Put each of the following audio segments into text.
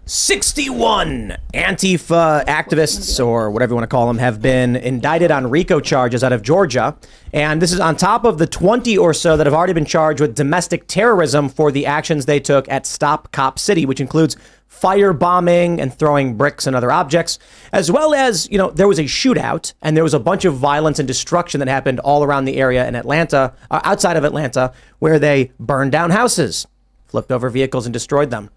61 Antifa activists, or whatever you want to call them, have been indicted on RICO charges out of Georgia. And this is on top of the 20 or so that have already been charged with domestic terrorism for the actions they took at Stop Cop City, which includes firebombing and throwing bricks and other objects, as well as, there was a shootout and there was a bunch of violence and destruction that happened all around the area in Atlanta, outside of Atlanta, where they burned down houses, flipped over vehicles and destroyed them.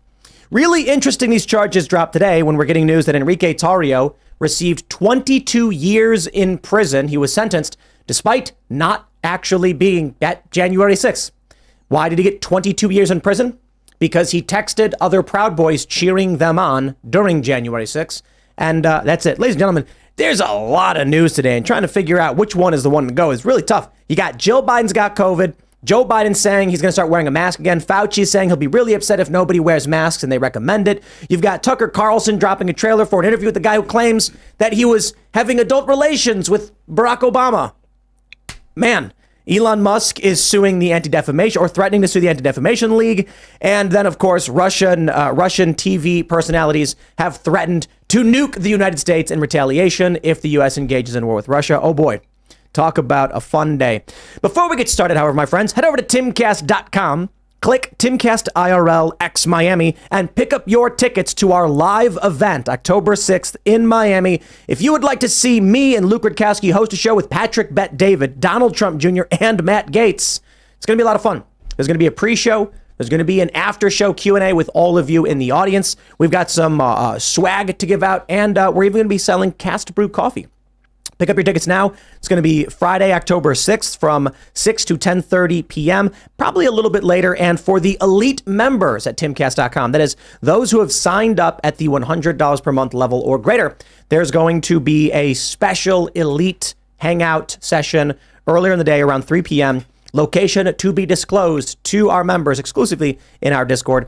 Really interesting, these charges dropped today when we're getting news that Enrique Taro received 22 years in prison. He was sentenced despite not actually being at January 6th. Why did he get 22 years in prison? Because he texted other Proud Boys cheering them on during January 6th. And that's it. Ladies and gentlemen, there's a lot of news today, and trying to figure out which one is the one to go is really tough. You got Jill Biden's got COVID. Joe Biden saying he's going to start wearing a mask again. Fauci saying he'll be really upset if nobody wears masks, and they recommend it. You've got Tucker Carlson dropping a trailer for an interview with the guy who claims that he was having adult relations with Barack Obama. Man, Elon Musk is suing the Anti-Defamation, or threatening to sue the Anti-Defamation League. And then, of course, Russian TV personalities have threatened to nuke the United States in retaliation if the U.S. engages in war with Russia. Oh, boy. Talk about a fun day. Before we get started, however, my friends, head over to Timcast.com, click Timcast IRL X Miami, and pick up your tickets to our live event, October 6th in Miami. If you would like to see me and Luke Rutkowski host a show with Patrick Bet David, Donald Trump Jr., and Matt Gaetz, it's going to be a lot of fun. There's going to be a pre-show. There's going to be an after-show Q&A with all of you in the audience. We've got some swag to give out, and we're even going to be selling Cast Brew coffee. Pick up your tickets now. It's going to be Friday, October 6th from 6 to 10:30 p.m., probably a little bit later. And for the elite members at timcast.com, that is those who have signed up at the $100 per month level or greater, there's going to be a special elite hangout session earlier in the day around 3 p.m. Location to be disclosed to our members exclusively in our Discord.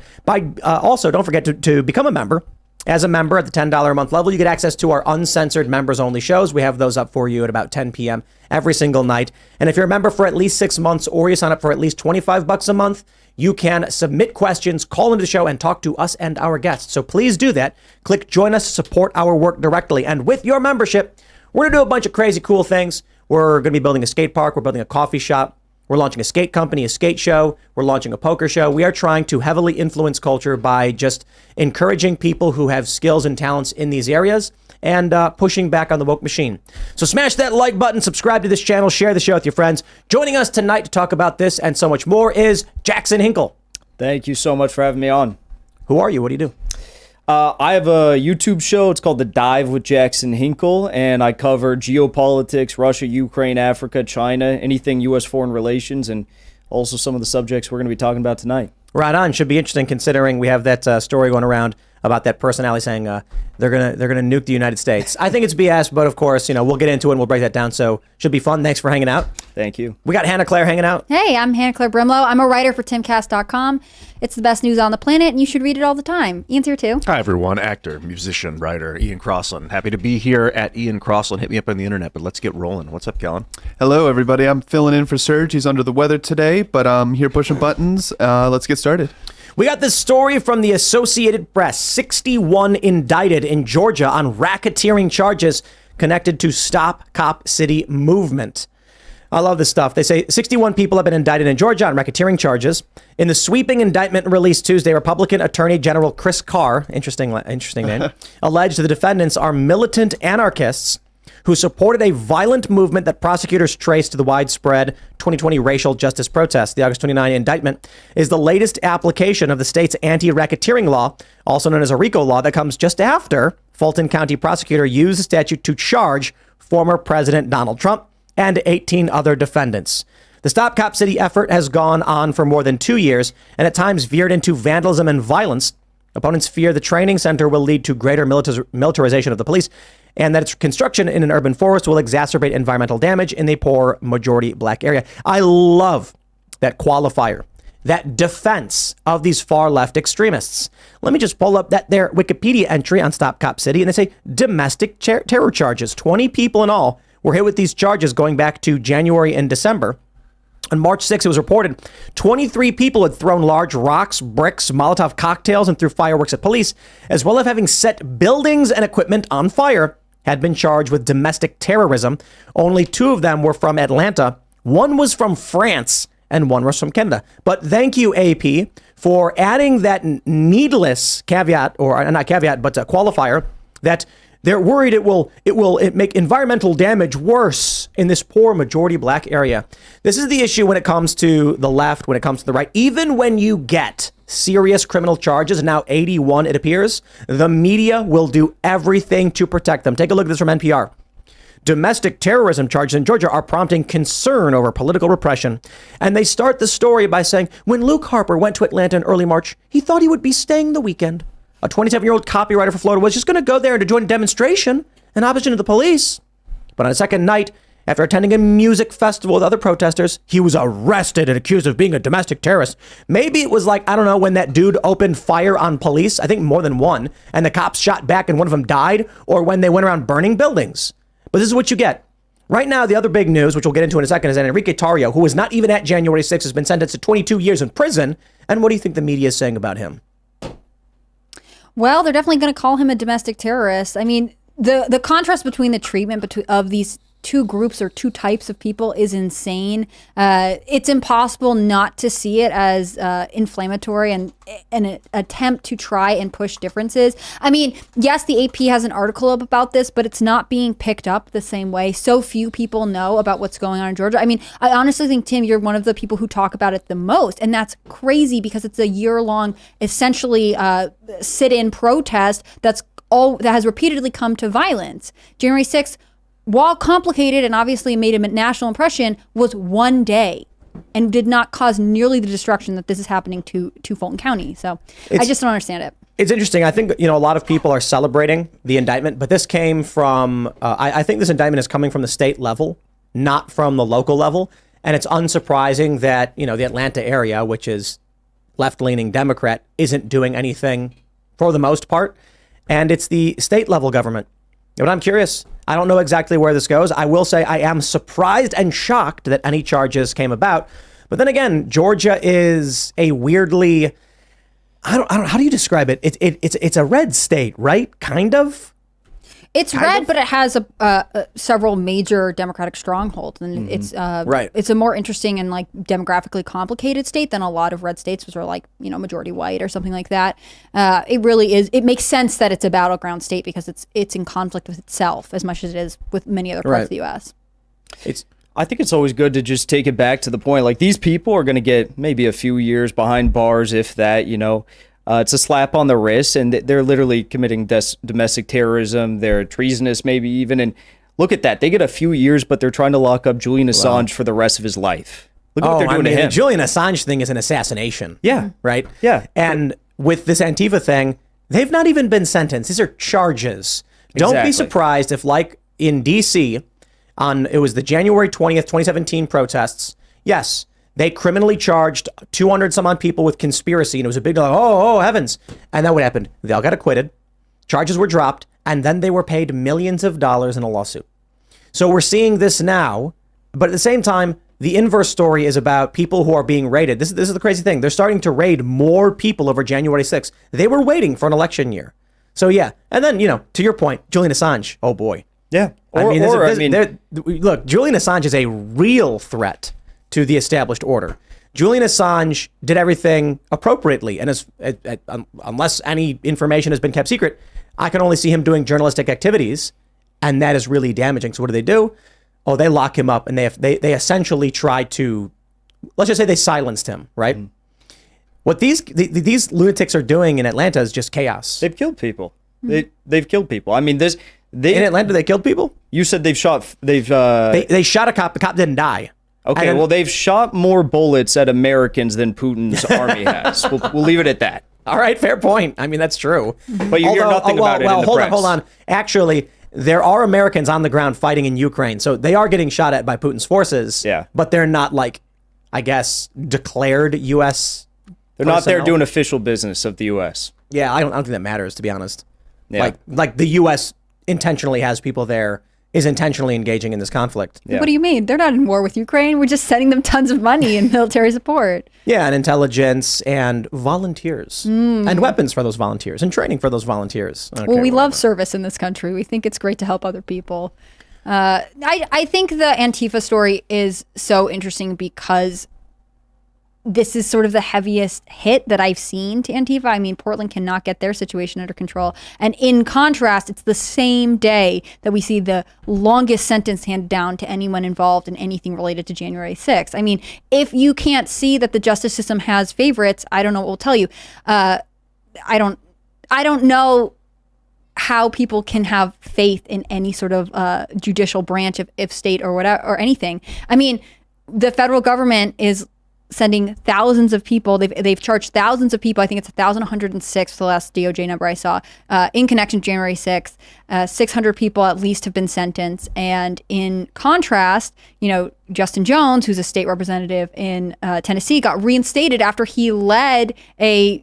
Also, don't forget to become a member. As a member at the $10 a month level, you get access to our uncensored members-only shows. We have those up for you at about 10 p.m. every single night. And if you're a member for at least 6 months, or you sign up for at least $25 a month, you can submit questions, call into the show, and talk to us and our guests. So please do that. Click Join Us to support our work directly. And with your membership, we're going to do a bunch of crazy cool things. We're going to be building a skate park. We're building a coffee shop. We're launching a skate company, a skate show. We're launching a poker show. We are trying to heavily influence culture by just encouraging people who have skills and talents in these areas and pushing back on the woke machine. So smash that like button, subscribe to this channel, share the show with your friends. Joining us tonight to talk about this and so much more is Jackson Hinkle. Thank you so much for having me on. Who are you? What do you do? I have a YouTube show. It's called The Dive with Jackson Hinkle, and I cover geopolitics, Russia, Ukraine, Africa, China, anything U.S. foreign relations, and also some of the subjects we're going to be talking about tonight. Right on. Should be interesting considering we have that story going around about that personality saying they're gonna nuke the United States. I think it's BS, but of course, we'll get into it and we'll break that down. So should be fun. Thanks for hanging out. Thank you. We got Hannah Claire hanging out. Hey, I'm Hannah Claire Brimlow. I'm a writer for Timcast.com. It's the best news on the planet, and you should read it all the time. Ian's here too. Hi everyone, actor, musician, writer, Ian Crossland. Happy to be here at Ian Crossland. Hit me up on the internet, but let's get rolling. What's up, Kellen? Hello everybody. I'm filling in for Serge. He's under the weather today, but I'm here pushing buttons. Let's get started. We got this story from the Associated Press. 61 indicted in Georgia on racketeering charges connected to Stop Cop City movement. I love this stuff. They say 61 people have been indicted in Georgia on racketeering charges. In the sweeping indictment released Tuesday, Republican Attorney General Chris Carr, interesting name, alleged the defendants are militant anarchists who supported a violent movement that prosecutors traced to the widespread 2020 racial justice protests. The August 29 indictment is the latest application of the state's anti-racketeering law, also known as a RICO law, that comes just after Fulton County prosecutor used the statute to charge former President Donald Trump and 18 other defendants. The Stop Cop City effort has gone on for more than 2 years and at times veered into vandalism and violence. Opponents fear the training center will lead to greater militarization of the police and that its construction in an urban forest will exacerbate environmental damage in the poor majority black area. I love that qualifier, that defense of these far left extremists. Let me just pull up their Wikipedia entry on Stop Cop City, and they say domestic terror charges. 20 people in all were hit with these charges going back to January and December. On March 6th, it was reported 23 people had thrown large rocks, bricks, Molotov cocktails, and threw fireworks at police, as well as having set buildings and equipment on fire, had been charged with domestic terrorism. Only 2 of them were from Atlanta. 1 was from France, and 1 was from Canada. But thank you, AP, for adding that needless caveat, or not caveat, but a qualifier, that they're worried it will make environmental damage worse in this poor majority black area. This is the issue when it comes to the left, when it comes to the right. Even when you get serious criminal charges, now 81 it appears, the media will do everything to protect them. Take a look at this from NPR. Domestic terrorism charges in Georgia are prompting concern over political repression. And they start the story by saying, when Luke Harper went to Atlanta in early March, he thought he would be staying the weekend. A 27-year-old copywriter for Florida was just going to go there to join a demonstration in opposition to the police. But on a second night, after attending a music festival with other protesters, he was arrested and accused of being a domestic terrorist. Maybe it was like, I don't know, when that dude opened fire on police, I think more than one, and the cops shot back and one of them died, or when they went around burning buildings. But this is what you get. Right now, the other big news, which we'll get into in a second, is that Enrique Taro, who was not even at January 6th, has been sentenced to 22 years in prison. And what do you think the media is saying about him? Well, they're definitely going to call him a domestic terrorist. I mean, the contrast between the treatment of these 2 groups or 2 types of people is insane. It's impossible not to see it as inflammatory and an attempt to try and push differences. I mean, yes, the AP has an article up about this, but it's not being picked up the same way. So few people know about what's going on in Georgia. I mean, I honestly think, Tim, you're one of the people who talk about it the most. And that's crazy because it's a year-long, essentially, sit-in protest that has repeatedly come to violence. January 6th, while complicated and obviously made a national impression, was one day and did not cause nearly the destruction that this is happening to Fulton County. So I just don't understand it. It's interesting. I think, a lot of people are celebrating the indictment, but this came from, I think this indictment is coming from the state level, not from the local level. And it's unsurprising that, the Atlanta area, which is left-leaning Democrat, isn't doing anything for the most part. And it's the state level government. But I'm curious. I don't know exactly where this goes. I will say I am surprised and shocked that any charges came about. But then again, Georgia is a weirdly, I don't how do you describe it? It's a red state, right? Kind of. It's red, but it has several major Democratic strongholds, and it's right. It's a more interesting and demographically complicated state than a lot of red states, which are majority white or something like that. It really is. It makes sense that it's a battleground state because it's in conflict with itself as much as it is with many other parts of the U.S. I think it's always good to just take it back to the point. These people are going to get maybe a few years behind bars, if that. It's a slap on the wrist, and they're literally committing domestic terrorism. They're treasonous, maybe even. And look at that. They get a few years, but they're trying to lock up Julian Assange for the rest of his life. Look at what they're doing to him. The Julian Assange thing is an assassination. Yeah. Right? Yeah. And with this Antifa thing, they've not even been sentenced. These are charges. Don't be surprised if, like in D.C., it was the January 20th, 2017 protests, yes, they criminally charged 200 some odd people with conspiracy, and it was a big deal. Oh, heavens. And then what happened? They all got acquitted. Charges were dropped, and then they were paid millions of dollars in a lawsuit. So we're seeing this now, but at the same time, the inverse story is about people who are being raided. This is the crazy thing. They're starting to raid more people over January 6th. They were waiting for an election year. So yeah. And then, to your point, Julian Assange. Oh boy. Yeah. Look, Julian Assange is a real threat to the established order. Julian Assange did everything appropriately, and unless any information has been kept secret, I can only see him doing journalistic activities, and that is really damaging. So what do? Oh, they lock him up, and they essentially try to, let's just say they silenced him, right? Mm. What these lunatics are doing in Atlanta is just chaos. They've killed people. They've killed people. I mean, in Atlanta they killed people. You said they shot a cop. The cop didn't die. Okay, well, they've shot more bullets at Americans than Putin's army has. We'll leave it at that. All right, fair point. I mean, that's true. But you hear nothing about it in the press. Hold on. Actually, there are Americans on the ground fighting in Ukraine, so they are getting shot at by Putin's forces. Yeah. But they're not, I guess, declared U.S. They're not there doing official business of the U.S. Yeah, I don't think that matters, to be honest. Yeah. Like the U.S. intentionally has people there is intentionally engaging in this conflict. Yeah. What do you mean? They're not in war with Ukraine. We're just sending them tons of money and military support. Yeah, and intelligence and volunteers and weapons for those volunteers and training for those volunteers. I don't Well, care, we love whatever. service in this country. We think it's great to help other people. I think the Antifa story is so interesting because this is sort of the heaviest hit that I've seen to Antifa. I mean, Portland cannot get their situation under control. And in contrast, it's the same day that we see the longest sentence handed down to anyone involved in anything related to January 6th. I mean, if you can't see that the justice system has favorites, I don't know what will tell you. I don't know how people can have faith in any sort of judicial branch of if state or whatever or anything. I mean, the federal government is sending thousands of people. They've charged thousands of people. I think it's 1,106 for the last DOJ number I saw in connection to January 6th. 600 people at least have been sentenced. And in contrast, Justin Jones, who's a state representative in Tennessee, got reinstated after he led a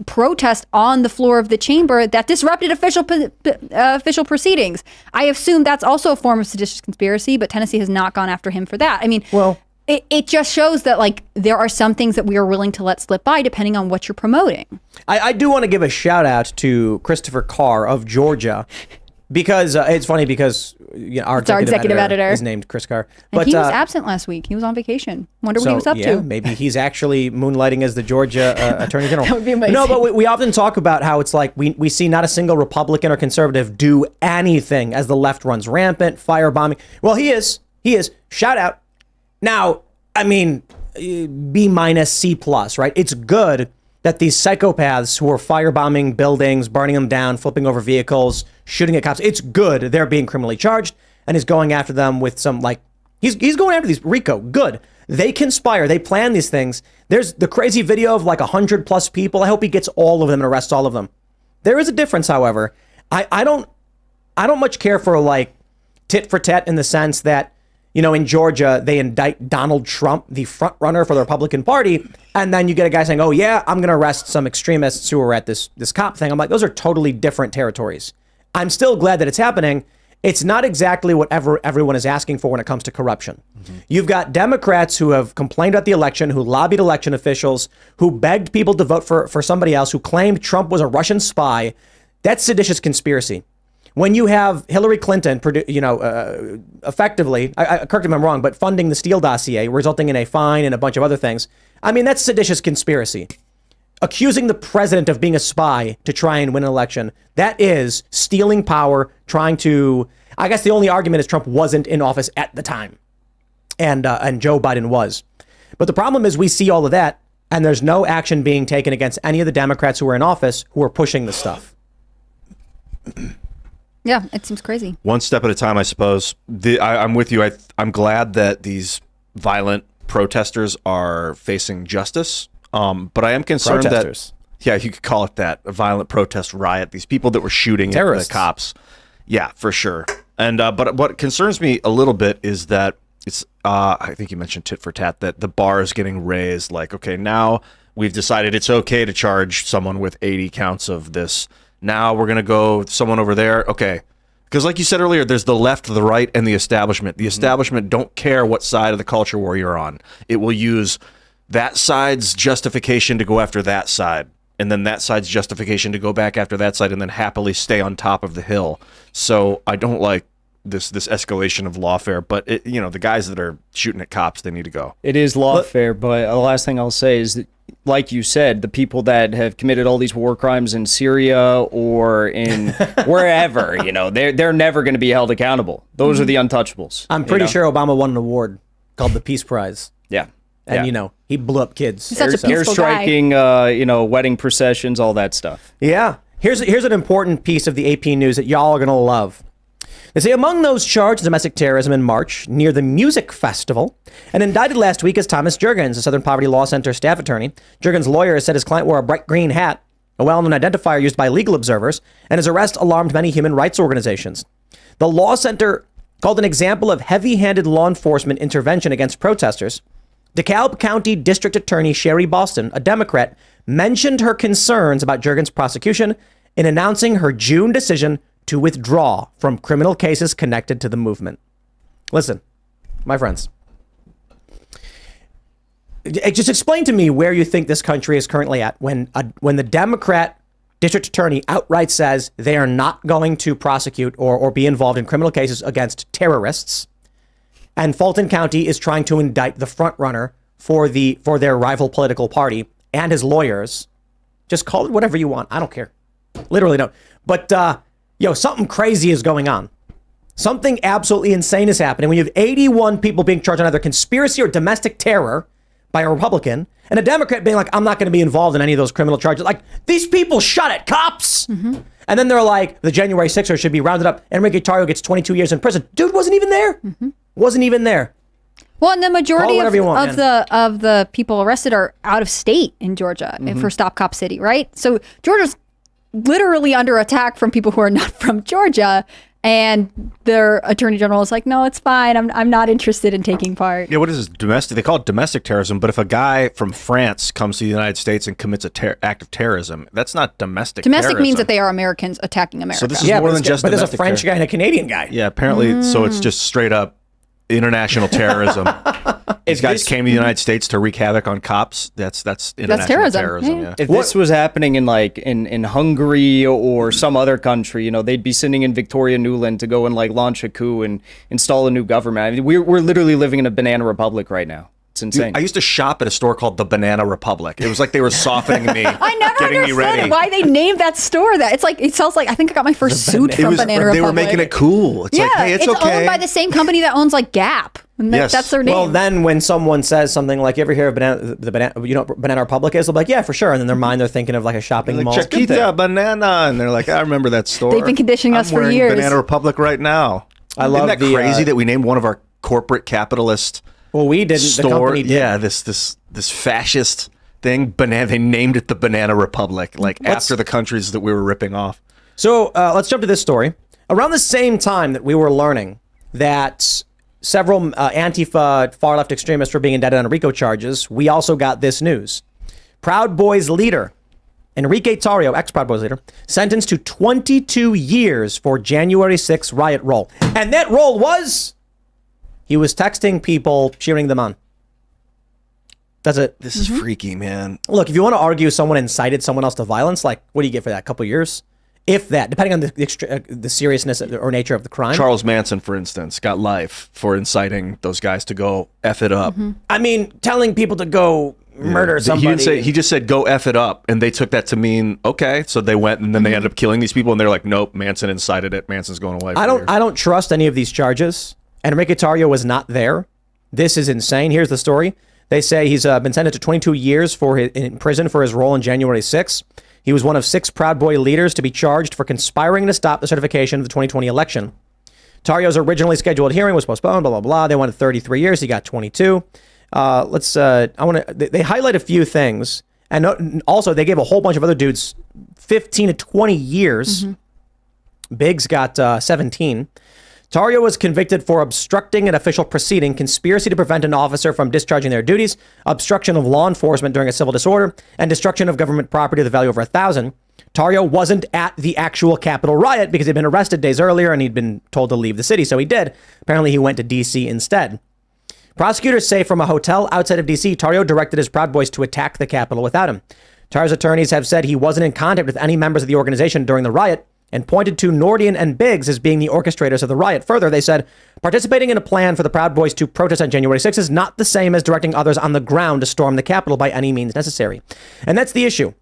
protest on the floor of the chamber that disrupted official proceedings. I assume that's also a form of seditious conspiracy, but Tennessee has not gone after him for that. I mean, Well, it just shows that there are some things that we are willing to let slip by depending on what you're promoting. I do want to give a shout out to Christopher Carr of Georgia because it's funny because our executive editor is named Chris Carr. And he was absent last week. He was on vacation. Wonder what he was up to. Maybe he's actually moonlighting as the Georgia Attorney General. That would be amazing. No, but we often talk about how it's like we see not a single Republican or conservative do anything as the left runs rampant, firebombing. Well, he is. Shout out. Now, I mean, B minus, C plus, right? It's good that these psychopaths who are firebombing buildings, burning them down, flipping over vehicles, shooting at cops, it's good they're being criminally charged and he's going after them with some he's going after these RICO. Good. They conspire. They plan these things. There's the crazy video of 100 plus people. I hope he gets all of them and arrests all of them. There is a difference, however. I don't much care for tit for tat in the sense that in Georgia, they indict Donald Trump, the front runner for the Republican Party. And then you get a guy saying, oh, yeah, I'm going to arrest some extremists who are at this cop thing. I'm like, those are totally different territories. I'm still glad that it's happening. It's not exactly what everyone is asking for when it comes to corruption. Mm-hmm. You've got Democrats who have complained about the election, who lobbied election officials, who begged people to vote for somebody else, who claimed Trump was a Russian spy. That's seditious conspiracy. When you have Hillary Clinton, effectively, correct me if I'm wrong, but funding the Steele dossier, resulting in a fine and a bunch of other things, I mean, that's seditious conspiracy. Accusing the president of being a spy to try and win an election, that is stealing power, trying to, I guess the only argument is Trump wasn't in office at the time, and Joe Biden was. But the problem is we see all of that, and there's no action being taken against any of the Democrats who are in office who are pushing this stuff. Yeah, it seems crazy. One step at a time, I suppose. I'm with you. I'm glad that these violent protesters are facing justice. But I am concerned Protesters. that, you could call it that, a violent protest riot. These people that were shooting Terrorists. at the cops. Yeah, for sure. And but what concerns me a little bit is that it's, I think you mentioned tit for tat, that the bar is getting raised. Okay, now we've decided it's okay to charge someone with 80 counts of this. Now we're going to go someone over there. Okay. Because like you said earlier, there's the left, the right, and the establishment. The establishment don't care what side of the culture war you're on. It will use that side's justification to go after that side, and then that side's justification to go back after that side, and then happily stay on top of the hill. So I don't like this escalation of lawfare, but the guys that are shooting at cops, they need to go. It is lawfare, but the last thing I'll say is that, like you said, the people that have committed all these war crimes in Syria or in wherever, they're never going to be held accountable. Those are the untouchables. I'm pretty sure Obama won an award called the Peace Prize. Yeah. And, he blew up kids. He's such a peaceful guy. Airstriking, wedding processions, all that stuff. Yeah. Here's an important piece of the AP news that y'all are going to love. They say among those charged with domestic terrorism in March near the music festival and indicted last week is Thomas Jurgens, a Southern Poverty Law Center staff attorney. Jurgens' lawyer said his client wore a bright green hat, a well-known identifier used by legal observers, and his arrest alarmed many human rights organizations. The law center called an example of heavy-handed law enforcement intervention against protesters. DeKalb County District Attorney Sherry Boston, a Democrat, mentioned her concerns about Jurgens' prosecution in announcing her June decision to withdraw from criminal cases connected to the movement. Listen, my friends, just explain to me where you think this country is currently at when the Democrat district attorney outright says they are not going to prosecute or be involved in criminal cases against terrorists, and Fulton County is trying to indict the frontrunner for their rival political party and his lawyers. Just call it whatever you want. I don't care. Literally don't. But something crazy is going on. Something absolutely insane is happening when you have 81 people being charged on either conspiracy or domestic terror by a Republican, and a Democrat being like, I'm not going to be involved in any of those criminal charges. Like, these people shot at cops. And then they're like, the January 6ers should be rounded up. Enrique Taro gets 22 years in prison. Dude wasn't even there. Wasn't even there. Well, and the majority of want, the people arrested are out of state in Georgia for Stop Cop City, right? So Georgia's literally under attack from people who are not from Georgia. And their attorney general is like, no, it's fine. I'm not interested in taking part. Yeah, what is this? Domestic? They call it domestic terrorism. But if a guy from France comes to the United States and commits an act of terrorism, that's not domestic terrorism. Domestic means that they are Americans attacking America. So this is more than just but there's a domestic French guy and a Canadian guy. Yeah, apparently. So it's just straight up international terrorism. These guys came to the United States to wreak havoc on cops. That's international terrorism. Yeah. If this was happening in Hungary or some other country, they'd be sending in Victoria Nuland to go and launch a coup and install a new government. I mean, we're literally living in a banana republic right now. It's insane. Dude, I used to shop at a store called the Banana Republic. It was like they were softening me, I never getting me ready. understood why they named that store that. It's like, it sounds like, I think I got my first suit from Banana Republic. They were making it cool. It's like, hey, it's okay. Owned by the same company that owns Gap. And Yes. that's their name. Well, then when someone says something like, you ever hear of Banana Republic is? They'll be like, yeah, for sure. And in their mind, they're thinking of like a shopping mall. Chiquita Banana. And they're like, I remember that store. They've been conditioning us for years. Banana Republic right now. love Isn't that crazy that we named one of our corporate capitalist Well, we didn't. store? The company did. Yeah, this fascist thing. They named it the Banana Republic, after the countries that we were ripping off. So let's jump to this story. Around the same time that we were learning that several Antifa far-left extremists were being indicted on RICO charges, we also got this news. Proud Boys leader Enrique Taro, ex-Proud Boys leader, sentenced to 22 years for January 6th riot roll. And that roll was, he was texting people, cheering them on. That's it. This is freaky, man. Look, if you want to argue someone incited someone else to violence, what do you get for that? A couple years? If that, depending on the seriousness or nature of the crime. Charles Manson, for instance, got life for inciting those guys to go F it up. I mean, telling people to go murder somebody. He just said, go F it up. And they took that to mean, okay. So they went and then they ended up killing these people. And they're like, nope, Manson incited it. Manson's going away. I don't trust any of these charges. And Enrique Taro was not there. This is insane. Here's the story. They say he's been sentenced to 22 years in prison for his role in January 6th. He was one of 6 Proud Boy leaders to be charged for conspiring to stop the certification of the 2020 election. Taro's originally scheduled hearing was postponed, blah, blah, blah. They wanted 33 years. He got 22. They highlight a few things. And also they gave a whole bunch of other dudes 15 to 20 years. Biggs got 17. Taro was convicted for obstructing an official proceeding, conspiracy to prevent an officer from discharging their duties, obstruction of law enforcement during a civil disorder, and destruction of government property of the value over $1,000. Taro wasn't at the actual Capitol riot because he'd been arrested days earlier and he'd been told to leave the city, so he did. Apparently, he went to D.C. instead. Prosecutors say from a hotel outside of D.C., Taro directed his Proud Boys to attack the Capitol without him. Taro's attorneys have said he wasn't in contact with any members of the organization during the riot, and pointed to Nordian and Biggs as being the orchestrators of the riot. Further, they said, participating in a plan for the Proud Boys to protest on January 6th is not the same as directing others on the ground to storm the Capitol by any means necessary. And that's the issue.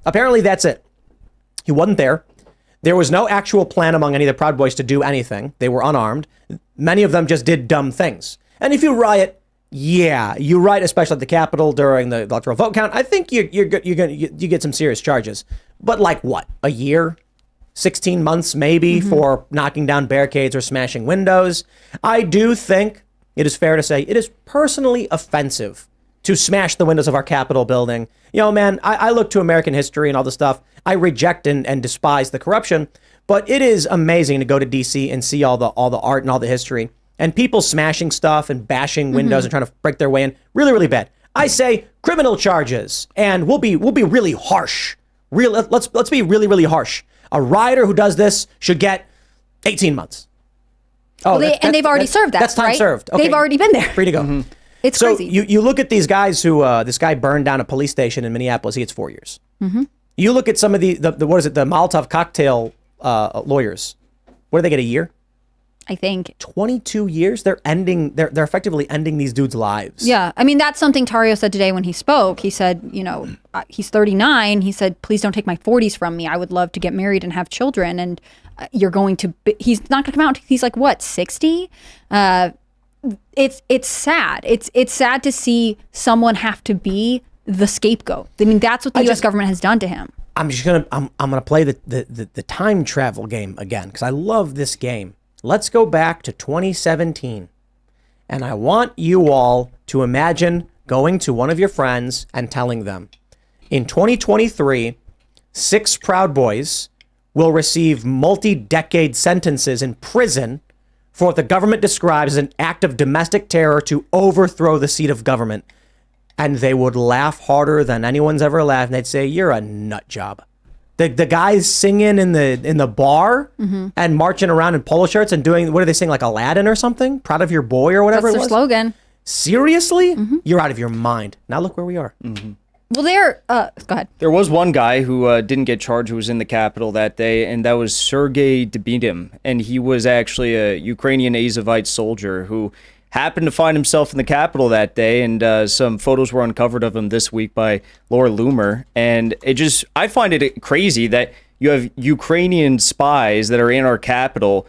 Apparently, that's it. He wasn't there. There was no actual plan among any of the Proud Boys to do anything. They were unarmed. Many of them just did dumb things. And if you riot, you riot, especially at the Capitol during the electoral vote count, I think you get some serious charges. But like what? A year? 16 months maybe for knocking down barricades or smashing windows. I do think it is fair to say it is personally offensive to smash the windows of our Capitol building. You know, man, I look to American history and all this stuff. I reject and despise the corruption, but it is amazing to go to DC and see all the art and all the history and people smashing stuff and bashing windows and trying to break their way in. Really, really bad. I say criminal charges, and we'll be really harsh. Let's be really, really harsh. A rioter who does this should get 18 months. Oh, and they've already served that. That's time right? served. Okay. They've already been there. Free to go. It's So crazy. you look at these guys who this guy burned down a police station in Minneapolis. He gets 4 years. You look at some of the what is it, the Molotov cocktail lawyers. What do they get, a year? I think. 22 years. They're effectively ending these dudes' lives. Yeah. I mean, that's something Tario said today when he spoke. He said, he's 39. He said, please don't take my 40s from me. I would love to get married and have children. And you're going to, he's not going to come out. He's like, what, 60? It's sad. It's sad to see someone have to be the scapegoat. I mean, that's what the U.S. government has done to him. I'm gonna play the time travel game again because I love this game. Let's go back to 2017, and I want you all to imagine going to one of your friends and telling them, in 2023, 6 Proud Boys will receive multi-decade sentences in prison for what the government describes as an act of domestic terror to overthrow the seat of government. And they would laugh harder than anyone's ever laughed. And they'd say, "You're a nut job." The guys singing in the bar and marching around in polo shirts and doing, what are they saying, like Aladdin or something? Proud of your boy or whatever That's it their was. slogan. Seriously? You're out of your mind. Now look where we are. Well, go ahead. There was one guy who didn't get charged who was in the Capitol that day, and that was Sergei Debinim. And he was actually a Ukrainian Azovite soldier who happened to find himself in the Capitol that day, and some photos were uncovered of him this week by Laura Loomer. And I find it crazy that you have Ukrainian spies that are in our Capitol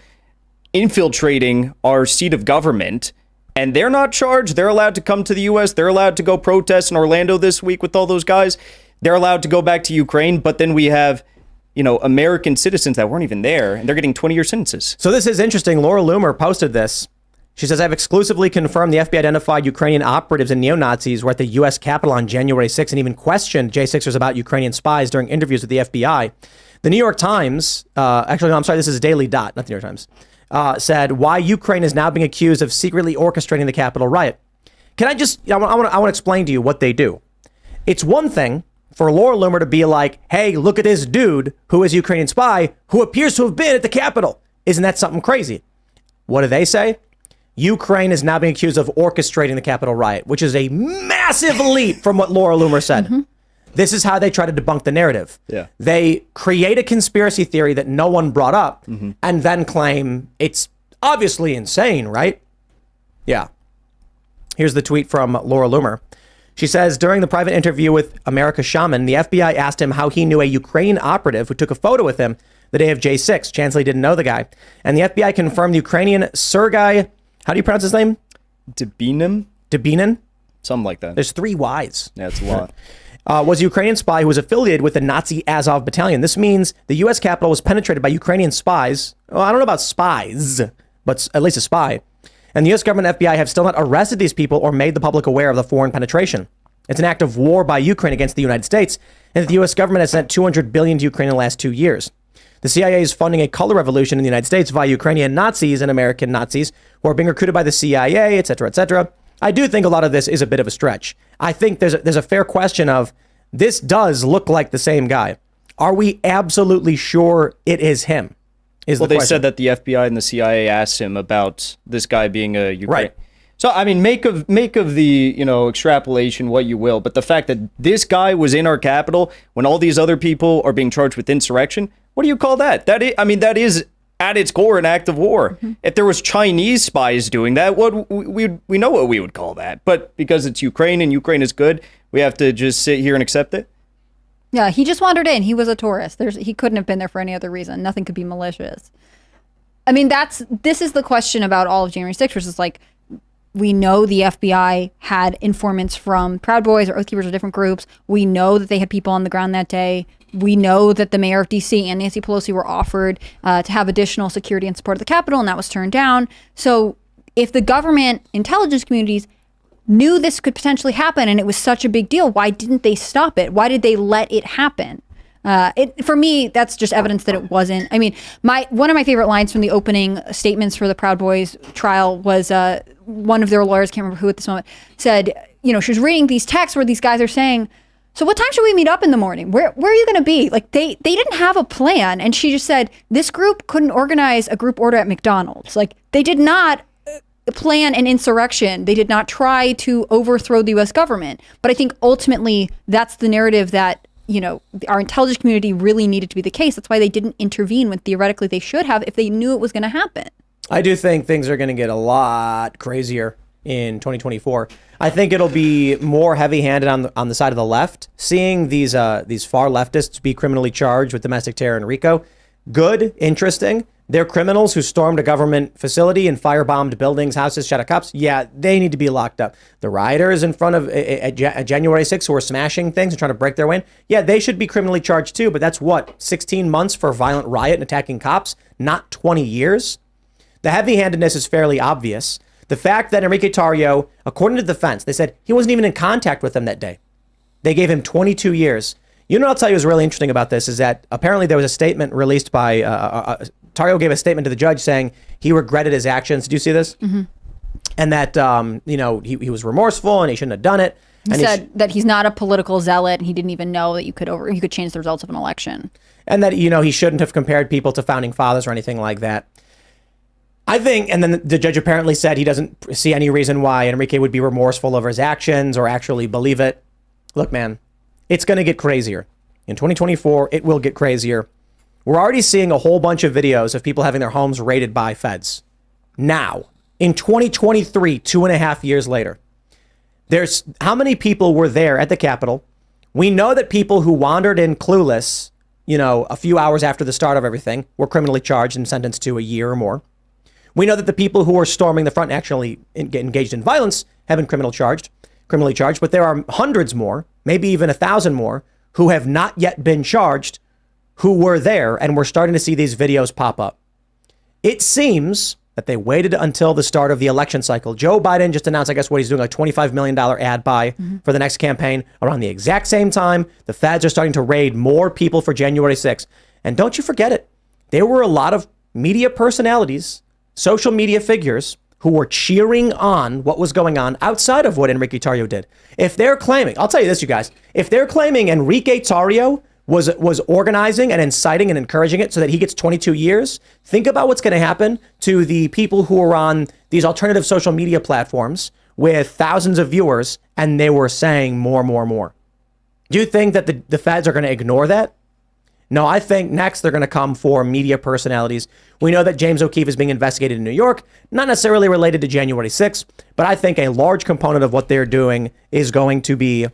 infiltrating our seat of government, and they're not charged. They're allowed to come to the U.S. They're allowed to go protest in Orlando this week with all those guys. They're allowed to go back to Ukraine, but then we have American citizens that weren't even there, and they're getting 20-year sentences. So this is interesting. Laura Loomer posted this. She says, "I've exclusively confirmed the FBI identified Ukrainian operatives and neo-Nazis were at the U.S. Capitol on January 6th and even questioned J6ers about Ukrainian spies during interviews with the FBI. The New York Times, this is Daily Dot, not the New York Times, said why Ukraine is now being accused of secretly orchestrating the Capitol riot. Can I just, I want to explain to you what they do. It's one thing for Laura Loomer to be like, hey, look at this dude who is a Ukrainian spy who appears to have been at the Capitol. Isn't that something crazy? What do they say? Ukraine is now being accused of orchestrating the Capitol riot, which is a massive leap from what Laura Loomer said. This is how they try to debunk the narrative. Yeah. They create a conspiracy theory that no one brought up and then claim it's obviously insane, right? Yeah. Here's the tweet from Laura Loomer. She says, during the private interview with America Shaman, the FBI asked him how he knew a Ukrainian operative who took a photo with him the day of J6. Chansley didn't know the guy. And the FBI confirmed the Ukrainian Sergei, how do you pronounce his name? Debinin? Something like that. There's 3 Y's. Yeah, it's a lot. Was a Ukrainian spy who was affiliated with the Nazi Azov battalion. This means the U.S. Capitol was penetrated by Ukrainian spies. Well, I don't know about spies, but at least a spy. And the U.S. government FBI have still not arrested these people or made the public aware of the foreign penetration. It's an act of war by Ukraine against the United States, and the U.S. government has sent $200 billion to Ukraine in the last 2 years. The CIA is funding a color revolution in the United States via Ukrainian Nazis and American Nazis who are being recruited by the CIA, et cetera, et cetera. I do think a lot of this is a bit of a stretch. I think there's a fair question of, this does look like the same guy. Are we absolutely sure it is him? Well, they said that the FBI and the CIA asked him about this guy being a Ukrainian. Right. So, I mean, make of the, extrapolation what you will, but the fact that this guy was in our Capitol when all these other people are being charged with insurrection, what do you call that? That is at its core an act of war. If there was Chinese spies doing that, we know what we would call that. But because it's Ukraine and Ukraine is good, we have to just sit here and accept it? Yeah, he just wandered in. He was a tourist. He couldn't have been there for any other reason. Nothing could be malicious. I mean, this is the question about all of January 6th, which is like, we know the FBI had informants from Proud Boys or Oath Keepers or different groups. We know that they had people on the ground that day. We know that the mayor of D.C. and Nancy Pelosi were offered to have additional security and support of the Capitol, and that was turned down. So if the government intelligence communities knew this could potentially happen and it was such a big deal, why didn't they stop it? Why did they let it happen? For me, that's just evidence that it wasn't. I mean, one of my favorite lines from the opening statements for the Proud Boys trial was one of their lawyers, can't remember who at this moment, said, she was reading these texts where these guys are saying, so what time should we meet up in the morning? Where are you going to be? Like they didn't have a plan. And she just said, this group couldn't organize a group order at McDonald's. Like they did not plan an insurrection. They did not try to overthrow the U.S. government. But I think ultimately that's the narrative that, you know, our intelligence community really needed to be the case. That's why they didn't intervene when theoretically they should have if they knew it was going to happen. I do think things are going to get a lot crazier in 2024. I think it'll be more heavy-handed on the side of the left. Seeing these far leftists be criminally charged with domestic terror and RICO, good, interesting. They're criminals who stormed a government facility and firebombed buildings, houses, shot at cops. Yeah, they need to be locked up. The rioters in front of January 6th who were smashing things and trying to break their way in, yeah, they should be criminally charged too. But that's what, 16 months for a violent riot and attacking cops, not 20 years. The heavy-handedness is fairly obvious. The fact that Enrique Taro, according to the defense, they said he wasn't even in contact with them that day. They gave him 22 years. You know what I'll tell you is really interesting about this is that apparently there was a statement released by, Taro gave a statement to the judge saying he regretted his actions. Did you see this? Mm-hmm. And that, he was remorseful and he shouldn't have done it. He said that he's not a political zealot and he didn't even know that you could change the results of an election. And that, he shouldn't have compared people to founding fathers or anything like that. I think, and then the judge apparently said he doesn't see any reason why Enrique would be remorseful over his actions or actually believe it. Look, man, it's going to get crazier. In 2024, it will get crazier. We're already seeing a whole bunch of videos of people having their homes raided by feds. Now, in 2023, 2.5 years later, there's how many people were there at the Capitol? We know that people who wandered in clueless, a few hours after the start of everything were criminally charged and sentenced to a year or more. We know that the people who are storming the front and actually engaged in violence have been criminally charged, but there are hundreds more, maybe even 1,000 more, who have not yet been charged, who were there, and we're starting to see these videos pop up. It seems that they waited until the start of the election cycle. Joe Biden just announced, I guess, what he's doing, a $25 million ad buy for the next campaign. Around the exact same time, the feds are starting to raid more people for January 6th. And don't you forget it, there were a lot of media personalities, social media figures who were cheering on what was going on outside of what Enrique Taro did. If they're claiming, I'll tell you this, you guys, if they're claiming Enrique Taro was organizing and inciting and encouraging it so that he gets 22 years, think about what's going to happen to the people who are on these alternative social media platforms with thousands of viewers and they were saying more. Do you think that the feds are going to ignore that? No, I think next they're going to come for media personalities. We know that James O'Keefe is being investigated in New York, not necessarily related to January 6th, but I think a large component of what they're doing is going to be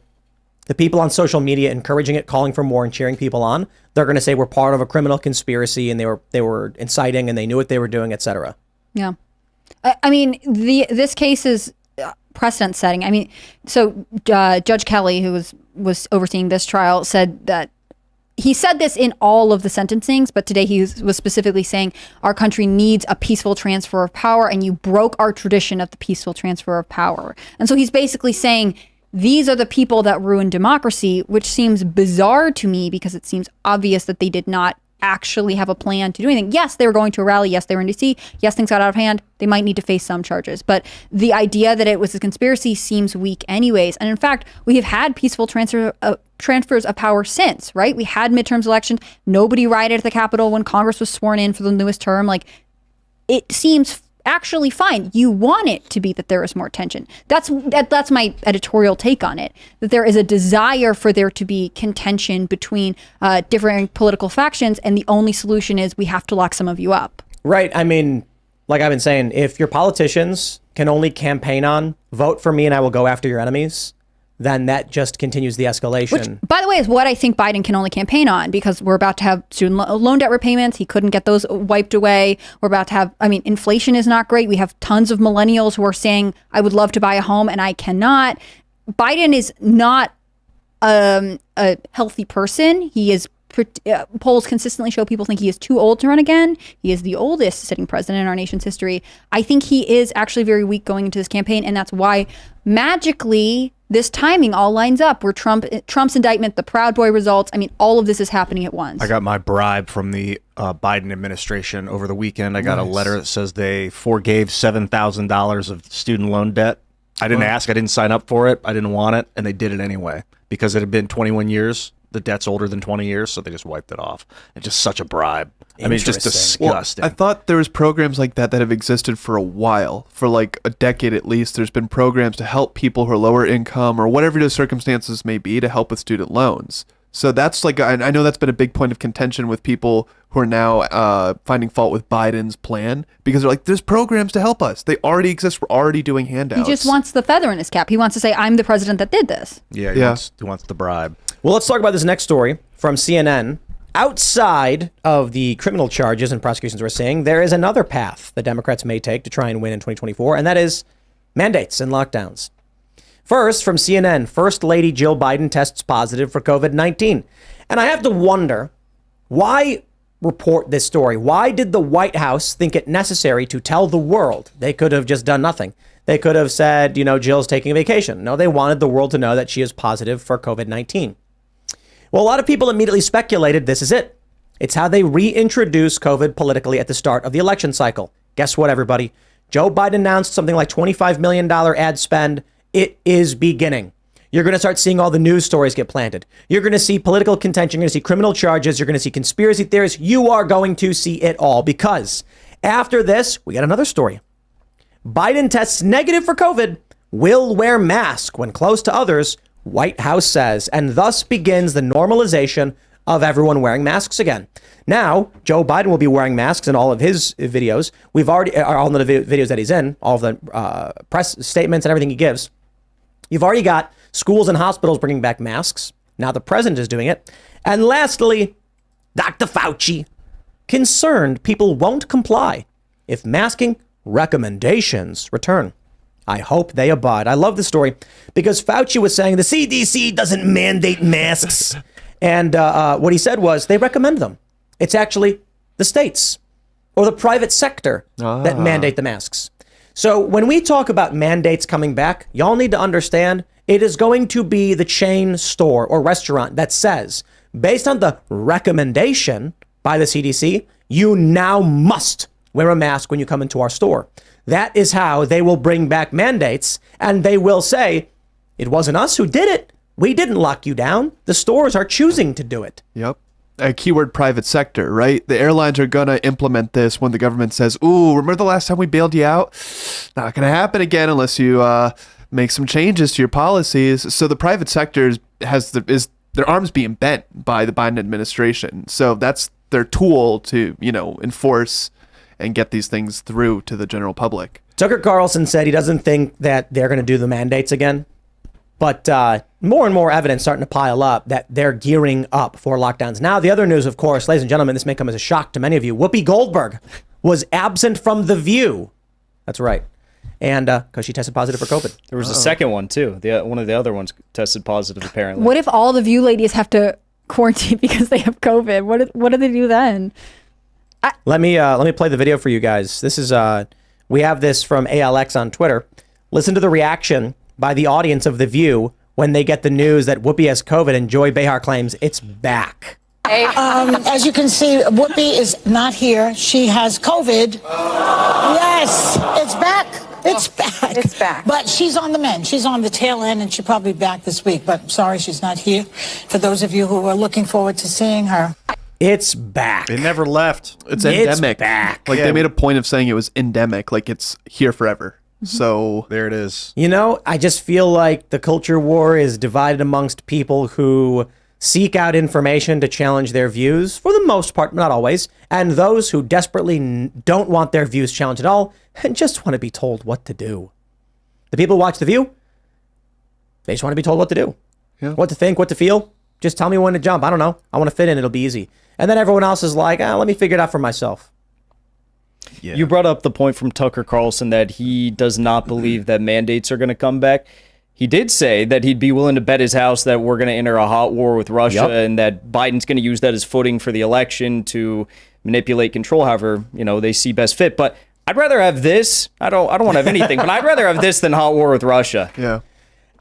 the people on social media encouraging it, calling for more and cheering people on. They're going to say we're part of a criminal conspiracy and they were inciting and they knew what they were doing, etc. Yeah. I mean, this case is precedent setting. I mean, so Judge Kelly, who was overseeing this trial, said that he said this in all of the sentencings, but today he was specifically saying our country needs a peaceful transfer of power and you broke our tradition of the peaceful transfer of power. And so he's basically saying these are the people that ruined democracy, which seems bizarre to me because it seems obvious that they did not actually have a plan to do anything. Yes, they were going to a rally. Yes, they were in DC. Yes, things got out of hand. They might need to face some charges. But the idea that it was a conspiracy seems weak anyways. And in fact, we have had peaceful transfers of power since, right? We had midterms elections. Nobody rioted at the Capitol when Congress was sworn in for the newest term. Like, it seems actually fine. You want it to be that there is more tension. That's my editorial take on it, that there is a desire for there to be contention between different political factions, and the only solution is we have to lock some of you up. Right. I mean, like I've been saying, if your politicians can only campaign on vote for me and I will go after your enemies, then that just continues the escalation. Which, by the way, is what I think Biden can only campaign on, because we're about to have student loan debt repayments. He couldn't get those wiped away. We're about to have, inflation is not great. We have tons of millennials who are saying, I would love to buy a home and I cannot. Biden is not a healthy person. He is polls consistently show people think he is too old to run again. He is the oldest sitting president in our nation's history. I think he is actually very weak going into this campaign, and that's why magically this timing all lines up, where Trump's indictment, the Proud Boy results, all of this is happening at once. I got my bribe from the Biden administration over the weekend. I got a letter that says they forgave $7,000 of student loan debt I didn't ask. I didn't sign up for it. I didn't want it, and they did it anyway because it had been 21 years. The debt's older than 20 years, so they just wiped it off. It's just such a bribe. I mean, it's just disgusting. Well, I thought there was programs like that have existed for a while, for like a decade at least. There's been programs to help people who are lower income or whatever the circumstances may be to help with student loans. So that's like, I know that's been a big point of contention with people who are now finding fault with Biden's plan because they're like, there's programs to help us. They already exist. We're already doing handouts. He just wants the feather in his cap. He wants to say, I'm the president that did this. Yeah, he wants the bribe. Well, let's talk about this next story from CNN. Outside of the criminal charges and prosecutions we're seeing, there is another path the Democrats may take to try and win in 2024, and that is mandates and lockdowns. First, from CNN, First Lady Jill Biden tests positive for COVID-19. And I have to wonder, why report this story? Why did the White House think it necessary to tell the world? They could have just done nothing. They could have said, Jill's taking a vacation. No, they wanted the world to know that she is positive for COVID-19. Well, a lot of people immediately speculated this is it. It's how they reintroduce COVID politically at the start of the election cycle. Guess what, everybody? Joe Biden announced something like $25 million ad spend. It is beginning. You're going to start seeing all the news stories get planted. You're going to see political contention. You're going to see criminal charges. You're going to see conspiracy theories. You are going to see it all because after this, we got another story. Biden tests negative for COVID, will wear mask when close to others, White House says, and thus begins the normalization of everyone wearing masks again. Now, Joe Biden will be wearing masks in all of his videos. We've already, all of the videos that he's in, all of the press statements and everything he gives. You've already got schools and hospitals bringing back masks. Now the president is doing it. And lastly, Dr. Fauci, concerned people won't comply if masking recommendations return. I hope they abide. I love this story because Fauci was saying the CDC doesn't mandate masks. And what he said was they recommend them. It's actually the states or the private sector that mandate the masks. So when we talk about mandates coming back, y'all need to understand it is going to be the chain store or restaurant that says, based on the recommendation by the CDC, you now must wear a mask when you come into our store. That is how they will bring back mandates, and they will say, it wasn't us who did it. We didn't lock you down. The stores are choosing to do it. Yep. A keyword private sector, right? The airlines are going to implement this when the government says, ooh, remember the last time we bailed you out? Not going to happen again unless you make some changes to your policies. So the private sector has their arms being bent by the Biden administration. So that's their tool to, enforce and get these things through to the general public. Tucker Carlson said he doesn't think that they're going to do the mandates again. But more and more evidence starting to pile up that they're gearing up for lockdowns. Now, the other news, of course, ladies and gentlemen, this may come as a shock to many of you. Whoopi Goldberg was absent from The View. That's right. And because she tested positive for COVID. There was a second one, too. One of the other ones tested positive, apparently. What if all the View ladies have to quarantine because they have COVID? What do they do then? Let me play the video for you guys. This is we have this from ALX on Twitter. Listen to the reaction by the audience of The View when they get the news that Whoopi has COVID and Joy Behar claims it's back. As you can see, Whoopi is not here. She has COVID. Yes, it's back. It's back. It's back. But she's on the mend. She's on the tail end, and she'll probably be back this week. But sorry she's not here. For those of you who are looking forward to seeing her. It's back. It never left. It's endemic. It's back. Like they made a point of saying it was endemic, like it's here forever. So there it is. I just feel like the culture war is divided amongst people who seek out information to challenge their views, for the most part, not always, and those who desperately don't want their views challenged at all and just want to be told what to do. The people who watch The View, they just want to be told what to do, what to think, what to feel. Just tell me when to jump. I don't know. I want to fit in. It'll be easy. And then everyone else is like, let me figure it out for myself. Yeah. You brought up the point from Tucker Carlson that he does not believe that mandates are going to come back. He did say that he'd be willing to bet his house that we're going to enter a hot war with Russia and that Biden's going to use that as footing for the election to manipulate control, however, they see best fit. But I'd rather have this. I don't want to have anything, but I'd rather have this than hot war with Russia. yeah.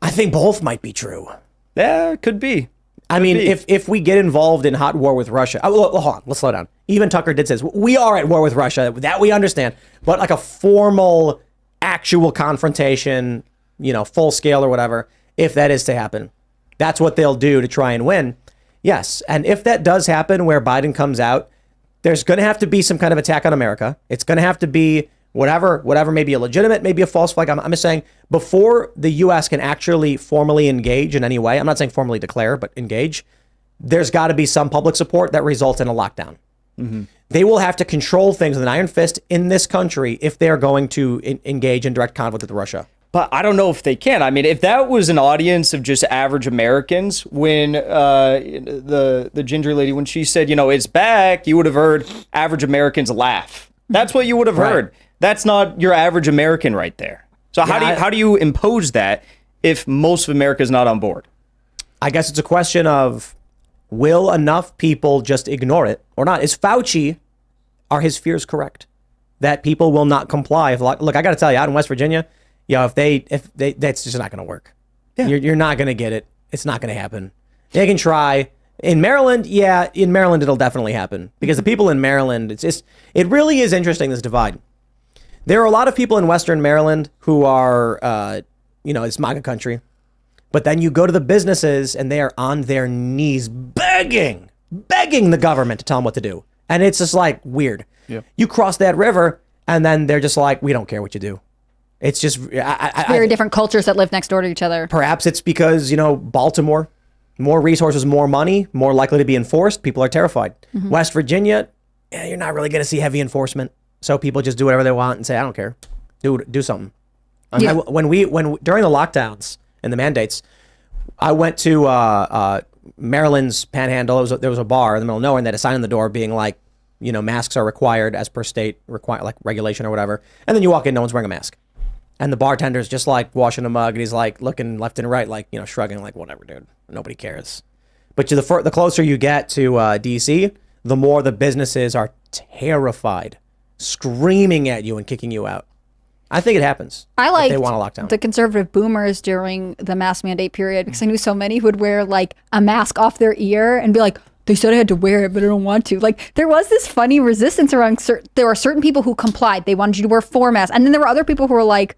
I think both might be true. Yeah, it could be. I mean, if we get involved in hot war with Russia, hold on, let's slow down. Even Tucker did say we are at war with Russia. That we understand. But like a formal, actual confrontation, full scale or whatever, if that is to happen. That's what they'll do to try and win. Yes. And if that does happen where Biden comes out, there's going to have to be some kind of attack on America. It's going to have to be whatever may be a legitimate, maybe a false flag. I'm just saying before the U.S. can actually formally engage in any way, I'm not saying formally declare, but engage, there's got to be some public support that results in a lockdown. Mm-hmm. They will have to control things with an iron fist in this country if they're going to engage in direct conflict with Russia. But I don't know if they can. I mean, if that was an audience of just average Americans, when the ginger lady, when she said, it's back, you would have heard average Americans laugh. That's what you would have heard. Right. That's not your average American right there. So how do you impose that if most of America is not on board? I guess it's a question of, will enough people just ignore it or not? Are his fears correct? That people will not comply? Look, I got to tell you, out in West Virginia, if they, that's just not going to work. Yeah. You're not going to get it. It's not going to happen. They can try. In Maryland, it'll definitely happen because the people in Maryland, it really is interesting, this divide. There are a lot of people in Western Maryland who are, it's MAGA country. But then you go to the businesses and they are on their knees begging the government to tell them what to do. And it's just like weird. Yep. You cross that river and then they're just like, we don't care what you do. It's just very different cultures that live next door to each other. Perhaps it's because, Baltimore, more resources, more money, more likely to be enforced. People are terrified. Mm-hmm. West Virginia, you're not really going to see heavy enforcement. So people just do whatever they want and say, I don't care. Do something. Yeah. When during the lockdowns and the mandates, I went to Maryland's Panhandle. There was a bar in the middle of nowhere, and they had a sign on the door being like, masks are required as per state like regulation or whatever. And then you walk in, no one's wearing a mask. And the bartender's just like washing a mug, and he's like looking left and right, like, shrugging, like, whatever, dude. Nobody cares. But the closer you get to D.C., the more the businesses are terrified, screaming at you and kicking you out. I think it happens. I like they want a lockdown. The conservative boomers during the mask mandate period, because I knew so many who would wear like a mask off their ear and be like, they said I had to wear it, but I don't want to. Like, there was this funny resistance around there were certain people who complied. They wanted you to wear 4 masks. And then there were other people who were like,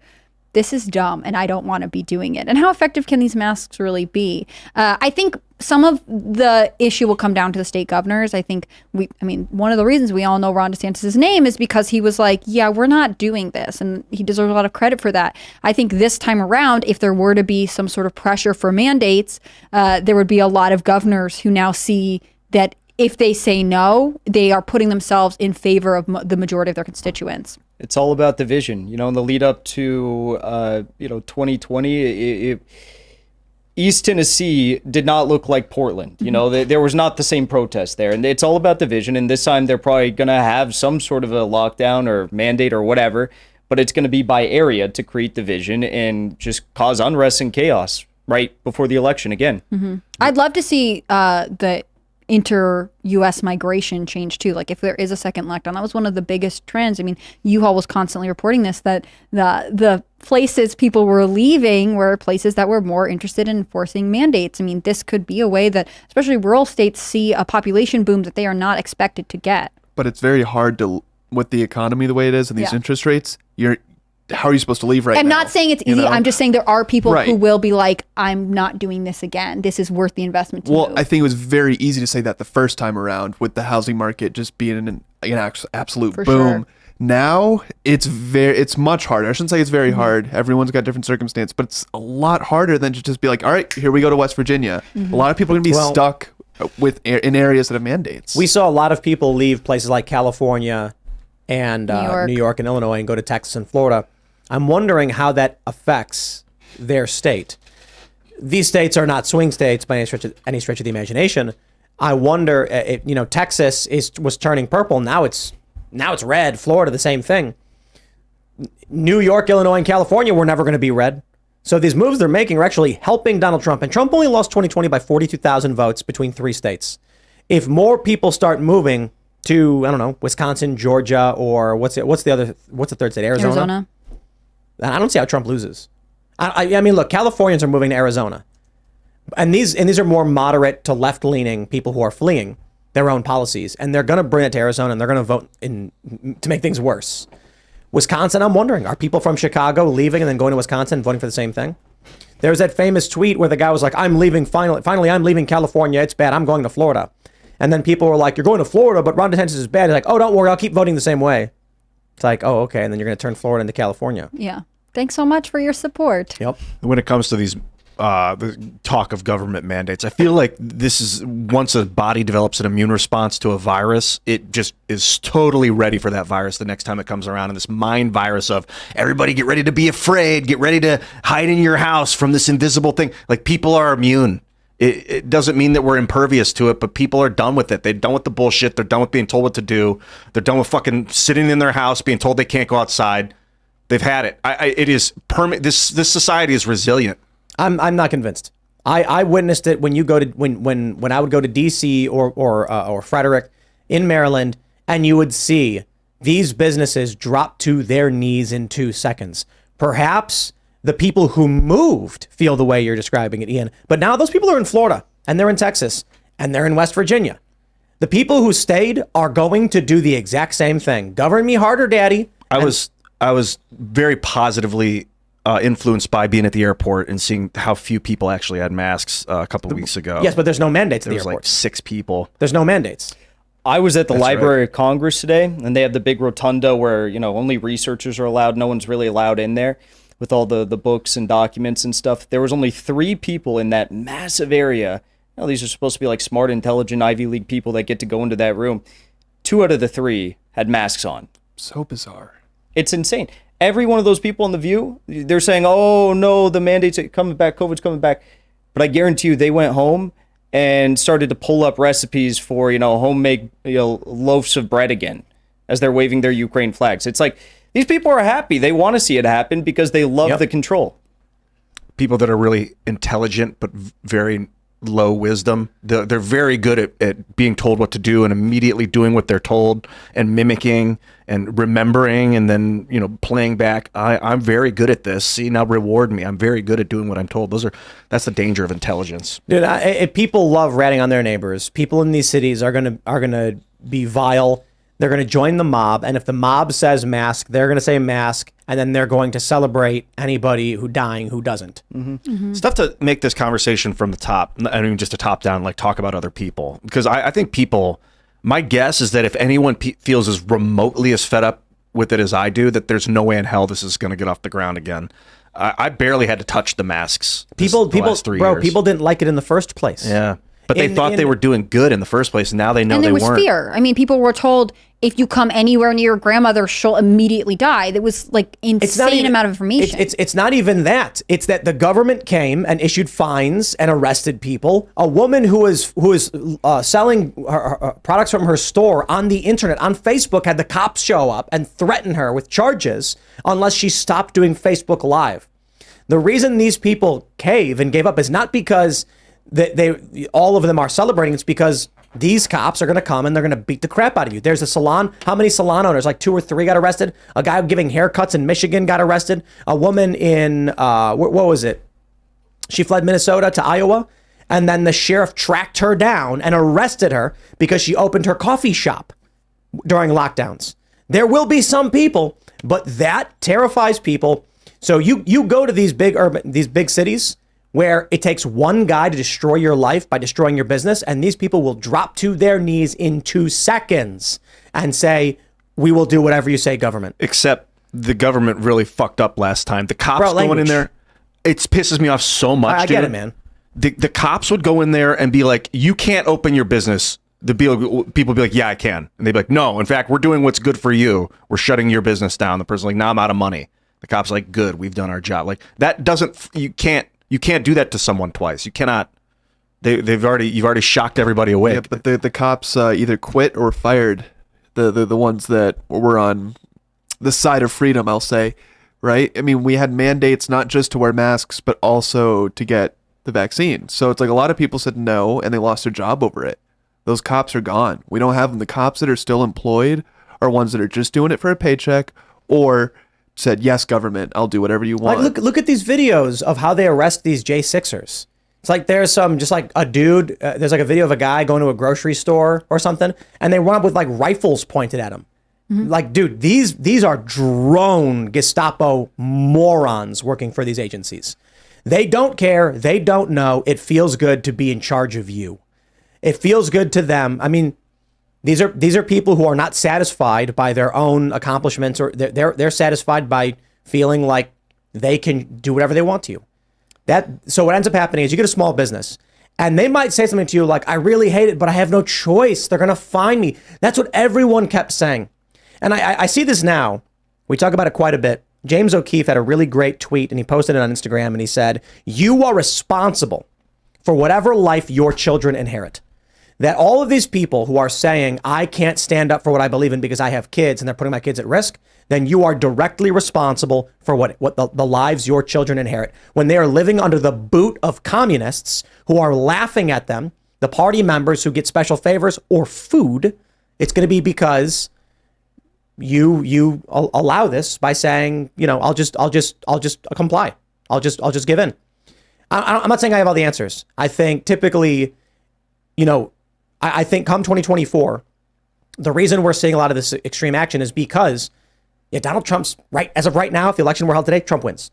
this is dumb and I don't want to be doing it. And how effective can these masks really be? I think some of the issue will come down to the state governors. I think one of the reasons we all know Ron DeSantis' name is because he was like, yeah, we're not doing this. And he deserves a lot of credit for that. I think this time around, if there were to be some sort of pressure for mandates, there would be a lot of governors who now see that if they say no, they are putting themselves in favor of the majority of their constituents. It's all about division. In the lead up to 2020, East Tennessee did not look like Portland. There was not the same protest there, and it's all about division. And this time they're probably going to have some sort of a lockdown or mandate or whatever, but it's going to be by area to create division and just cause unrest and chaos right before the election again. Mm-hmm. I'd love to see the inter-U.S. migration change too. Like if there is a second lockdown, that was one of the biggest trends. I mean, U-Haul was constantly reporting this, that the places people were leaving were places that were more interested in enforcing mandates. I mean, this could be a way that especially rural states see a population boom that they are not expected to get. But it's very hard to, with the economy the way it is and these interest rates, how are you supposed to leave right now? I'm not saying it's easy. I'm just saying there are people who will be like, I'm not doing this again. This is worth the investment to move. I think it was very easy to say that the first time around with the housing market just being an absolute boom. Sure. Now it's much harder. I shouldn't say it's very hard. Everyone's got different circumstance, but it's a lot harder than to just be like, all right, here we go to West Virginia. Mm-hmm. A lot of people are going to be stuck in areas that have mandates. We saw a lot of people leave places like California and New York and Illinois and go to Texas and Florida. I'm wondering how that affects their state. These states are not swing states by any stretch of the imagination. I wonder, Texas was turning purple. Now it's red. Florida, the same thing. New York, Illinois, and California were never going to be red. So these moves they're making are actually helping Donald Trump. And Trump only lost 2020 by 42,000 votes between 3 states. If more people start moving to, I don't know, Wisconsin, Georgia, or what's the third state? Arizona. I don't see how Trump loses. I mean, look, Californians are moving to Arizona, and these are more moderate to left-leaning people who are fleeing their own policies, and they're going to bring it to Arizona, and they're going to vote to make things worse. Wisconsin, I'm wondering, are people from Chicago leaving and then going to Wisconsin and voting for the same thing? There's that famous tweet where the guy was like, I'm leaving, finally, I'm leaving California. It's bad. I'm going to Florida. And then people were like, you're going to Florida, but Ron DeSantis is bad. He's like, oh, don't worry. I'll keep voting the same way. It's like, oh, okay. And then you're going to turn Florida into California. Yeah. Thanks so much for your support. Yep. When it comes to these the talk of government mandates, I feel like this is, once a body develops an immune response to a virus, it just is totally ready for that virus the next time it comes around. And this mind virus of everybody get ready to be afraid, get ready to hide in your house from this invisible thing. Like, people are immune. It doesn't mean that we're impervious to it, but people are done with it. They're done with the bullshit. They're done with being told what to do. They're done with fucking sitting in their house, being told they can't go outside. They've had it. It is permanent. This society is resilient. I'm not convinced. I witnessed it when you go to when I would go to DC or Frederick in Maryland, and you would see these businesses drop to their knees in 2 seconds. Perhaps the people who moved feel the way you're describing it, Ian. But now those people are in Florida, and they're in Texas, and they're in West Virginia. The people who stayed are going to do the exact same thing. Govern me harder, Daddy. I was very positively influenced by being at the airport and seeing how few people actually had masks a couple of weeks ago. Yes, but there's no mandates at There the was airport. like 6 people. There's no mandates. I was at the That's Library right. of Congress today, and they have the big rotunda where, only researchers are allowed. No one's really allowed in there with all the books and documents and stuff. There was only 3 people in that massive area. These are supposed to be like smart, intelligent Ivy League people that get to go into that room. 2 out of the 3 had masks on. So bizarre. It's insane. Every one of those people on The View, they're saying, oh, no, the mandates are coming back, COVID's coming back. But I guarantee you they went home and started to pull up recipes for, homemade loaves of bread again as they're waving their Ukraine flags. It's like, these people are happy. They want to see it happen because they love the control. People that are really intelligent but very low wisdom, they're very good at being told what to do and immediately doing what they're told and mimicking and remembering and then playing back. I'm very good at this. See, now reward me. I'm very good at doing what I'm told. That's the danger of intelligence. Dude, people love ratting on their neighbors. People in these cities are gonna be vile. They're going to join the mob, and if the mob says mask, they're going to say mask, and then they're going to celebrate anybody who dying who doesn't. It's tough to make this conversation from the top. I mean, just a top down, like talk about other people, because I think people. My guess is that if anyone feels as remotely as fed up with it as I do, that there's no way in hell this is going to get off the ground again. I barely had to touch the masks. The last 3 years. People didn't like it in the first place. Yeah. But they thought they were doing good in the first place, and now they know and they there was weren't. fear. I mean, people were told if you come anywhere near your grandmother, she'll immediately die. That was like insane amount of information. It's not even that. It's that the government came and issued fines and arrested people. A woman who is selling her products from her store on the internet, on Facebook, had the cops show up and threaten her with charges unless she stopped doing Facebook Live. The reason these people cave and gave up is not because they all of them are celebrating. It's because these cops are going to come and they're going to beat the crap out of you. There's a salon. How many salon owners? Like 2 or 3 got arrested. A guy giving haircuts in Michigan got arrested. A woman in what was it? She fled Minnesota to Iowa, and then the sheriff tracked her down and arrested her because she opened her coffee shop during lockdowns. There will be some people, but that terrifies people. So you go to these big cities where it takes one guy to destroy your life by destroying your business, and these people will drop to their knees in 2 seconds and say, we will do whatever you say, government. Except the government really fucked up last time. The cops going in there, it pisses me off so much, I get it, man. The cops would go in there and be like, you can't open your business. People would be like, yeah, I can. And they'd be like, no, in fact, we're doing what's good for you. We're shutting your business down. The person's like, now I'm out of money. The cop's like, good, we've done our job. Like, that doesn't, you can't do that to someone twice. You cannot. You've already shocked everybody awake. Yeah, but the cops either quit or fired the ones that were on the side of freedom, I'll say, right? I mean, we had mandates not just to wear masks, but also to get the vaccine. So it's like a lot of people said no, and they lost their job over it. Those cops are gone. We don't have them. The cops that are still employed are ones that are just doing it for a paycheck or said, yes, government, I'll do whatever you want. Like, look at these videos of how they arrest these J6ers. It's like there's just like a dude, there's like a video of a guy going to a grocery store or something, and they run up with like rifles pointed at him. Like, dude, these are drone Gestapo morons working for these agencies. They don't care. They don't know. It feels good to be in charge of you. It feels good to them. I mean, these are people who are not satisfied by their own accomplishments, or they're satisfied by feeling like they can do whatever they want to you. So what ends up happening is you get a small business and they might say something to you like, I really hate it, but I have no choice. They're going to fine me. That's what everyone kept saying. And I see this now. We talk about it quite a bit. James O'Keefe had a really great tweet and he posted it on Instagram and he said, you are responsible for whatever life your children inherit. That all of these people who are saying, I can't stand up for what I believe in because I have kids and they're putting my kids at risk, then you are directly responsible for what the lives your children inherit. When they are living under the boot of communists who are laughing at them, the party members who get special favors or food, it's going to be because you allow this by saying, I'll just comply. I'll just give in. I'm not saying I have all the answers. I think typically, I think come 2024, the reason we're seeing a lot of this extreme action is because Donald Trump's right. As of right now, if the election were held today, Trump wins.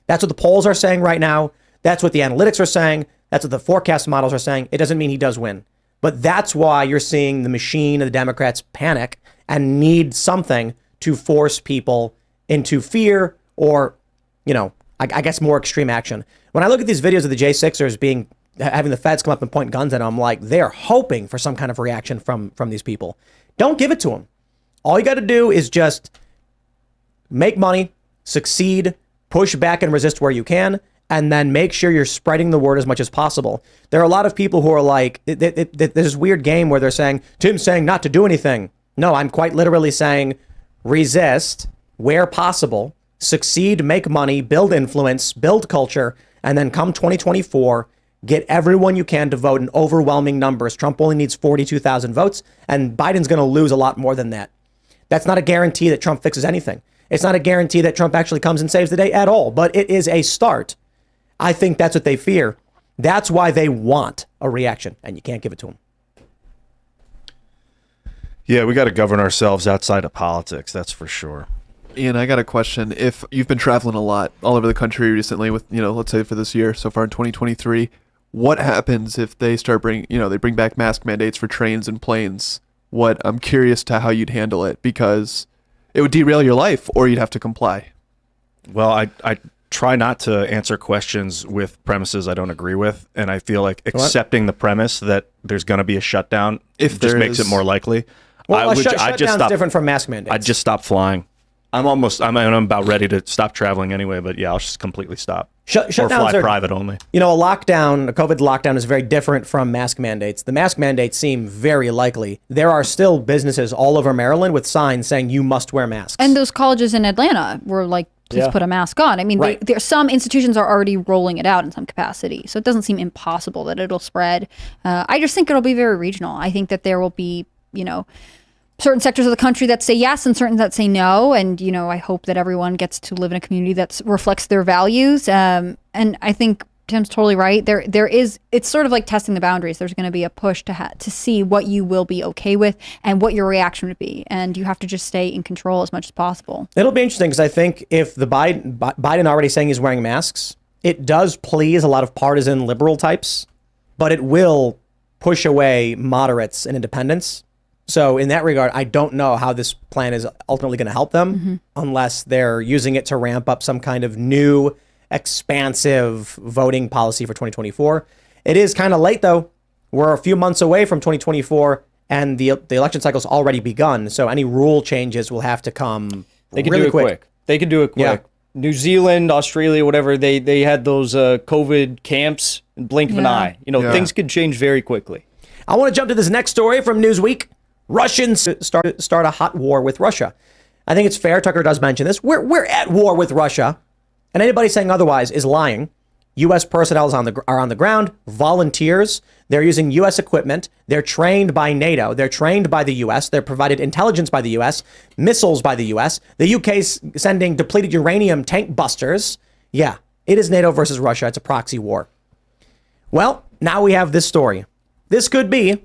That's what the polls are saying right now. That's what the analytics are saying. That's what the forecast models are saying. It doesn't mean he does win. But that's why you're seeing the machine of the Democrats panic and need something to force people into fear or, I guess more extreme action. When I look at these videos of the J6ers having the feds come up and point guns at them, I'm like, they're hoping for some kind of reaction from these people. Don't give it to them. All you got to do is just make money, succeed, push back and resist where you can, and then make sure you're spreading the word as much as possible. There are a lot of people who are like, there's this weird game where they're saying, Tim's saying not to do anything. No, I'm quite literally saying resist where possible, succeed, make money, build influence, build culture, and then come 2024, get everyone you can to vote in overwhelming numbers. Trump only needs 42,000 votes, and Biden's going to lose a lot more than that. That's not a guarantee that Trump fixes anything. It's not a guarantee that Trump actually comes and saves the day at all, but it is a start. I think that's what they fear. That's why they want a reaction, and you can't give it to them. Yeah, we got to govern ourselves outside of politics. That's for sure. Ian, I got a question. If you've been traveling a lot all over the country recently with, let's say for this year, so far in 2023, what happens if they start they bring back mask mandates for trains and planes? I'm curious to how you'd handle it, because it would derail your life or you'd have to comply. Well, I try not to answer questions with premises I don't agree with. And I feel like accepting the premise that there's going to be a shutdown just makes it more likely. Well, shutdown's different from mask mandates. I'd just stop flying. I'm about ready to stop traveling anyway, but yeah, I'll just completely stop. Or fly private only. A COVID lockdown is very different from mask mandates. The mask mandates seem very likely. There are still businesses all over Maryland with signs saying you must wear masks. And those colleges in Atlanta were like, please put a mask on. I mean, right. Some institutions are already rolling it out in some capacity. So it doesn't seem impossible that it'll spread. I just think it'll be very regional. I think that there will be, certain sectors of the country that say yes and certain that say no. And, I hope that everyone gets to live in a community that reflects their values. And I think Tim's totally right. It's sort of like testing the boundaries. There's going to be a push to see what you will be okay with and what your reaction would be. And you have to just stay in control as much as possible. It'll be interesting because I think if the Biden already saying he's wearing masks, it does please a lot of partisan liberal types, but it will push away moderates and independents. So in that regard, I don't know how this plan is ultimately going to help them unless they're using it to ramp up some kind of new, expansive voting policy for 2024. It is kind of late, though. We're a few months away from 2024, and the election cycle's already begun. So any rule changes will have to come really quick. They can do it quick. Yeah. New Zealand, Australia, whatever, they had those COVID camps in blink of an eye. Things could change very quickly. I want to jump to this next story from Newsweek. Russians start a hot war with Russia. I think it's fair. Tucker does mention this. We're at war with Russia, and anybody saying otherwise is lying. U.S. personnel are on the ground, volunteers. They're using U.S. equipment. They're trained by NATO. They're trained by the U.S. They're provided intelligence by the U.S., missiles by the U.S. The U.K.'s sending depleted uranium tank busters. Yeah, it is NATO versus Russia. It's a proxy war. Well, now we have this story. This could be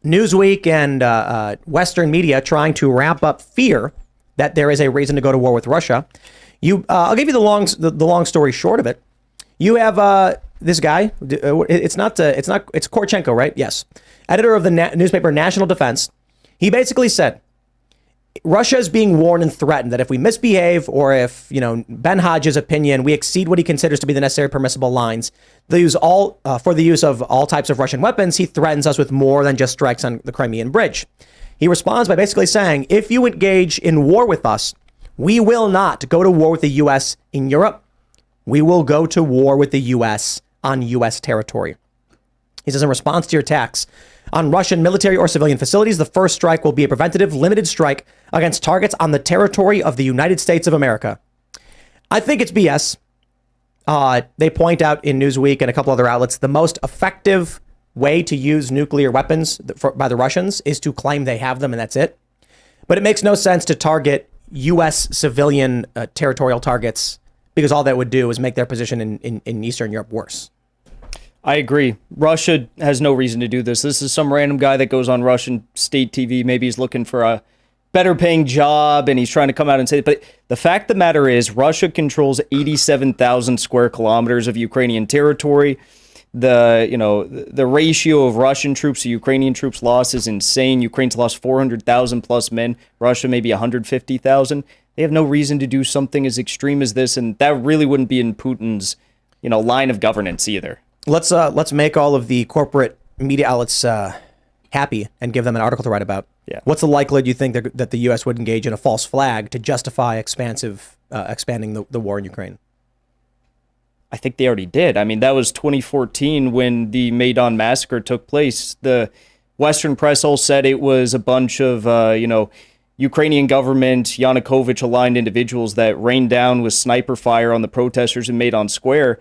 Newsweek and Western media trying to ramp up fear that there is a reason to go to war with Russia. I'll give you the long story short of it. You have this guy. It's Korchenko, right? Yes, editor of the newspaper National Defense. He basically said Russia is being warned and threatened that if we misbehave, or if Ben Hodge's opinion, we exceed what he considers to be the necessary permissible lines, they use for the use of all types of Russian weapons. He threatens us with more than just strikes on the Crimean Bridge. He responds by basically saying, if you engage in war with us, we will not go to war with the U.S. in Europe. We will go to war with the U.S. on U.S. territory. He says, in response to your attacks on Russian military or civilian facilities, the first strike will be a preventative, limited strike against targets on the territory of the United States of America. I think it's BS. They point out in Newsweek and a couple other outlets, the most effective way to use nuclear weapons by the Russians is to claim they have them, and that's it. But it makes no sense to target U.S. civilian territorial targets, because all that would do is make their position in Eastern Europe worse. I agree. Russia has no reason to do this. This is some random guy that goes on Russian state TV. Maybe he's looking for a better paying job and he's trying to come out and say it. But the fact of the matter is, Russia controls 87,000 square kilometers of Ukrainian territory. The ratio of Russian troops to Ukrainian troops lost is insane. Ukraine's lost 400,000 plus men. Russia maybe 150,000. They have no reason to do something as extreme as this, and that really wouldn't be in Putin's line of governance either. Let's make all of the corporate media outlets happy and give them an article to write about. Yeah. What's the likelihood you think that the U.S. would engage in a false flag to justify expanding the war in Ukraine? I think they already did. I mean, that was 2014 when the Maidan massacre took place. The Western press all said it was a bunch of, Ukrainian government, Yanukovych-aligned individuals that rained down with sniper fire on the protesters in Maidan Square.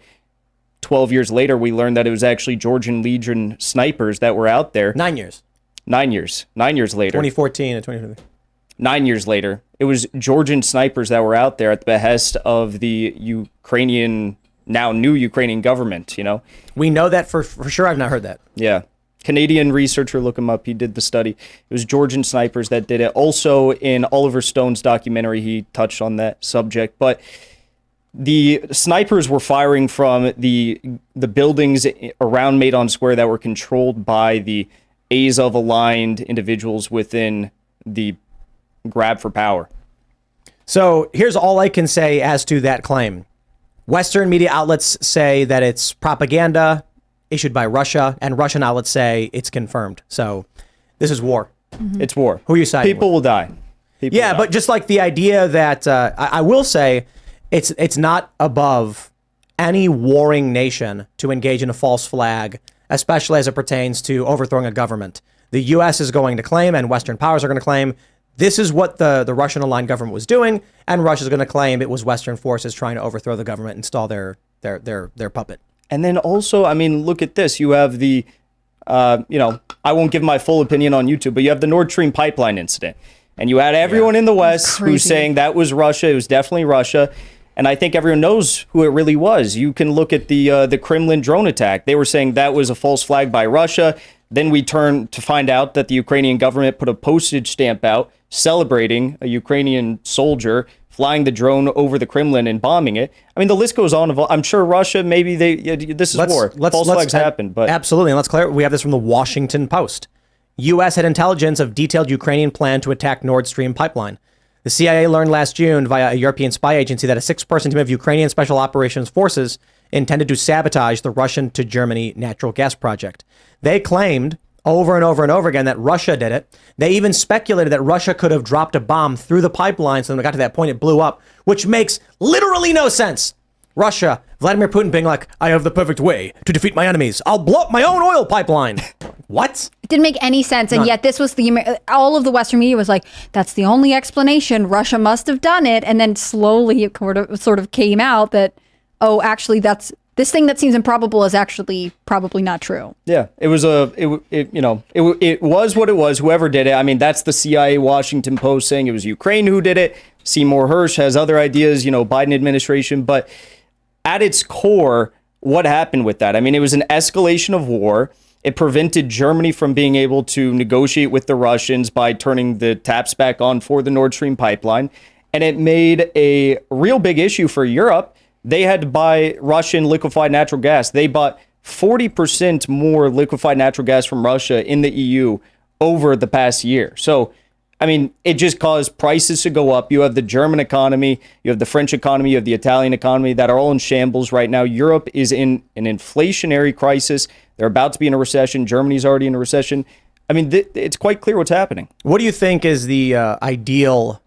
12 years later, we learned that it was actually Georgian Legion snipers that were out there. 9 years. 9 years. 9 years later. 2014 and 2015. 9 years later, it was Georgian snipers that were out there at the behest of the now new Ukrainian government, We know that for sure. I've not heard that. Yeah. Canadian researcher, look him up. He did the study. It was Georgian snipers that did it. Also, in Oliver Stone's documentary, he touched on that subject. But the snipers were firing from the buildings around Maidan Square that were controlled by the Azov-aligned individuals within the grab for power. So here's all I can say as to that claim. Western media outlets say that it's propaganda issued by Russia, and Russian outlets say it's confirmed. So this is war. Mm-hmm. It's war. Who are you siding People with? will die. People will die. But just like the idea that I will say it's not above any warring nation to engage in a false flag, especially as it pertains to overthrowing a government. The U.S. is going to claim, and Western powers are going to claim, this is what the Russian-aligned government was doing, and Russia's going to claim it was Western forces trying to overthrow the government and install their puppet. And then also, I mean, look at this. You have the, I won't give my full opinion on YouTube, but you have the Nord Stream pipeline incident. And you had everyone in the West who's saying that was Russia. It was definitely Russia. And I think everyone knows who it really was. You can look at the Kremlin drone attack. They were saying that was a false flag by Russia. Then we turned to find out that the Ukrainian government put a postage stamp out celebrating a Ukrainian soldier flying the drone over the Kremlin and bombing it. I mean, the list goes on. I'm sure Russia, maybe this is war. False flags happen. But absolutely. And let's clarify. We have this from the Washington Post. U.S. had intelligence of detailed Ukrainian plan to attack Nord Stream pipeline. The CIA learned last June via a European spy agency that a 6-person team of Ukrainian Special Operations Forces intended to sabotage the Russian to Germany natural gas project. They claimed over and over and over again that Russia did it. They even speculated that Russia could have dropped a bomb through the pipeline. So when it got to that point, it blew up, which makes literally no sense. Russia, Vladimir Putin being like, I have the perfect way to defeat my enemies. I'll blow up my own oil pipeline. What? It didn't make any sense. And yet this was all of the Western media was like, that's the only explanation. Russia must have done it. And then slowly it sort of came out that, oh, actually, this thing that seems improbable is actually probably not true. Yeah, it was it was what it was. Whoever did it. I mean, that's the CIA Washington Post saying it was Ukraine who did it. Seymour Hersh has other ideas, Biden administration. But at its core, what happened with that? I mean, it was an escalation of war. It prevented Germany from being able to negotiate with the Russians by turning the taps back on for the Nord Stream pipeline. And it made a real big issue for Europe. They had to buy Russian liquefied natural gas. They bought 40% more liquefied natural gas from Russia in the EU over the past year. So, I mean, it just caused prices to go up. You have the German economy, you have the French economy, you have the Italian economy that are all in shambles right now. Europe is in an inflationary crisis. They're about to be in a recession. Germany's already in a recession. I mean, it's quite clear what's happening. What do you think is the ideal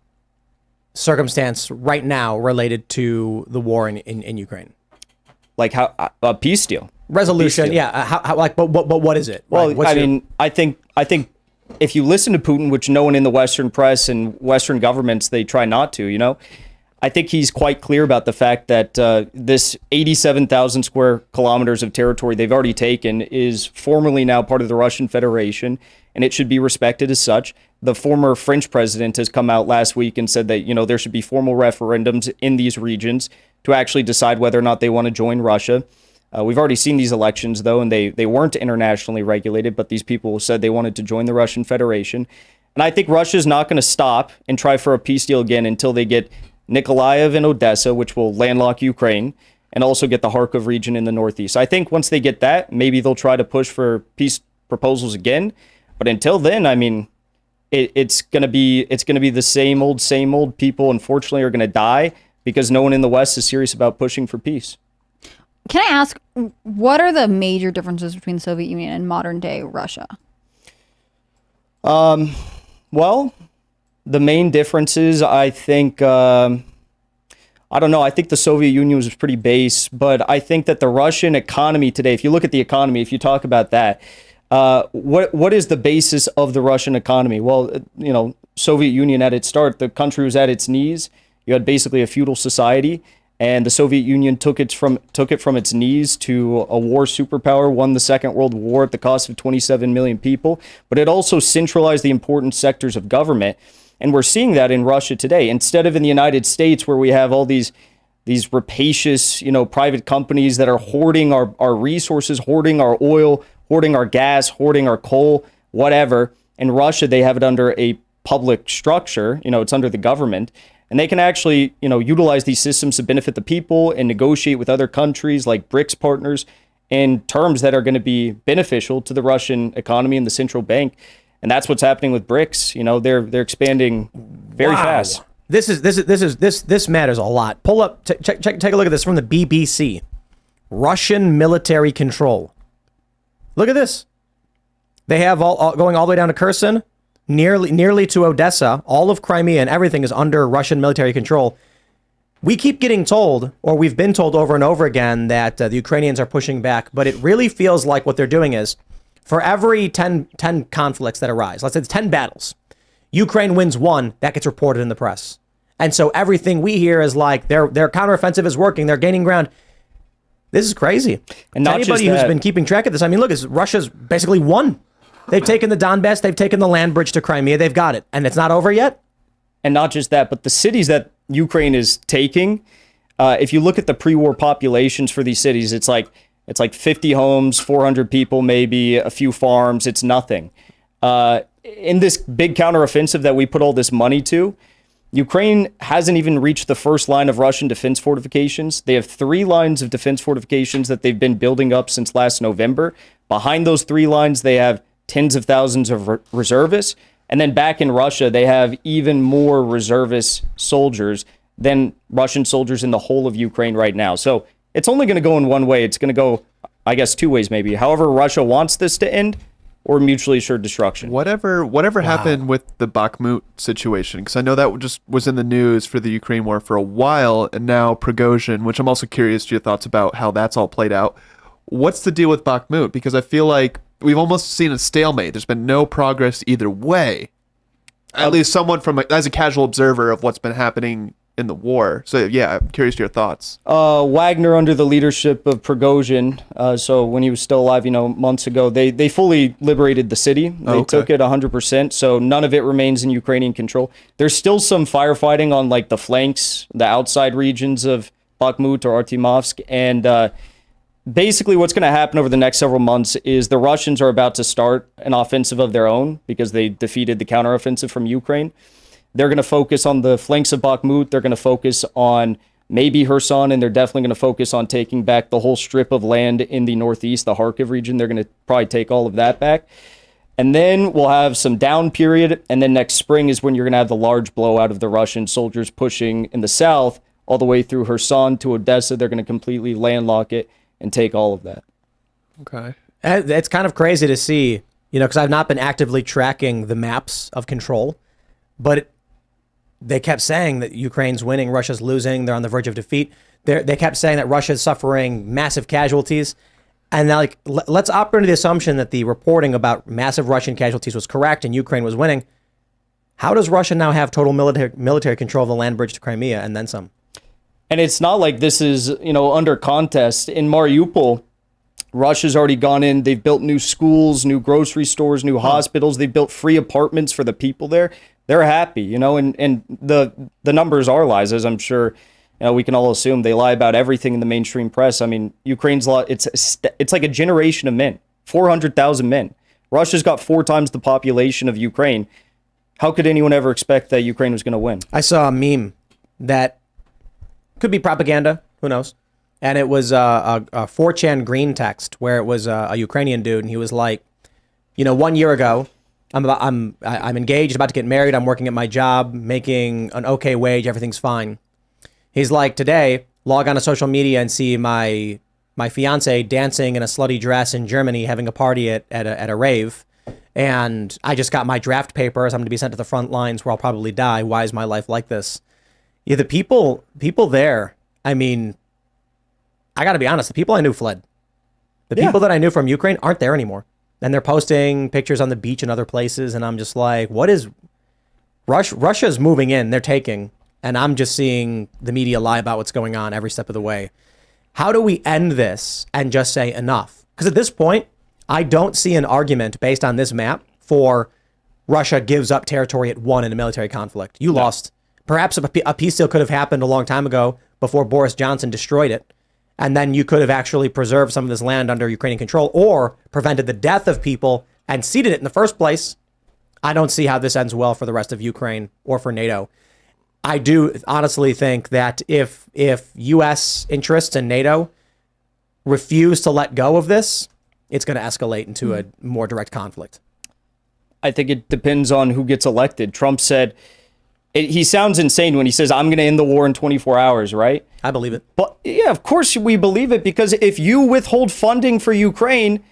circumstance right now related to the war in Ukraine? Like how a peace deal. Resolution, Peace deal. yeah. How like, but what is it? Well, Right? What's I your- mean, I think if you listen to Putin, which no one in the Western press and Western governments, they try not to, you know, I think he's quite clear about the fact that this 87,000 square kilometers of territory they've already taken is formally now part of the Russian Federation, and it should be respected as such. The former French president has come out last week and said that, you know, there should be formal referendums in these regions to actually decide whether or not they want to join Russia. We've already seen these elections, though, and they weren't internationally regulated, but these people said they wanted to join the Russian Federation. And I think Russia's not going to stop and try for a peace deal again until they get Nikolaev and Odessa, which will landlock Ukraine, and also get the Kharkov region in the northeast. I think once they get that, maybe they'll try to push for peace proposals again. But until then, I mean, it's gonna be the same old. People, unfortunately, are gonna die because no one in the West is serious about pushing for peace. Can I ask, what are the major differences between the Soviet Union and modern day Russia? Well, the main differences, I think, I don't know. I think the Soviet Union was pretty base, but I think that the Russian economy today, if you look at the economy, if you talk about that, what is the basis of the Russian economy? Well, you know, Soviet Union at its start, the country was at its knees. You had basically a feudal society, and the Soviet Union took it from its knees to a war superpower, won the Second World War at the cost of 27 million people, but it also centralized the important sectors of government. And we're seeing that in Russia today. Instead of in the United States, where we have all these rapacious, you know, private companies that are hoarding our resources, hoarding our oil, hoarding our gas, hoarding our coal, whatever. In Russia, they have it under a public structure. You know, it's under the government. And they can actually, you know, utilize these systems to benefit the people and negotiate with other countries like BRICS partners in terms that are going to be beneficial to the Russian economy and the central bank. And that's what's happening with BRICS. You know, they're expanding very fast. This matters a lot. Pull up, take a look at this from the BBC. Russian military control. Look at this. They have all going all the way down to Kherson, nearly to Odessa. All of Crimea and everything is under Russian military control. We keep getting told, or we've been told over and over again, that the Ukrainians are pushing back, but it really feels like what they're doing is, for every 10 conflicts that arise, let's say it's 10 battles, Ukraine wins one, that gets reported in the press. And so everything we hear is like their counteroffensive is working, they're gaining ground. This is crazy. And not anybody just who's that, been keeping track of this, I mean, look, Russia's basically won. They've taken the Donbass, they've taken the land bridge to Crimea, they've got it. And it's not over yet? And not just that, but the cities that Ukraine is taking, if you look at the pre-war populations for these cities, it's like 50 homes, 400 people, maybe a few farms. It's nothing. In this big counteroffensive that we put all this money to, Ukraine hasn't even reached the first line of Russian defense fortifications. They have 3 lines of defense fortifications that they've been building up since last November. Behind those 3 lines, they have tens of thousands of reservists. And then back in Russia, they have even more reservist soldiers than Russian soldiers in the whole of Ukraine right now. So it's only going to go in one way. It's going to go, I guess, 2 ways maybe. However Russia wants this to end, or mutually assured destruction. Whatever happened with the Bakhmut situation? Because I know that just was in the news for the Ukraine war for a while, and now Prigozhin, which I'm also curious to your thoughts about how that's all played out. What's the deal with Bakhmut? Because I feel like we've almost seen a stalemate. There's been no progress either way. At least someone as a casual observer of what's been happening in the war. So yeah, I'm curious to your thoughts. Wagner, under the leadership of Prigozhin, so when he was still alive, months ago, they fully liberated the city. They took it 100%. So none of it remains in Ukrainian control. There's still some firefighting on like the flanks, the outside regions of Bakhmut or Artyomovsk, and basically what's going to happen over the next several months is the Russians are about to start an offensive of their own because they defeated the counteroffensive from Ukraine. They're going to focus on the flanks of Bakhmut. They're going to focus on maybe Kherson, and they're definitely going to focus on taking back the whole strip of land in the northeast, the Kharkiv region. They're going to probably take all of that back. And then we'll have some down period, and then next spring is when you're going to have the large blowout of the Russian soldiers pushing in the south all the way through Kherson to Odessa. They're going to completely landlock it and take all of that. Okay. It's kind of crazy to see, because I've not been actively tracking the maps of control, but they kept saying that Ukraine's winning, Russia's losing, they're on the verge of defeat. They kept saying that Russia's suffering massive casualties. And now, let's operate under the assumption that the reporting about massive Russian casualties was correct and Ukraine was winning. How does Russia now have total military control of the land bridge to Crimea and then some? And it's not like this is, under contest. In Mariupol, Russia's already gone in. They've built new schools, new grocery stores, new hospitals. They've built free apartments for the people there. They're happy, and the numbers are lies, as I'm sure we can all assume. They lie about everything in the mainstream press. I mean, Ukraine's it's like a generation of men, 400,000 men. Russia's got 4 times the population of Ukraine. How could anyone ever expect that Ukraine was going to win? I saw a meme that could be propaganda, who knows? And it was a 4chan green text where it was a Ukrainian dude, and he was like, 1 year ago, I'm engaged, about to get married, I'm working at my job, making an okay wage, everything's fine. He's like, today, log on to social media and see my fiance dancing in a slutty dress in Germany, having a party at a rave, and I just got my draft papers, I'm going to be sent to the front lines where I'll probably die. Why is my life like this? Yeah, the people there, I mean, I got to be honest, the people I knew fled. The people that I knew from Ukraine aren't there anymore. And they're posting pictures on the beach and other places, and I'm just like, what is... Russia's moving in, they're taking, and I'm just seeing the media lie about what's going on every step of the way. How do we end this and just say enough? Because at this point, I don't see an argument based on this map for Russia gives up territory it won in a military conflict. You lost. Perhaps a peace deal could have happened a long time ago before Boris Johnson destroyed it. And then you could have actually preserved some of this land under Ukrainian control or prevented the death of people and ceded it in the first place. I don't see how this ends well for the rest of Ukraine or for NATO. I do honestly think that if U.S. interests and NATO refuse to let go of this, it's going to escalate into a more direct conflict. I think it depends on who gets elected. Trump said... He sounds insane when he says, I'm going to end the war in 24 hours, right? I believe it. But yeah, of course we believe it, because if you withhold funding for Ukraine,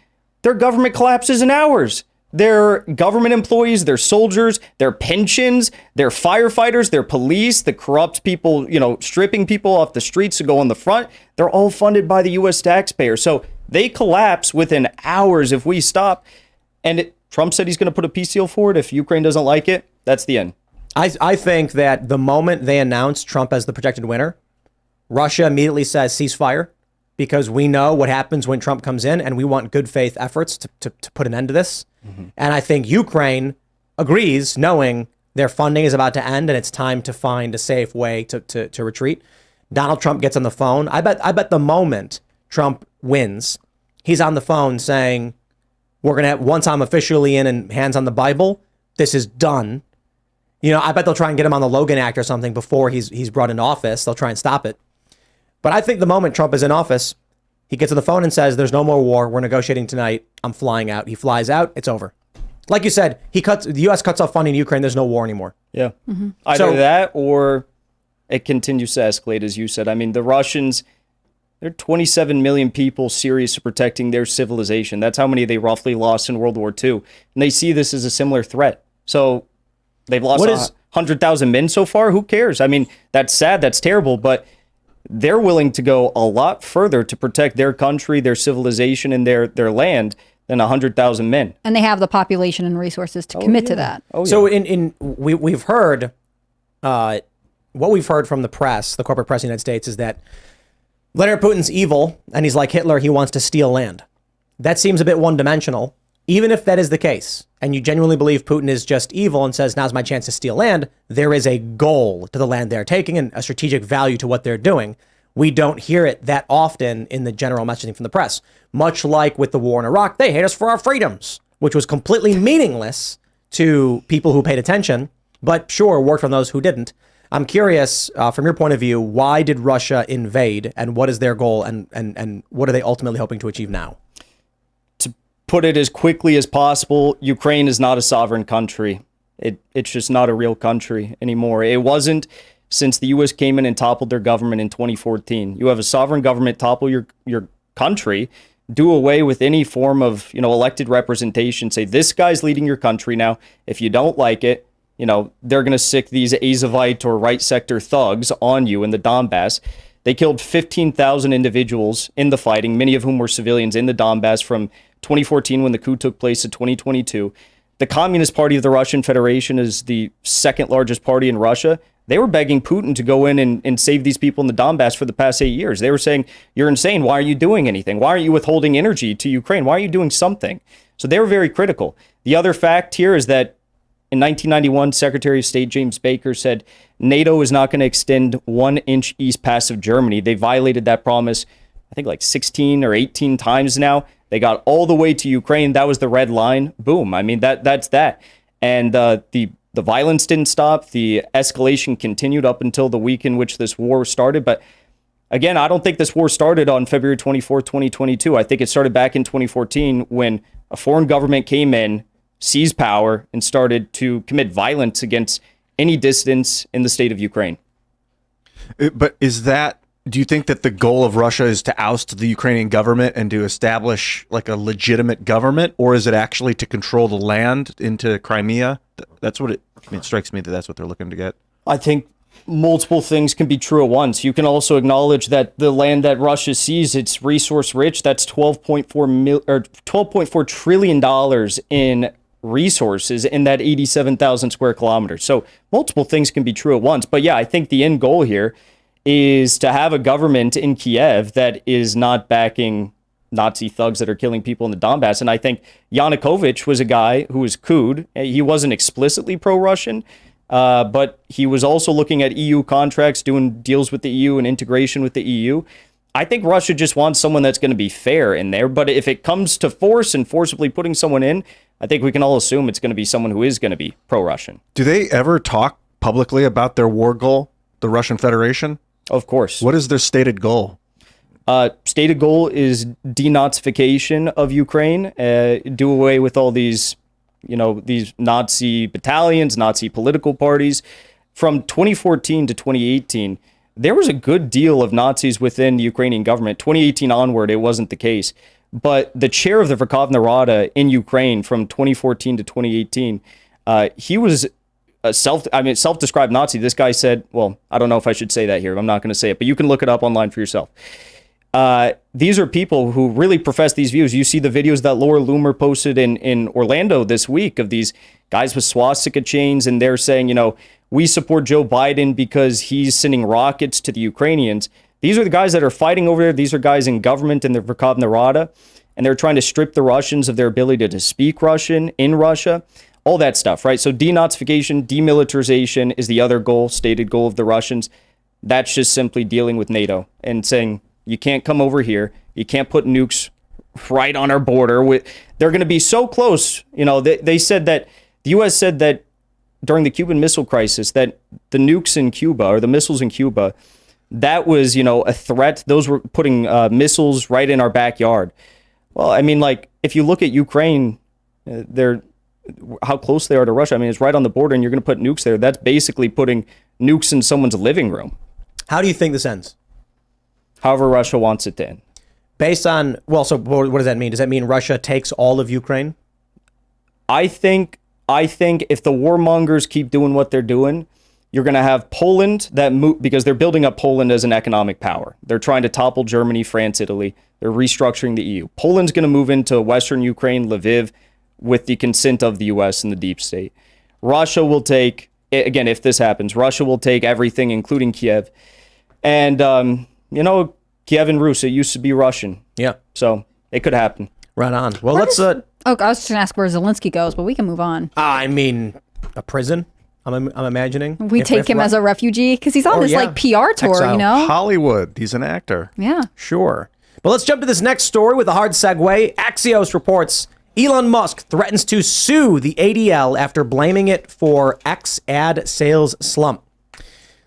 their government collapses in hours. Their government employees, their soldiers, their pensions, their firefighters, their police, the corrupt people, stripping people off the streets to go on the front, they're all funded by the U.S. taxpayer. So they collapse within hours if we stop. And Trump said he's going to put a peace deal forward. If Ukraine doesn't like it, that's the end. I think that the moment they announce Trump as the projected winner, Russia immediately says ceasefire, because we know what happens when Trump comes in, and we want good faith efforts to put an end to this. Mm-hmm. And I think Ukraine agrees, knowing their funding is about to end and it's time to find a safe way to retreat. Donald Trump gets on the phone. I bet the moment Trump wins, he's on the phone saying, we're going to have, once I'm officially in and hands on the Bible, this is done. I bet they'll try and get him on the Logan Act or something before he's brought into office. They'll try and stop it. But I think the moment Trump is in office, he gets on the phone and says, there's no more war. We're negotiating tonight. I'm flying out. He flies out. It's over. Like you said, the U.S. cuts off funding to Ukraine. There's no war anymore. Yeah. Mm-hmm. Either that or it continues to escalate, as you said. I mean, the Russians, they're 27 million people serious to protecting their civilization. That's how many they roughly lost in World War II. And they see this as a similar threat. So... they've lost 100,000 men so far. Who cares? I mean, that's sad. That's terrible. But they're willing to go a lot further to protect their country, their civilization, and their land than 100,000 men. And they have the population and resources to commit to that. Oh, yeah. So we've heard, what we've heard from the press, the corporate press in the United States, is that Vladimir Putin's evil, and he's like Hitler, he wants to steal land. That seems a bit one-dimensional. Even if that is the case, and you genuinely believe Putin is just evil and says, now's my chance to steal land, there is a goal to the land they're taking and a strategic value to what they're doing. we don't hear it that often in the general messaging from the press. Much like with the war in Iraq, they hate us for our freedoms, which was completely meaningless to people who paid attention, but sure, worked on those who didn't. I'm curious, from your point of view, why did Russia invade, and what is their goal, and what are they ultimately hoping to achieve now? To put it as quickly as possible, Ukraine is not a sovereign country. It's just not a real country anymore. It wasn't since the U.S. came in and toppled their government in 2014. You have a sovereign government topple your country, do away with any form of, elected representation, say, this guy's leading your country now. If you don't like it, they're going to sick these Azovite or right sector thugs on you in the Donbass. They killed 15,000 individuals in the fighting, many of whom were civilians in the Donbass from 2014 when the coup took place to 2022. The Communist Party of the Russian Federation is the second largest party in Russia. They were begging Putin to go in and save these people in the Donbass for the past 8 years. They were saying, you're insane. Why are you doing anything? Why aren't you withholding energy to Ukraine? Why are you doing something? So they were very critical. The other fact here is that in 1991, Secretary of State James Baker said NATO is not going to extend 1 inch east past of Germany. They violated that promise, I think like 16 or 18 times now. They got all the way to Ukraine. That was the red line. Boom. I mean, that's that. And the violence didn't stop. The escalation continued up until the week in which this war started. But again, I don't think this war started on February 24th, 2022. I think it started back in 2014 when a foreign government came in, seized power, and started to commit violence against any dissidents in the state of Ukraine. But do you think that the goal of Russia is to oust the Ukrainian government and to establish like a legitimate government, or is it actually to control the land into Crimea? That's what it strikes me that that's what they're looking to get. I think multiple things can be true at once. You can also acknowledge that the land that Russia sees, it's resource rich. That's $12.4 trillion in resources in that 87,000 square kilometers. So multiple things can be true at once. But yeah, I think the end goal here is to have a government in Kiev that is not backing Nazi thugs that are killing people in the Donbass. And I think Yanukovych was a guy who was couped. He wasn't explicitly pro-Russian, but he was also looking at EU contracts, doing deals with the EU and integration with the EU. I think Russia just wants someone that's going to be fair in there. But if it comes to force and forcibly putting someone in, I think we can all assume it's going to be someone who is going to be pro-Russian. Do they ever talk publicly about their war goal, the Russian Federation? Of course. What is their stated goal? Stated goal is denazification of Ukraine, do away with all these, these Nazi battalions, Nazi political parties. From 2014 to 2018, there was a good deal of Nazis within the Ukrainian government. 2018 onward, it wasn't the case. But the chair of the Verkhovna Rada in Ukraine from 2014 to 2018, he was a self-described Nazi. This guy said, well, I don't know if I should say that here. I'm not going to say it, but you can look it up online for yourself. These are people who really profess these views. You see the videos that Laura Loomer posted in Orlando this week of these guys with swastika chains, and they're saying, we support Joe Biden because he's sending rockets to the Ukrainians. These are the guys that are fighting over there. These are guys in government in the Verkhovna Rada, and they're trying to strip the Russians of their ability to speak Russian in Russia, all that stuff, right? So denazification, demilitarization is the other goal, stated goal of the Russians. That's just simply dealing with NATO and saying, you can't come over here. You can't put nukes right on our border. They're going to be so close. They said that, the U.S. said that during the Cuban Missile Crisis, that the nukes in Cuba, or the missiles in Cuba, that was, a threat. Those were putting missiles right in our backyard. Well, I mean, like, if you look at Ukraine, how close they are to Russia. I mean, it's right on the border, and you're going to put nukes there. That's basically putting nukes in someone's living room. How do you think this ends? However Russia wants it to end. Based on, so what does that mean? Does that mean Russia takes all of Ukraine? I think if the warmongers keep doing what they're doing, you're going to have Poland because they're building up Poland as an economic power. They're trying to topple Germany, France, Italy. They're restructuring the EU. Poland's going to move into Western Ukraine, Lviv, with the consent of the U.S. and the deep state. Russia will take, again, if this happens, Russia will take everything, including Kiev. And, Kiev and Rus, it used to be Russian. Yeah. So it could happen. Right on. Well, let's... I was just going to ask where Zelensky goes, but we can move on. I mean, a prison? I'm imagining. We take him as a refugee because he's on this like PR tour, Exile. you know? Hollywood. He's an actor. Yeah. Sure. But let's jump to this next story with a hard segue. Axios reports Elon Musk threatens to sue the ADL after blaming it for X ad sales slump.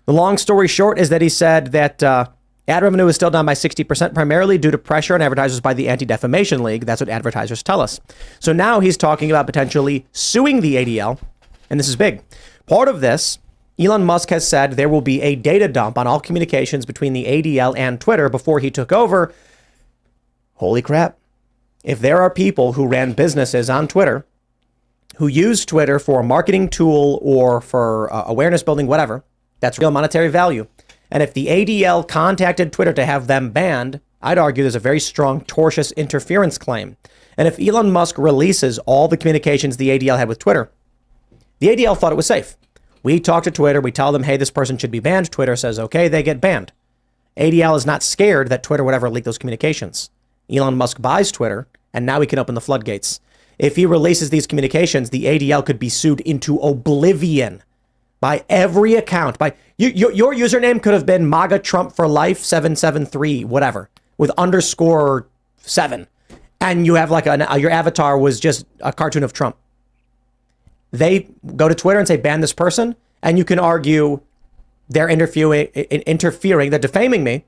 The long story short is that he said that ad revenue is still down by 60%, primarily due to pressure on advertisers by the Anti-Defamation League. That's what advertisers tell us. So now he's talking about potentially suing the ADL, and this is big. Part of this, Elon Musk has said there will be a data dump on all communications between the ADL and Twitter before he took over. Holy crap. If there are people who ran businesses on Twitter who use Twitter for a marketing tool or for awareness building, whatever, that's real monetary value. And if the ADL contacted Twitter to have them banned, I'd argue there's a very strong tortious interference claim. And if Elon Musk releases all the communications the ADL had with Twitter, the ADL thought it was safe. We talk to Twitter, we tell them, hey, this person should be banned. Twitter says, okay, they get banned. ADL is not scared that Twitter would ever leak those communications. Elon Musk buys Twitter, and now he can open the floodgates. If he releases these communications, the ADL could be sued into oblivion by every account. By your username could have been MAGA Trump for Life 773, whatever, with _7, and you have like your avatar was just a cartoon of Trump. They go to Twitter and say ban this person, and you can argue they're interfering, they're defaming me.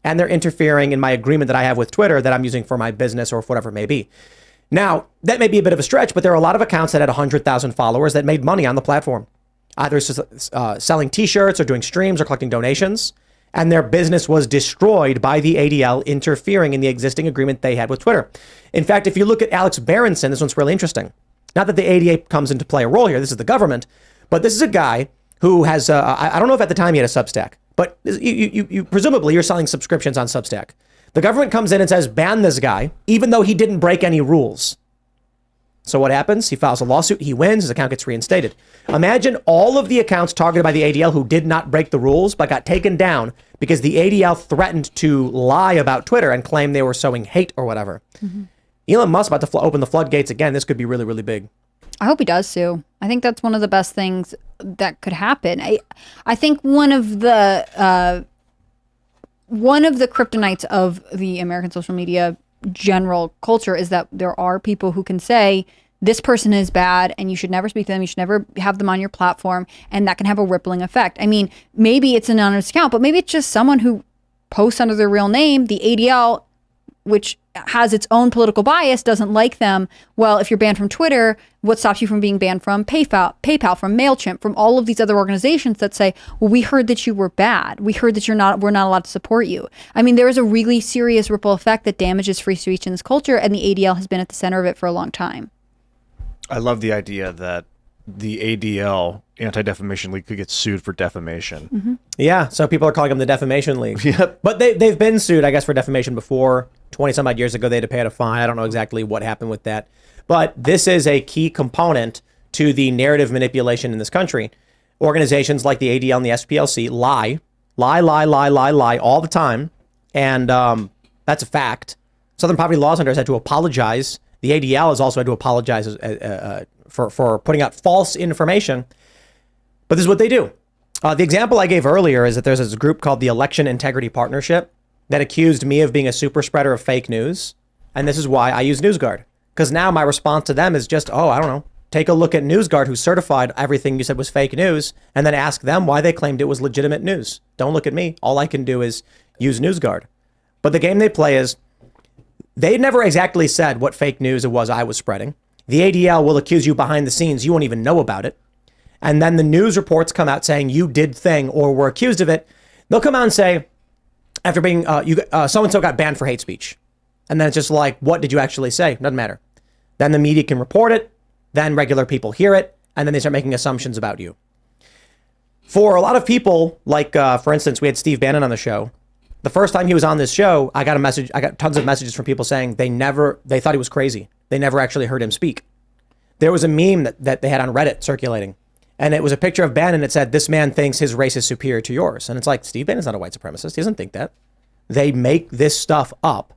And they're interfering in my agreement that I have with Twitter that I'm using for my business or for whatever it may be. Now, that may be a bit of a stretch, but there are a lot of accounts that had 100,000 followers that made money on the platform, either selling T-shirts or doing streams or collecting donations. And their business was destroyed by the ADL interfering in the existing agreement they had with Twitter. In fact, if you look at Alex Berenson, this one's really interesting. Not that the ADA comes into play a role here. This is the government. But this is a guy who has, I don't know if at the time he had a Substack. But you presumably you're selling subscriptions on Substack. The government comes in and says, ban this guy, even though he didn't break any rules. So what happens? He files a lawsuit. He wins. His account gets reinstated. Imagine all of the accounts targeted by the ADL who did not break the rules, but got taken down because the ADL threatened to lie about Twitter and claim they were sowing hate or whatever. Mm-hmm. Elon Musk about to open the floodgates again. This could be really, really big. I hope he does sue. I think that's one of the best things that could happen. I think one of the kryptonites of the American social media general culture is that there are people who can say this person is bad and you should never speak to them. You should never have them on your platform, and that can have a rippling effect. I mean, maybe it's an anonymous account, but maybe it's just someone who posts under their real name. The ADL, which has its own political bias, doesn't like them. Well, if you're banned from Twitter, what stops you from being banned from PayPal, from MailChimp, from all of these other organizations that say, well, we heard that you were bad. We heard that we're not allowed to support you. I mean, there is a really serious ripple effect that damages free speech in this culture, and the ADL has been at the center of it for a long time. I love the idea that the ADL, Anti-Defamation League, could get sued for defamation. Mm-hmm. Yeah, so people are calling them the Defamation League. Yep. But they've been sued, I guess, for defamation before. 20-some odd years ago, they had to pay a fine. I don't know exactly what happened with that. But this is a key component to the narrative manipulation in this country. Organizations like the ADL and the SPLC lie all the time. And that's a fact. Southern Poverty Law Center has had to apologize. The ADL has also had to apologize for putting out false information. But this is what they do. The example I gave earlier is that there's this group called the Election Integrity Partnership that accused me of being a super spreader of fake news. And this is why I use NewsGuard. Because now my response to them is just, I don't know, take a look at NewsGuard, who certified everything you said was fake news, and then ask them why they claimed it was legitimate news. Don't look at me. All I can do is use NewsGuard. But the game they play is, they never exactly said what fake news it was I was spreading. The ADL will accuse you behind the scenes. You won't even know about it. And then the news reports come out saying you did thing or were accused of it. They'll come out and say, after being, so-and-so got banned for hate speech. And then it's just like, what did you actually say? Doesn't matter. Then the media can report it. Then regular people hear it. And then they start making assumptions about you. For a lot of people, like, for instance, we had Steve Bannon on the show. The first time he was on this show, I got tons of messages from people saying they thought he was crazy. They never actually heard him speak. There was a meme that they had on Reddit circulating. And it was a picture of Bannon. It said, this man thinks his race is superior to yours. And it's like, Steve Bannon's not a white supremacist. He doesn't think that. They make this stuff up.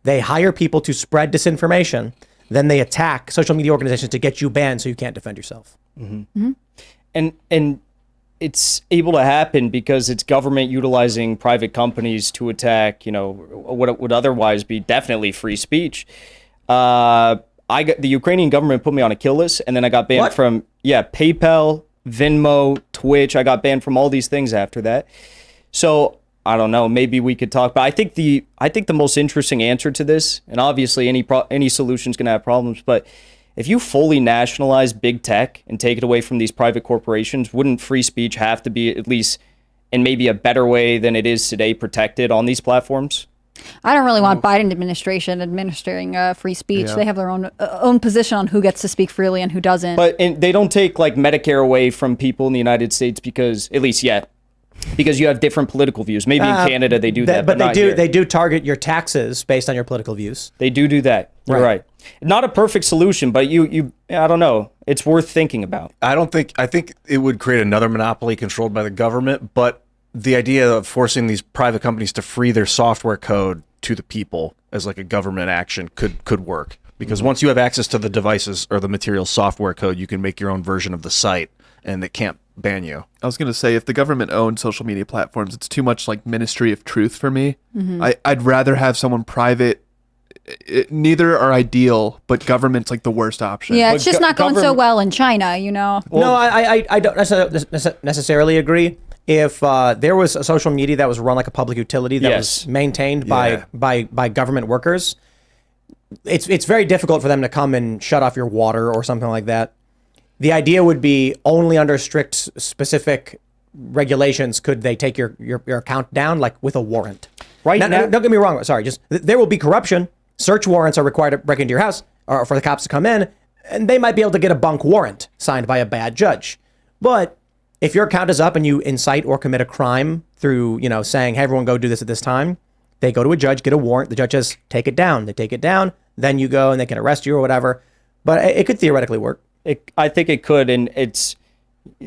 They hire people to spread disinformation. Then they attack social media organizations to get you banned so you can't defend yourself. Mm-hmm. Mm-hmm. and it's able to happen because it's government utilizing private companies to attack, what would otherwise be definitely free speech. The Ukrainian government put me on a kill list, and then I got banned from PayPal, Venmo, Twitch. I got banned from all these things after that. So I don't know. Maybe we could talk. But I think the most interesting answer to this, and obviously any solution is going to have problems, but if you fully nationalize big tech and take it away from these private corporations, wouldn't free speech have to be, at least in maybe a better way than it is today, protected on these platforms? I don't really want Biden administration administering free speech. Yeah. They have their own position on who gets to speak freely and who doesn't. But they don't take like Medicare away from people in the United States because, at least yet, because you have different political views. Maybe in Canada they do that, but they not do here. They do target your taxes based on your political views. They do that. You're right. Not a perfect solution, but you I don't know. It's worth thinking about. I think it would create another monopoly controlled by the government, but the idea of forcing these private companies to free their software code to the people as like a government action could work. Because once you have access to the devices or the material software code, you can make your own version of the site, and it can't ban you. I was going to say, if the government owned social media platforms, it's too much like Ministry of Truth for me. I'd rather have someone private. Neither are ideal, but government's like the worst option. yeah, But it's just not going so well in China, No, I don't necessarily agree. If there was a social media that was run like a public utility that was maintained by government workers, it's very difficult for them to come and shut off your water or something like that. The idea would be only under strict, specific regulations could they take your account down, like with a warrant. Right now, don't get me wrong. Sorry, just there will be corruption. Search warrants are required to break into your house or for the cops to come in, and they might be able to get a bunk warrant signed by a bad judge. But if your account is up and you incite or commit a crime through, saying, hey, everyone go do this at this time, they go to a judge, get a warrant. The judge says, take it down. They take it down. Then you go and they can arrest you or whatever. But it could theoretically work. I think it could, and it's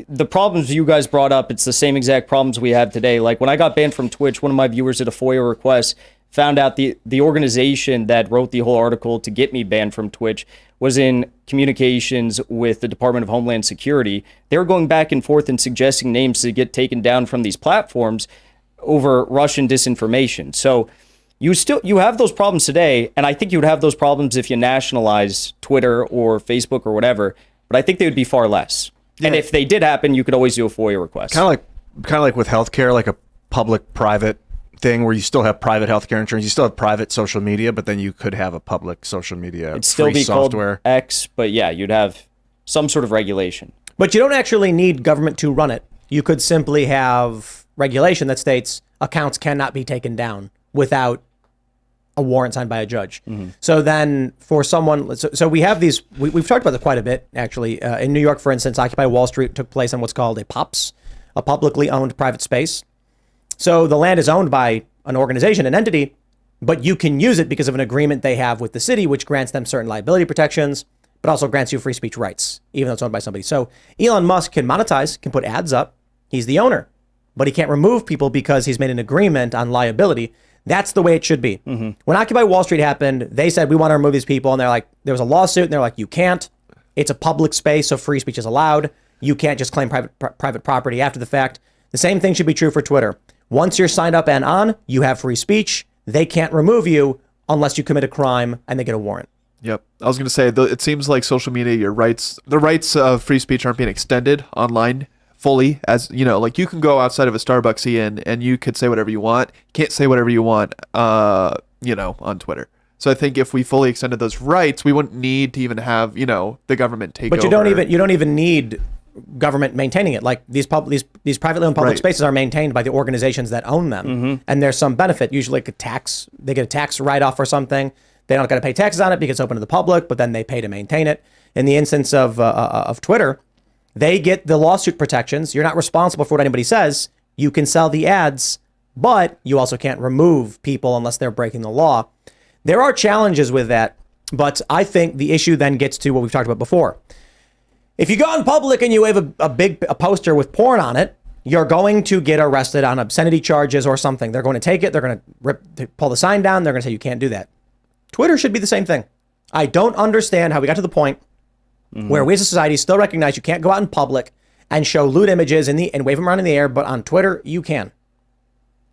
the problems you guys brought up. It's the same exact problems we have today. Like when I got banned from Twitch, one of my viewers did a FOIA request, found out the organization that wrote the whole article to get me banned from Twitch was in communications with the Department of Homeland Security. They were going back and forth and suggesting names to get taken down from these platforms over Russian disinformation. So you have those problems today, and I think you would have those problems if you nationalize Twitter or Facebook or whatever, but I think they would be far less. Yeah. And if they did happen, you could always do a FOIA request. Kind of like with healthcare, like a public-private thing where you still have private healthcare insurance, you still have private social media, but then you could have a public social media It'd still free be software. Called X, but yeah, you'd have some sort of regulation. But you don't actually need government to run it. You could simply have regulation that states accounts cannot be taken down without a warrant signed by a judge. So then for someone, so we have these, we've talked about this quite a bit, actually. In New York, for instance, Occupy Wall Street took place on what's called a POPS, a publicly owned private space. So the land is owned by an organization, an entity, but you can use it because of an agreement they have with the city, which grants them certain liability protections, but also grants you free speech rights, even though it's owned by somebody. So Elon Musk can monetize, can put ads up. He's the owner, but he can't remove people because he's made an agreement on liability. That's the way it should be. When Occupy Wall Street happened, they said, we want to remove these people. And they're like, there was a lawsuit and they're like, you can't. It's a public space, so free speech is allowed. You can't just claim private property after the fact. The same thing should be true for Twitter. Once you're signed up and on, you have free speech. They can't remove you unless you commit a crime and they get a warrant. Yep. I was going to say, it seems like social media, the rights of free speech aren't being extended online fully, as like you can go outside of a Starbucks and you could say whatever you want. You can't say whatever you want, on Twitter. So I think if we fully extended those rights, we wouldn't need to even have, the government take over. But you don't even need government maintaining it. Like these privately owned public spaces are maintained by the organizations that own them. And there's some benefit, usually like they get a tax write-off or something. They don't got to pay taxes on it because it's open to the public, but then they pay to maintain it. In the instance of Twitter, they get the lawsuit protections. You're not responsible for what anybody says. You can sell the ads, but you also can't remove people unless they're breaking the law. There are challenges with that, but I think the issue then gets to what we've talked about before. If you go in public and you wave a poster with porn on it, you're going to get arrested on obscenity charges or something. They're going to take it. They're going to pull the sign down. They're going to say you can't do that. Twitter should be the same thing. I don't understand how we got to the point where we as a society still recognize you can't go out in public and show lewd images and wave them around in the air, but on Twitter, you can.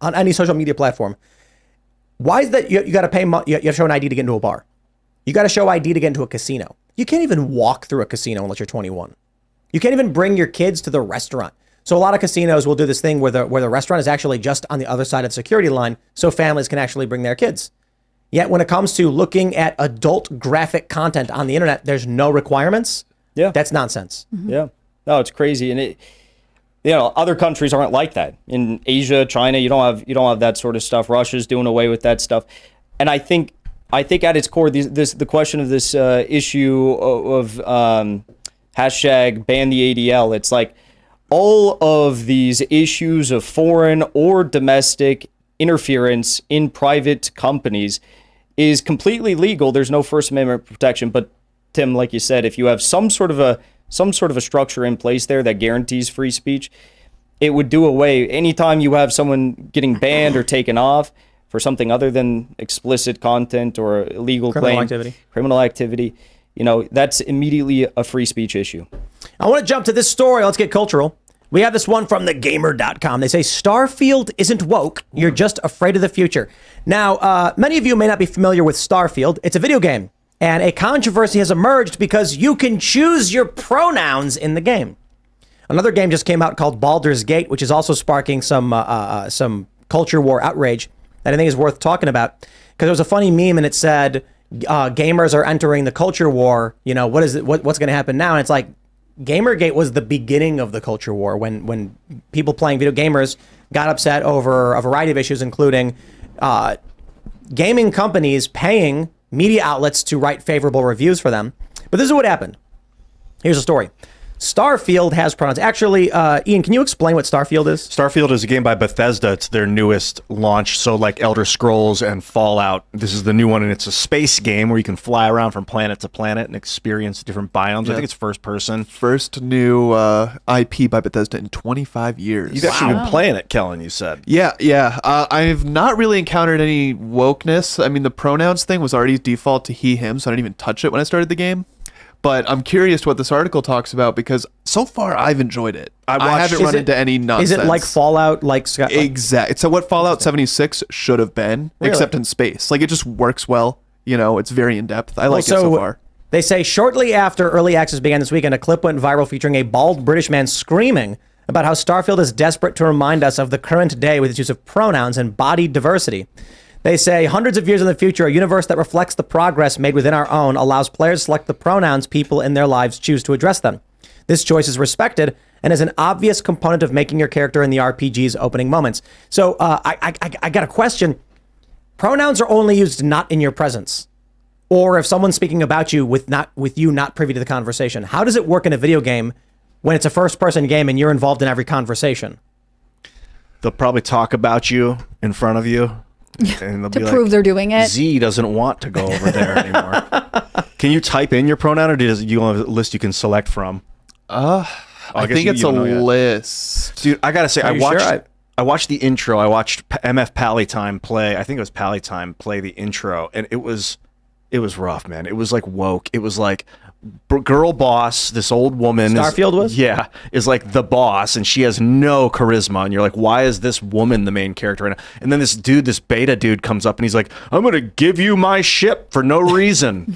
On any social media platform. Why is that you got to pay, you have to show an ID to get into a bar. You got to show ID to get into a casino. You can't even walk through a casino unless you're 21. You can't even bring your kids to the restaurant. So a lot of casinos will do this thing where the restaurant is actually just on the other side of the security line so families can actually bring their kids. Yet when it comes to looking at adult graphic content on the internet, there's no requirements. Yeah. That's nonsense. Yeah. No, it's crazy. And other countries aren't like that. In Asia, China, you don't have that sort of stuff. Russia's doing away with that stuff. And I think at its core, the question of this issue of hashtag ban the ADL, it's like all of these issues of foreign or domestic interference in private companies is completely legal. There's no First Amendment protection. But Tim, like you said, if you have some sort of a structure in place there that guarantees free speech, it would do away. Anytime you have someone getting banned or taken off for something other than explicit content or illegal criminal activity, that's immediately a free speech issue. I want to jump to this story. Let's get cultural. We have this one from thegamer.com. They say, Starfield isn't woke. You're just afraid of the future. Now, many of you may not be familiar with Starfield. It's a video game. And a controversy has emerged because you can choose your pronouns in the game. Another game just came out called Baldur's Gate, which is also sparking some culture war outrage that I think is worth talking about. Because there was a funny meme and it said, gamers are entering the culture war. What's going to happen now? And it's like, Gamergate was the beginning of the culture war when people playing video gamers got upset over a variety of issues, including gaming companies paying media outlets to write favorable reviews for them. But this is what happened. Here's a story. Starfield has pronouns. Actually, Ian, can you explain what Starfield is? Starfield is a game by Bethesda. It's their newest launch. So like Elder Scrolls and Fallout, this is the new one, and it's a space game where you can fly around from planet to planet and experience different biomes. I think it's first person. First new IP by Bethesda in 25 years. You've actually been playing it, Kellen, you said. Yeah. I've not really encountered any wokeness. I mean, the pronouns thing was already default to he, him, so I didn't even touch it when I started the game. But I'm curious what this article talks about because so far I've enjoyed it. I haven't run into any nonsense. Is it like Fallout? Exactly. So what Fallout 76 should have been, except in space. Like it just works well. It's very in depth. I like it so far. They say shortly after early access began this weekend, a clip went viral featuring a bald British man screaming about how Starfield is desperate to remind us of the current day with its use of pronouns and body diversity. They say hundreds of years in the future, a universe that reflects the progress made within our own allows players to select the pronouns people in their lives choose to address them. This choice is respected and is an obvious component of making your character in the RPG's opening moments. So I got a question. Pronouns are only used not in your presence, or if someone's speaking about you with you not privy to the conversation. How does it work in a video game when it's a first-person game and you're involved in every conversation? They'll probably talk about you in front of you. And to prove they're doing it. Z doesn't want to go over there anymore. Can you type in your pronoun, or do you have a list you can select from? I think it's a list. Dude, I gotta say, I watched the intro. I watched MF Pallytime play. I think it was Pallytime play the intro, and it was rough, man. It was like woke. It was like girl boss, this old woman. Starfield was? Yeah, is like the boss, and she has no charisma. And you're like, why is this woman the main character right now? And then this beta dude comes up, and he's like, I'm going to give you my ship for no reason.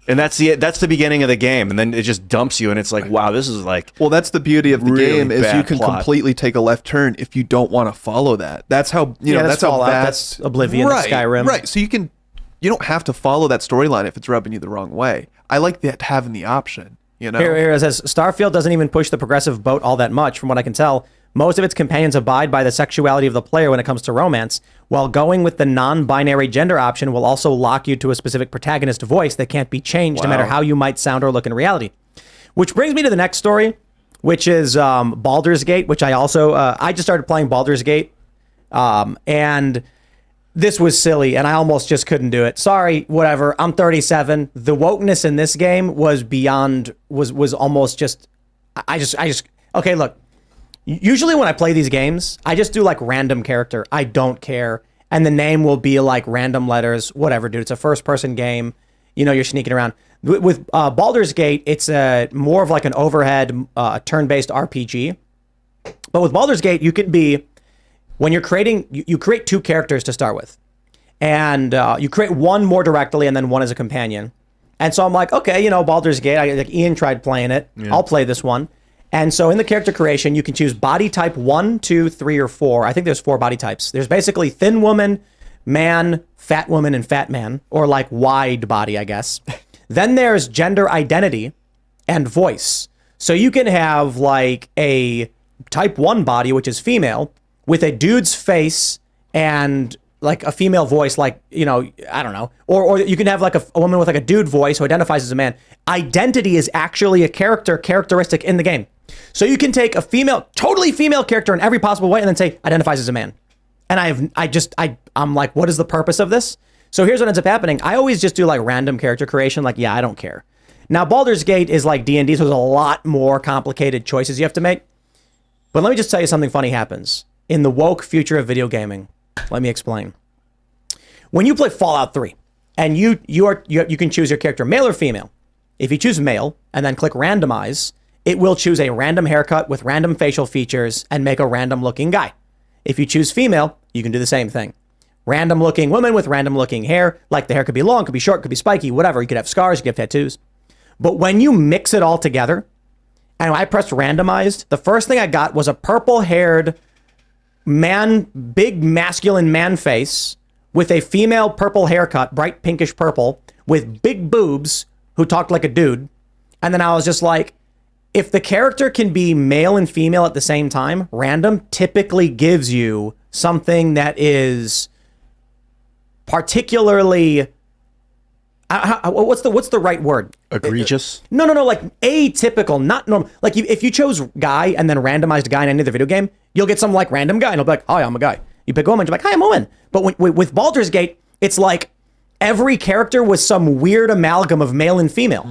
And that's the beginning of the game. And then it just dumps you, and it's like, wow, this is like... Well, that's the beauty of the really game, is you can plot. completely take a left turn if you don't want to follow that. That's how, that's how Fallout, vast... that's Oblivion, right, that's Skyrim. Right, so you don't have to follow that storyline if it's rubbing you the wrong way. I like that having the option, Here it says, Starfield doesn't even push the progressive boat all that much, from what I can tell. Most of its companions abide by the sexuality of the player when it comes to romance, while going with the non-binary gender option will also lock you to a specific protagonist voice that can't be changed no matter how you might sound or look in reality. Which brings me to the next story, which is Baldur's Gate, which I also, I just started playing Baldur's Gate, and this was silly, and I almost just couldn't do it. Sorry, whatever. I'm 37. The wokeness in this game was beyond, was almost just, I just, okay, look. Usually when I play these games, I just do like random character. I don't care. And the name will be like random letters, whatever, dude. It's a first-person game. you're sneaking around. With Baldur's Gate, it's more of like an overhead turn-based RPG. But with Baldur's Gate, you can be, when you're creating, you create 2 characters to start with. And you create one more directly and then one as a companion. And so I'm like, okay, Baldur's Gate, like Ian tried playing it. Yeah. I'll play this one. And so in the character creation, you can choose body type 1, 2, 3, or 4. I think there's 4 body types. There's basically thin woman, man, fat woman, and fat man, or like wide body, I guess. Then there's gender identity and voice. So you can have like a type 1 body, which is female, with a dude's face and like a female voice, like, I don't know. Or you can have like a woman with like a dude voice who identifies as a man. Identity is actually a characteristic in the game. So you can take a totally female character in every possible way and then say identifies as a man. And I'm like, what is the purpose of this? So here's what ends up happening. I always just do like random character creation. Like, I don't care. Now, Baldur's Gate is like D&D, so there's a lot more complicated choices you have to make. But let me just tell you something funny happens. In the woke future of video gaming, let me explain. When you play Fallout 3, and you can choose your character male or female. If you choose male and then click randomize, it will choose a random haircut with random facial features and make a random looking guy. If you choose female, you can do the same thing. Random looking woman with random looking hair, like the hair could be long, could be short, could be spiky, whatever. You could have scars, you could have tattoos. But when you mix it all together, and I pressed randomized, the first thing I got was a purple haired man, big masculine man face with a female purple haircut, bright pinkish purple, with big boobs, who talked like a dude. And then I was just like, if the character can be male and female at the same time, random typically gives you something that is particularly, what's the right word? Egregious? No, like atypical, not normal. Like if you chose guy and then randomized guy in any other video game, you'll get some like random guy and it'll be like, hi, I'm a guy. You pick a woman, you're like, hi, I'm a woman. But with Baldur's Gate, it's like every character was some weird amalgam of male and female.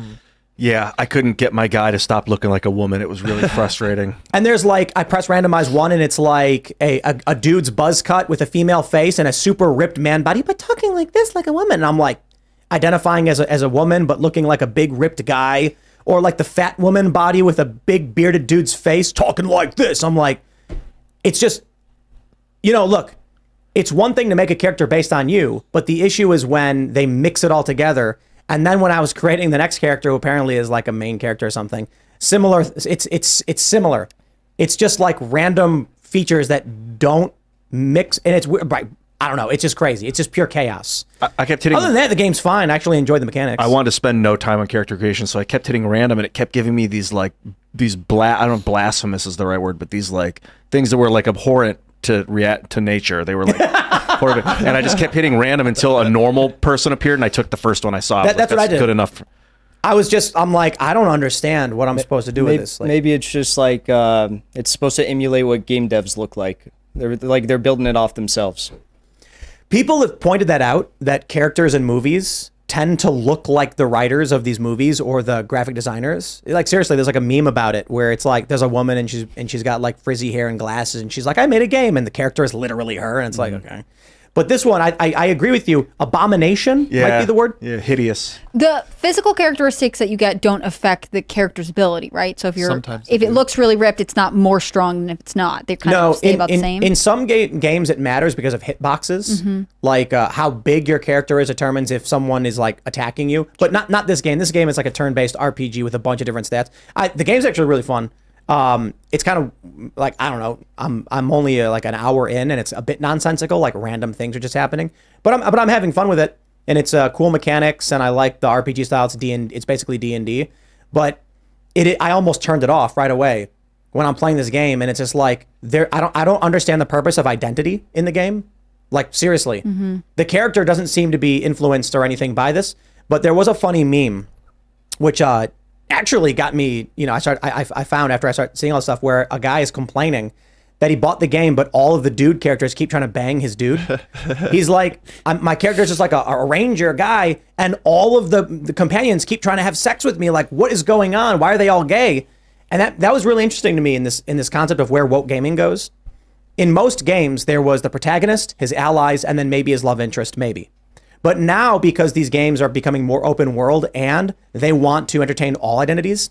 Yeah, I couldn't get my guy to stop looking like a woman. It was really frustrating. And there's like, I press randomize one and it's like a dude's buzz cut with a female face and a super ripped man body, but talking like this, like a woman. And I'm like, identifying as a woman, but looking like a big ripped guy, or like the fat woman body with a big bearded dude's face talking like this. I'm like, it's just, look, it's one thing to make a character based on you, but the issue is when they mix it all together. And then when I was creating the next character, who apparently is like a main character or something, similar, it's similar. It's just like random features that don't mix, and it's right. I don't know. It's just crazy. It's just pure chaos. I kept hitting. Other than that, the game's fine. I actually enjoyed the mechanics. I wanted to spend no time on character creation, so I kept hitting random, and it kept giving me these I don't know if blasphemous is the right word, but these like things that were like abhorrent to react to nature. They were like horrible, and I just kept hitting random until a normal person appeared, and I took the first one I saw. That's what I did. Good enough. I'm like, I don't understand what I'm supposed to do with this. Like, maybe it's just like it's supposed to emulate what game devs look like. They're building it off themselves. People have pointed that out, that characters in movies tend to look like the writers of these movies or the graphic designers. Like, seriously, there's like a meme about it where it's like there's a woman and she's got like frizzy hair and glasses and she's like, I made a game, and the character is literally her, and it's like, okay. But this one, I agree with you. Abomination might be the word. Yeah, hideous. The physical characteristics that you get don't affect the character's ability, right? So if Sometimes it looks really ripped, it's not more strong than if it's not. They kind of stay about the same. In some games, it matters because of hitboxes. Mm-hmm. Like how big your character is determines if someone is like attacking you. But not this game. This game is like a turn-based RPG with a bunch of different stats. The game's actually really fun. It's kind of like, I don't know, I'm only like an hour in and it's a bit nonsensical, like random things are just happening, but I'm having fun with it, and it's cool mechanics, and I like the RPG style. It's basically D&D, but I almost turned it off right away when I'm playing this game, and it's just like I don't understand the purpose of identity in the game. Like, seriously, the character doesn't seem to be influenced or anything by this, but there was a funny meme, which actually got me, I found after I started seeing all this stuff where a guy is complaining that he bought the game, but all of the dude characters keep trying to bang his dude. He's like, my character is just like a ranger guy, and all of the companions keep trying to have sex with me. Like, what is going on? Why are they all gay? And that was really interesting to me in this concept of where woke gaming goes. In most games, there was the protagonist, his allies, and then maybe his love interest, maybe. But now, because these games are becoming more open world and they want to entertain all identities,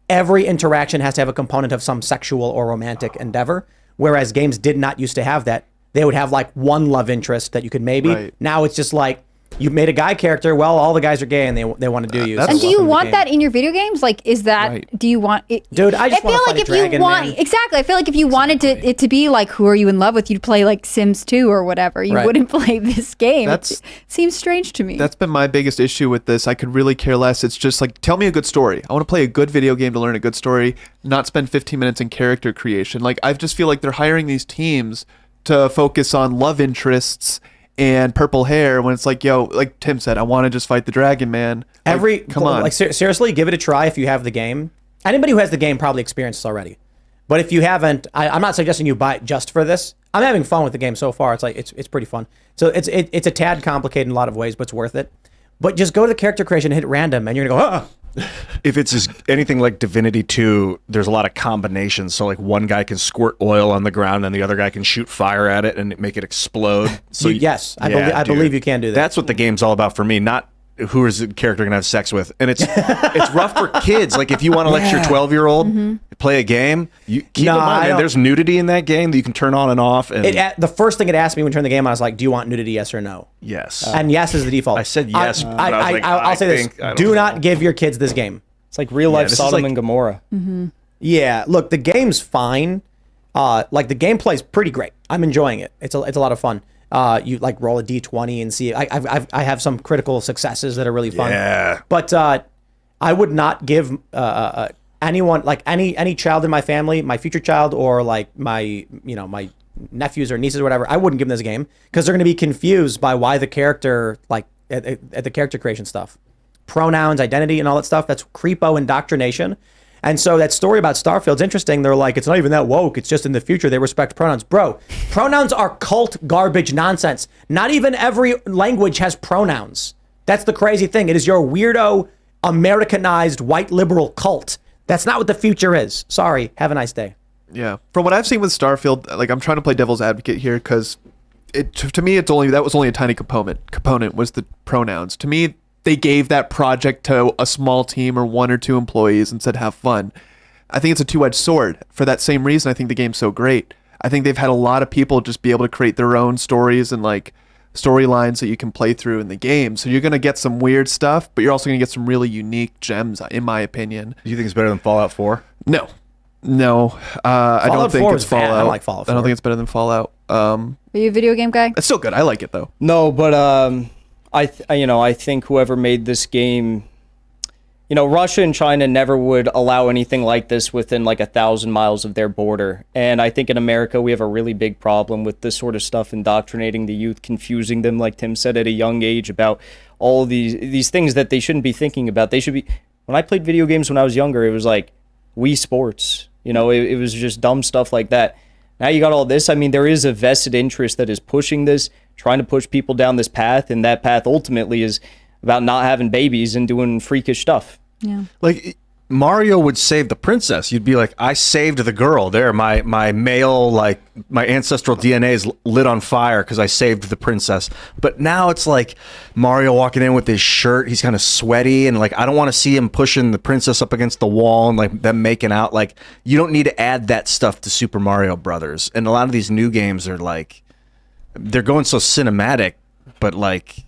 every interaction has to have a component of some sexual or romantic endeavor. Whereas games did not used to have that. They would have like one love interest that you could maybe. Right. Now it's just like, you made a guy character. Well, all the guys are gay and they want to do you. And do you want that in your video games? Like, is that? Right. Do you want it? Dude, I just feel want to like fight if a dragon, you want man. exactly, I feel like if you wanted it to be like, who are you in love with? You'd play like Sims 2 or whatever. You Right. wouldn't play this game. That's- It seems strange to me. That's been my biggest issue with this. I could really care less. It's just like, tell me a good story. I want to play a good video game to learn a good story, not spend 15 minutes in character creation. Like, I just feel like they're hiring these teams to focus on love interests and purple hair when it's like, yo, like Tim said, I want to just fight the dragon, man. Like, come on. Like seriously, give it a try if you have the game. Anybody who has the game probably experienced this already. But if you haven't, I'm not suggesting you buy it just for this. I'm having fun with the game so far. It's like it's pretty fun. So it's a tad complicated in a lot of ways, but it's worth it. But just go to the character creation, hit random, and you're gonna go, If it's anything like Divinity 2, there's a lot of combinations. So like one guy can squirt oil on the ground and the other guy can shoot fire at it and make it explode. So yes, I dude. believe you can do that. That's what the game's all about for me, not who is the character gonna have sex with. And it's rough for kids. Like if you want to let your 12-year-old play a game, you keep No, in I mind, man, don't- there's nudity in that game that you can turn on and off. And the first thing it asked me when I turned the game on, I was like, "Do you want nudity? Yes or no?" yes, And yes is the default. I said yes, but I was like, I'll I say this: think- I don't do know. not give your kids this game. It's like real life this is Sodom like- and Gomorrah. Yeah, look, the game's fine. Like the gameplay's pretty great. I'm enjoying it. It's a lot of fun. You like roll a d20 and see. I have some critical successes that are really fun. Yeah. But I would not give anyone, like any child in my family, my future child, or like my my nephews or nieces or whatever. I wouldn't give them this game because they're going to be confused by why the character, like at the character creation stuff, pronouns, identity, and all that stuff. That's creepo indoctrination. And so that story about Starfield's interesting. They're like, it's not even that woke. It's just in the future they respect pronouns. Bro, pronouns are cult garbage nonsense. Not even every language has pronouns. That's the crazy thing. It is your weirdo, Americanized, white liberal cult. That's not what the future is. Sorry. Have a nice day. Yeah. From what I've seen with Starfield, like I'm trying to play devil's advocate here because to me that was only a tiny component was the pronouns. To me, they gave that project to a small team or one or two employees and said, have fun. I think it's a two-edged sword. For that same reason, I think the game's so great. I think they've had a lot of people just be able to create their own stories and like storylines that you can play through in the game. So you're going to get some weird stuff, but you're also going to get some really unique gems, in my opinion. Do you think it's better than Fallout 4? No. I don't think 4 it's is bad. Fallout. I like Fallout I don't 4. think it's better than Fallout. Are you a video game guy? It's still good. I like it though. No, but I think whoever made this game, Russia and China never would allow anything like this within like 1,000 miles of their border. And I think in America we have a really big problem with this sort of stuff, indoctrinating the youth, confusing them, like Tim said, at a young age about all these things that they shouldn't be thinking about. They should be. When I played video games when I was younger, it was like Wii Sports. It was just dumb stuff like that. Now you got all this. I mean, there is a vested interest that is pushing this, trying to push people down this path, and that path ultimately is about not having babies and doing freakish stuff. Yeah. Like Mario would save the princess. You'd be like, I saved the girl. There, my male, like my ancestral DNA is lit on fire because I saved the princess. But now it's like Mario walking in with his shirt. He's kind of sweaty and like I don't want to see him pushing the princess up against the wall and like them making out. Like you don't need to add that stuff to Super Mario Brothers. And a lot of these new games are like they're going so cinematic, but like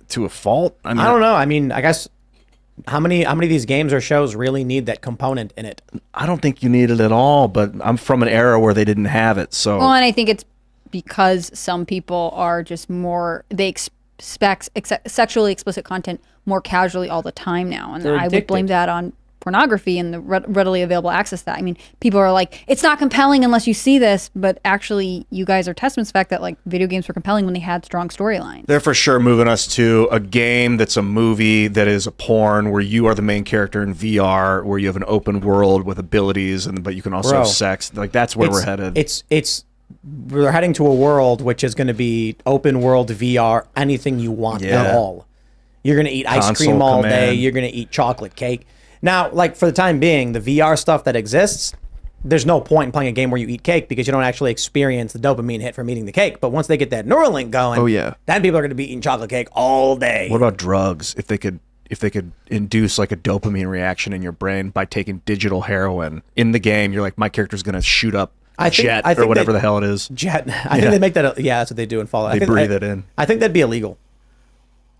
to a fault. I don't know. I mean, I guess. How many of these games or shows really need that component in it? I don't think you need it at all, but I'm from an era where they didn't have it. So Well, and I think it's because some people are just more, they expect sexually explicit content more casually all the time now. And They're I would blame addicted. that on pornography and the readily available access to that. I mean, people are like, it's not compelling unless you see this, but actually you guys are testaments to the fact that like video games were compelling when they had strong storylines. they're for sure moving us to a game that's a movie that is a porn where you are the main character in VR, where you have an open world with abilities, but you can also Bro. have sex. Like that's where we're headed. We're heading to a world which is going to be open world VR, anything you want Yeah. at all. You're going to eat ice Console cream all day. command. You're going to eat chocolate cake. Now, like for the time being, the VR stuff that exists, there's no point in playing a game where you eat cake because you don't actually experience the dopamine hit from eating the cake. But once they get that Neuralink going, then people are going to be eating chocolate cake all day. What about drugs? If they could induce like a dopamine reaction in your brain by taking digital heroin in the game, you're like, my character's going to shoot up jet or whatever the hell it is. Jet. I think they make that. That's what they do in Fallout. They breathe it in. I think that'd be illegal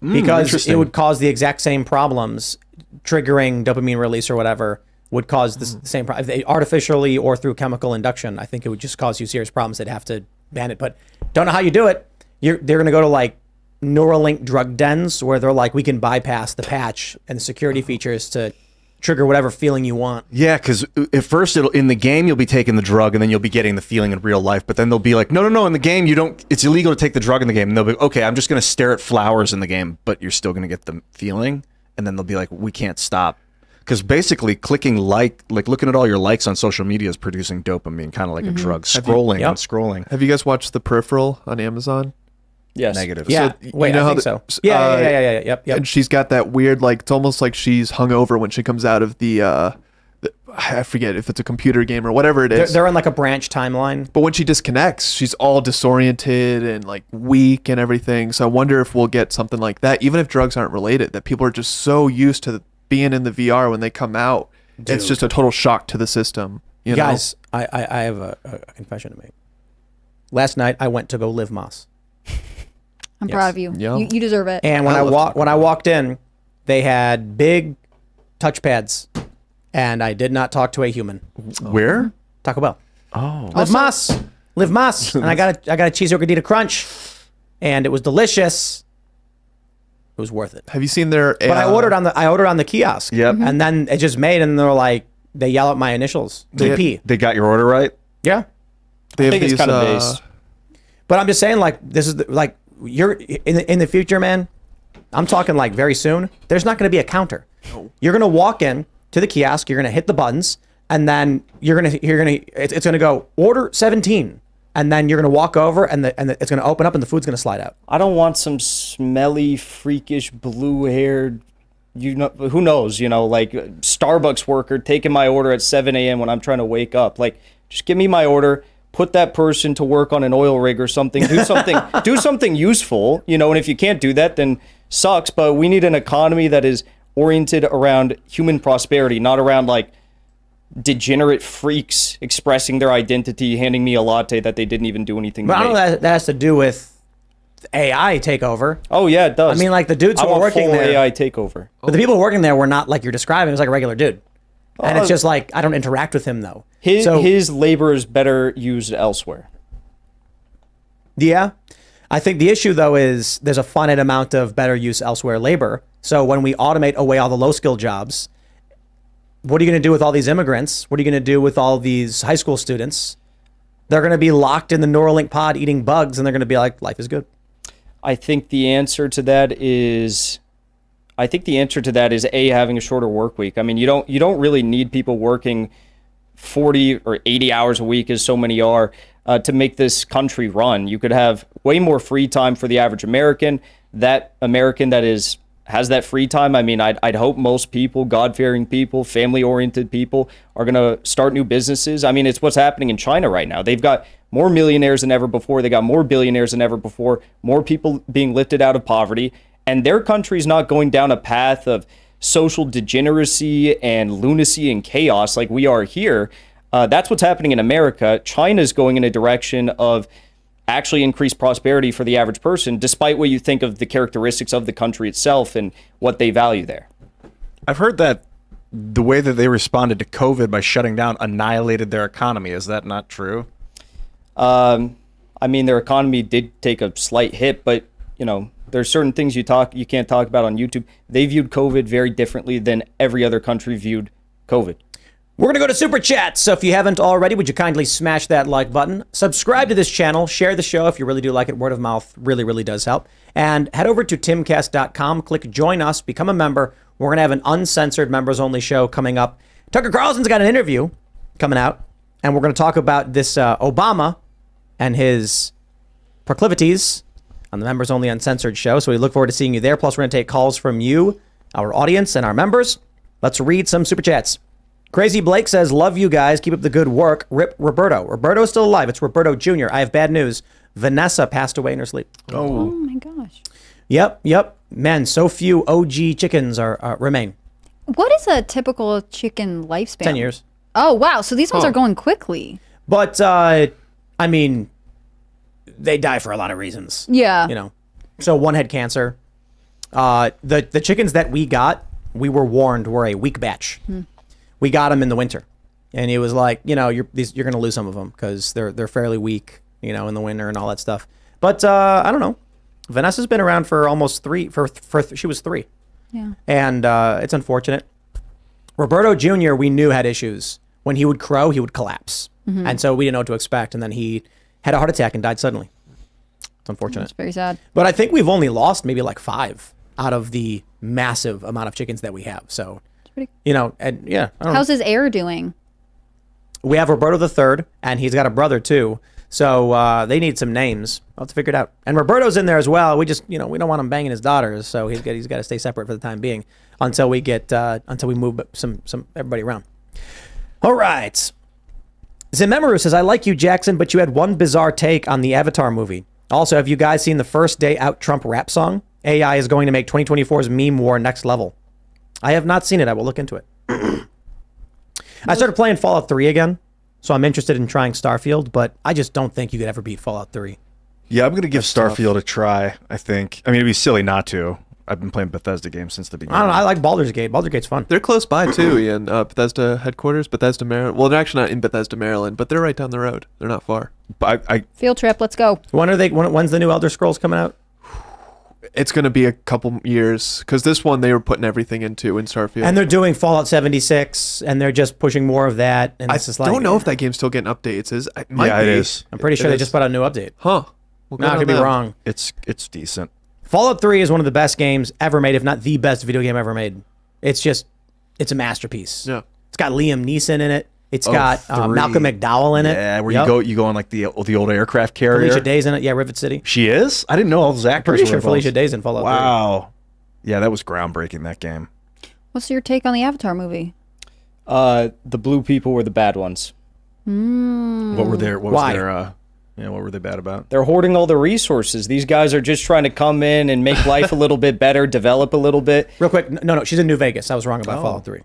because it would cause the exact same problems. Triggering dopamine release or whatever would cause the same problem. If they artificially or through chemical induction, I think it would just cause you serious problems. They'd have to ban it. But don't know how you do it. They're going to go to like Neuralink drug dens where they're like, we can bypass the patch and the security features to trigger whatever feeling you want. Yeah, because at first in the game you'll be taking the drug and then you'll be getting the feeling in real life. But then they'll be like, no, in the game you don't. It's illegal to take the drug in the game. And they'll be okay. I'm just going to stare at flowers in the game, but you're still going to get the feeling. And then they'll be like, we can't stop. Because basically clicking like looking at all your likes on social media is producing dopamine, kind of like a drug. Scrolling and scrolling. Have you guys watched The Peripheral on Amazon? Yes. Negative. Yeah. Wait, I think so. Yeah. Yep. And she's got that weird, like, it's almost like she's hungover when she comes out of the I forget if it's a computer game or whatever it is. They're in like a branch timeline. But when she disconnects, she's all disoriented and like weak and everything. So I wonder if we'll get something like that, even if drugs aren't related, that people are just so used to being in the VR when they come out. Dude. It's just a total shock to the system. You guys, I have a confession to make. Last night I went to go live Moss. I'm proud of you. Yeah. You deserve it. And when I walked in, they had big touchpads, and I did not talk to a human. Where? Taco Bell. Oh. Live Moss. And I got a cheeseburger gordita crunch, and it was delicious. It was worth it. Have you seen their? But I ordered on the kiosk. Yep. And then it just made, and they're like, they yell out my initials. DP. They got your order right? Yeah. They have I think these, it's kind of base. But I'm just saying, like, this is like you're in the future, man. I'm talking like very soon. There's not going to be a counter. No. You're going to walk in to the kiosk. You're going to hit the buttons, and then it's going to go order 17, and then you're going to walk over, and it's going to open up, and the food's going to slide out. I don't want some smelly, freakish, blue-haired, who knows, like Starbucks worker taking my order at 7 a.m. when I'm trying to wake up. Like, just give me my order. Put that person to work on an oil rig or something. Do something useful, and if you can't do that, then sucks. But we need an economy that is oriented around human prosperity, not around like degenerate freaks expressing their identity, handing me a latte that they didn't even do anything But to I don't make. know that has to do with AI takeover. Oh yeah, it does. I mean, like the dudes who I were want working full there, AI takeover. but the people working there were not like you're describing. It was like a regular dude, and it's just like I don't interact with him though. His labor is better used elsewhere. Yeah. I think the issue, though, is there's a finite amount of better use elsewhere labor. So when we automate away all the low-skill jobs, what are you going to do with all these immigrants? What are you going to do with all these high school students? They're going to be locked in the Neuralink pod eating bugs, and they're going to be like, life is good. I think the answer to that is A, having a shorter work week. I mean, you don't really need people working 40 or 80 hours a week, as so many are, to make this country run. You could have way more free time for the average American. That American that has that free time, I mean, I'd hope most people, God-fearing people, family-oriented people, are going to start new businesses. I mean, it's what's happening in China right now. They've got more millionaires than ever before. They got more billionaires than ever before, more people being lifted out of poverty, and their country's not going down a path of social degeneracy and lunacy and chaos like we are here. That's what's happening in America. China's going in a direction of actually increased prosperity for the average person, despite what you think of the characteristics of the country itself and what they value there. I've heard that the way that they responded to COVID by shutting down annihilated their economy. Is that not true? I mean, their economy did take a slight hit, but there's certain things you can't talk about on YouTube. They viewed COVID very differently than every other country viewed COVID. We're going to go to Super Chat. So if you haven't already, would you kindly smash that like button? Subscribe to this channel. Share the show if you really do like it. Word of mouth really, really does help. And head over to timcast.com. Click Join Us. Become a member. We're going to have an uncensored members-only show coming up. Tucker Carlson's got an interview coming out. And we're going to talk about this Obama and his proclivities on the members-only uncensored show. So we look forward to seeing you there. Plus, we're going to take calls from you, our audience, and our members. Let's read some Super Chats. Crazy Blake says, love you guys. Keep up the good work. Rip Roberto. Roberto's still alive. It's Roberto Jr. I have bad news. Vanessa passed away in her sleep. Oh my gosh. Yep. Man, so few OG chickens are remain. What is a typical chicken lifespan? 10 years. Oh, wow. So these ones are going quickly. But, I mean, they die for a lot of reasons. Yeah. You know. So one had cancer. The chickens that we got, we were warned were a weak batch. We got them in the winter, and it was like, you know, you're going to lose some of them because they're fairly weak, you know, in the winter and all that stuff. But I don't know. Vanessa's been around for almost she was 3. Yeah. And it's unfortunate. Roberto Jr. we knew had issues. When he would crow, he would collapse, and so we didn't know what to expect. And then he had a heart attack and died suddenly. It's unfortunate. It's very sad. But I think we've only lost maybe like 5 out of the massive amount of chickens that we have. So, you know, and yeah. I don't know. How's his heir doing? We have Roberto the Third, and he's got a brother too. So they need some names. I'll have to figure it out. And Roberto's in there as well. We just, you know, we don't want him banging his daughters, so he's got to stay separate for the time being until we move some everybody around. All right. Zimemeru says, I like you, Jackson, but you had one bizarre take on the Avatar movie. Also, have you guys seen the first day out Trump rap song? AI is going to make 2024's meme war next level. I have not seen it. I will look into it. I started playing Fallout 3 again, so I'm interested in trying Starfield, but I just don't think you could ever beat Fallout 3. Yeah, I'm going to give Starfield a try, I think. I mean, it'd be silly not to. I've been playing Bethesda games since the beginning. I don't know. I like Baldur's Gate. Baldur's Gate's fun. They're close by too, Ian. Bethesda headquarters, Bethesda, Maryland. Well, they're actually not in Bethesda, Maryland, but they're right down the road. They're not far. But Field trip. Let's go. When's the new Elder Scrolls coming out? It's going to be a couple years because this one they were putting everything into in Starfield. And they're doing Fallout 76, and they're just pushing more of that. And I it's just like, don't know if that game's still getting updates. It is. I'm pretty sure they just put out a new update. Huh. Well, No, I could be wrong. It's decent. Fallout 3 is one of the best games ever made, if not the best video game ever made. It's a masterpiece. Yeah. It's got Liam Neeson in it. It's got 3. Malcolm McDowell in it. Yeah, where you go on like the old aircraft carrier. Felicia Day's in it. Yeah, Rivet City. She is? I didn't know all those actors Pretty were sure involved. Felicia Day's in Fallout 3. Wow. Yeah, that was groundbreaking, that game. What's your take on the Avatar movie? The blue people were the bad ones. What were their Why? what were they bad about? They're hoarding all the resources. These guys are just trying to come in and make life a little bit better, develop a little bit. Real quick, no, she's in New Vegas. I was wrong about Fallout 3.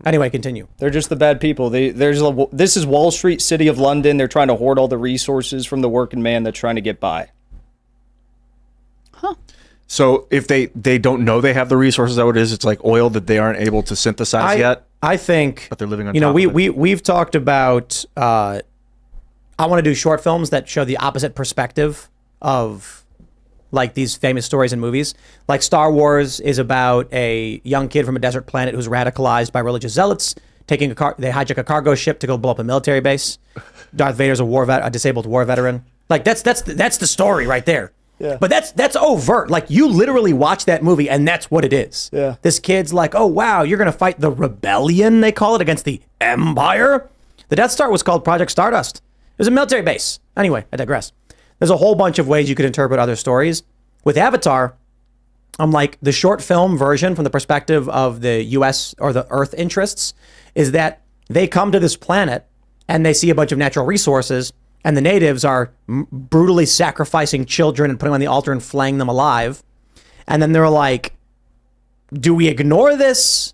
Anyway, continue. They're just the bad people. This is Wall Street, City of London. They're trying to hoard all the resources from the working man that's trying to get by. So if they don't know they have the resources, that what it is? It's like oil that they aren't able to synthesize yet? I think, But they're living on you know, top of it. we've talked about, I want to do short films that show the opposite perspective of like these famous stories and movies. Like Star Wars is about a young kid from a desert planet who's radicalized by religious zealots, they hijack a cargo ship to go blow up a military base. Darth Vader's a disabled war veteran. Like that's the story right there. Yeah. But that's overt. Like you literally watch that movie and that's what it is. Yeah. This kid's like, oh wow, you're gonna fight the rebellion, they call it, against the Empire. The Death Star was called Project Stardust. It was a military base. Anyway, I digress. There's a whole bunch of ways you could interpret other stories. With Avatar, I'm like, the short film version from the perspective of the US or the Earth interests is that they come to this planet and they see a bunch of natural resources and the natives are brutally sacrificing children and putting them on the altar and flaying them alive. And then they're like, do we ignore this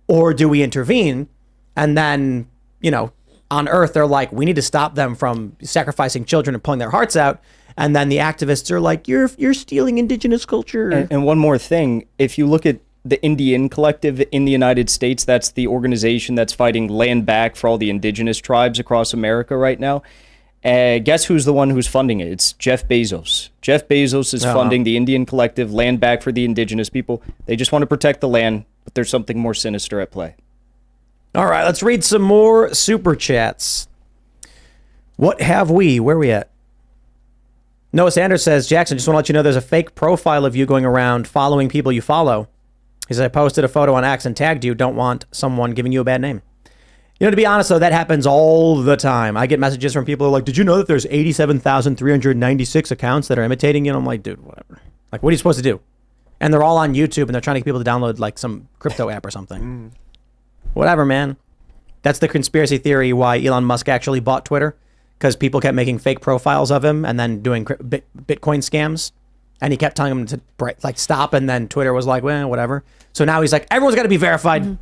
or do we intervene? And then, you know, on Earth, they're like, we need to stop them from sacrificing children and pulling their hearts out. And then the activists are like, you're stealing indigenous culture. And one more thing, if you look at the Indian Collective in the United States, that's the organization that's fighting land back for all the indigenous tribes across America right now. Guess who's the one who's funding it? It's Jeff Bezos. Jeff Bezos is funding the Indian Collective, land back for the indigenous people. They just want to protect the land, but there's something more sinister at play. All right, let's read some more super chats. What have we? Where are we at? Noah Sanders says, Jackson, just want to let you know there's a fake profile of you going around following people you follow. He says, I posted a photo on X and tagged you. Don't want someone giving you a bad name. You know, to be honest, though, that happens all the time. I get messages from people who are like, did you know that there's 87,396 accounts that are imitating you? And I'm like, dude, whatever. Like, what are you supposed to do? And they're all on YouTube, and they're trying to get people to download, like, some crypto app or something. Whatever, man. That's the conspiracy theory why Elon Musk actually bought Twitter, because people kept making fake profiles of him and then doing Bitcoin scams. And he kept telling them to like stop, and then Twitter was like, well, whatever. So now he's like, everyone's got to be verified.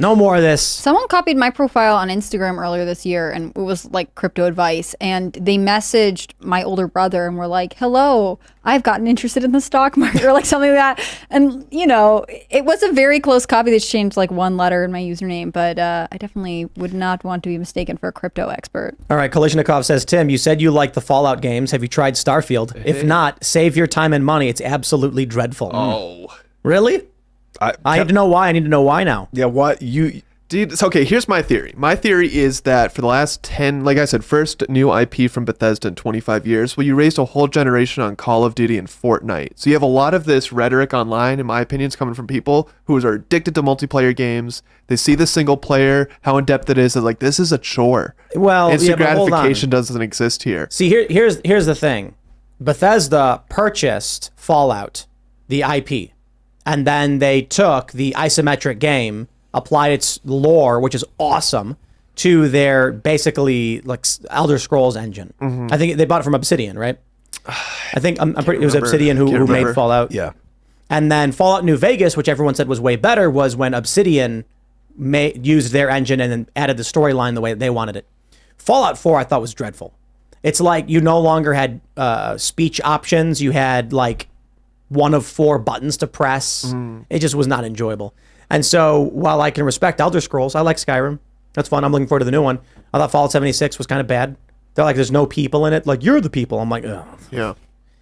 No more of this. Someone copied my profile on Instagram earlier this year, and it was like crypto advice. And they messaged my older brother and were like, hello, I've gotten interested in the stock market, or like something like that. And, you know, it was a very close copy. They changed like one letter in my username, but I definitely would not want to be mistaken for a crypto expert. All right, Kalishnikov says, Tim, you said you like the Fallout games. Have you tried Starfield? If not, save your time and money. It's absolutely dreadful. Oh. Really? I need to know why. I need to know why now. Yeah, what you... Dude, it's okay. Here's my theory. My theory is that for the last 10, like I said, first new IP from Bethesda in 25 years, well, you raised a whole generation on Call of Duty and Fortnite. So you have a lot of this rhetoric online, in my opinion, is coming from people who are addicted to multiplayer games. They see the single player, how in-depth it is. They're like, this is a chore. Well, instant yeah, but hold on. gratification doesn't exist here. See, here's the thing. Bethesda purchased Fallout, the IP, and then they took the isometric game, applied its lore, which is awesome, to their basically like Elder Scrolls engine. I think they bought it from Obsidian, right? I think I'm pretty. It was Obsidian who made Fallout. Yeah. And then Fallout New Vegas, which everyone said was way better, was when Obsidian used their engine and then added the storyline the way they wanted it. Fallout 4 I thought was dreadful. It's like you no longer had speech options. You had like one of 4 buttons to press. It just was not enjoyable. And so while I can respect Elder Scrolls, I like Skyrim. That's fun. I'm looking forward to the new one. I thought Fallout 76 was kind of bad. They're like, there's no people in it. Like, you're the people. I'm like, ugh. Yeah.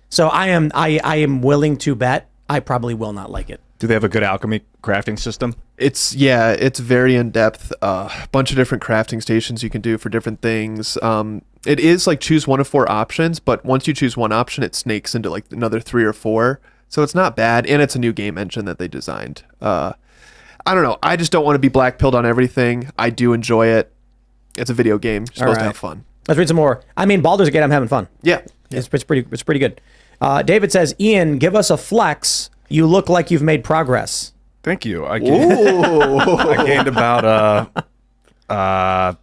So I am willing to bet I probably will not like it. Do they have a good alchemy crafting system? It's very in depth. Bunch of different crafting stations you can do for different things. It is like choose one of 4 options, but once you choose one option, it snakes into like another 3 or 4. So it's not bad, and it's a new game engine that they designed. I don't know. I just don't want to be black-pilled on everything. I do enjoy it. It's a video game. You're supposed to have fun. Let's read some more. I mean, Baldur's Gate, I'm having fun. Yeah. It's pretty good. David says, Ian, give us a flex. You look like you've made progress. Thank you. I gained about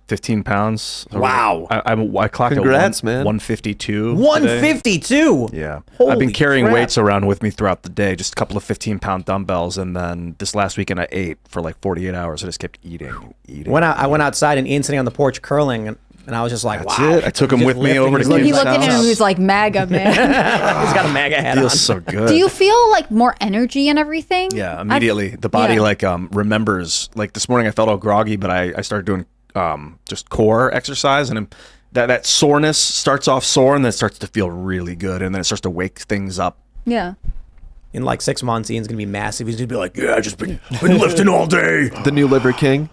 15 pounds. Wow. I clocked Congrats, man. 152. 152? Yeah. Holy I've been carrying crap. weights around with me throughout the day, just a couple of 15-pound dumbbells, and then this last weekend I ate for like 48 hours. I just kept eating. I went outside and Ian sitting on the porch curling, and I was just like, That's wow. it. I took him Just with me lifting over to his He Kim's looked at him and house. he was like, MAGA, man. He's got a MAGA hat on. Feels so good. Do you feel like more energy and everything? Yeah, immediately. The body yeah. remembers. Like this morning I felt all groggy, but I started doing just core exercise, and that soreness starts off sore and then it starts to feel really good, and then it starts to wake things up. Yeah. In like 6 months, Ian's gonna be massive. He's gonna be like, yeah, I just been lifting all day. The new Liver King.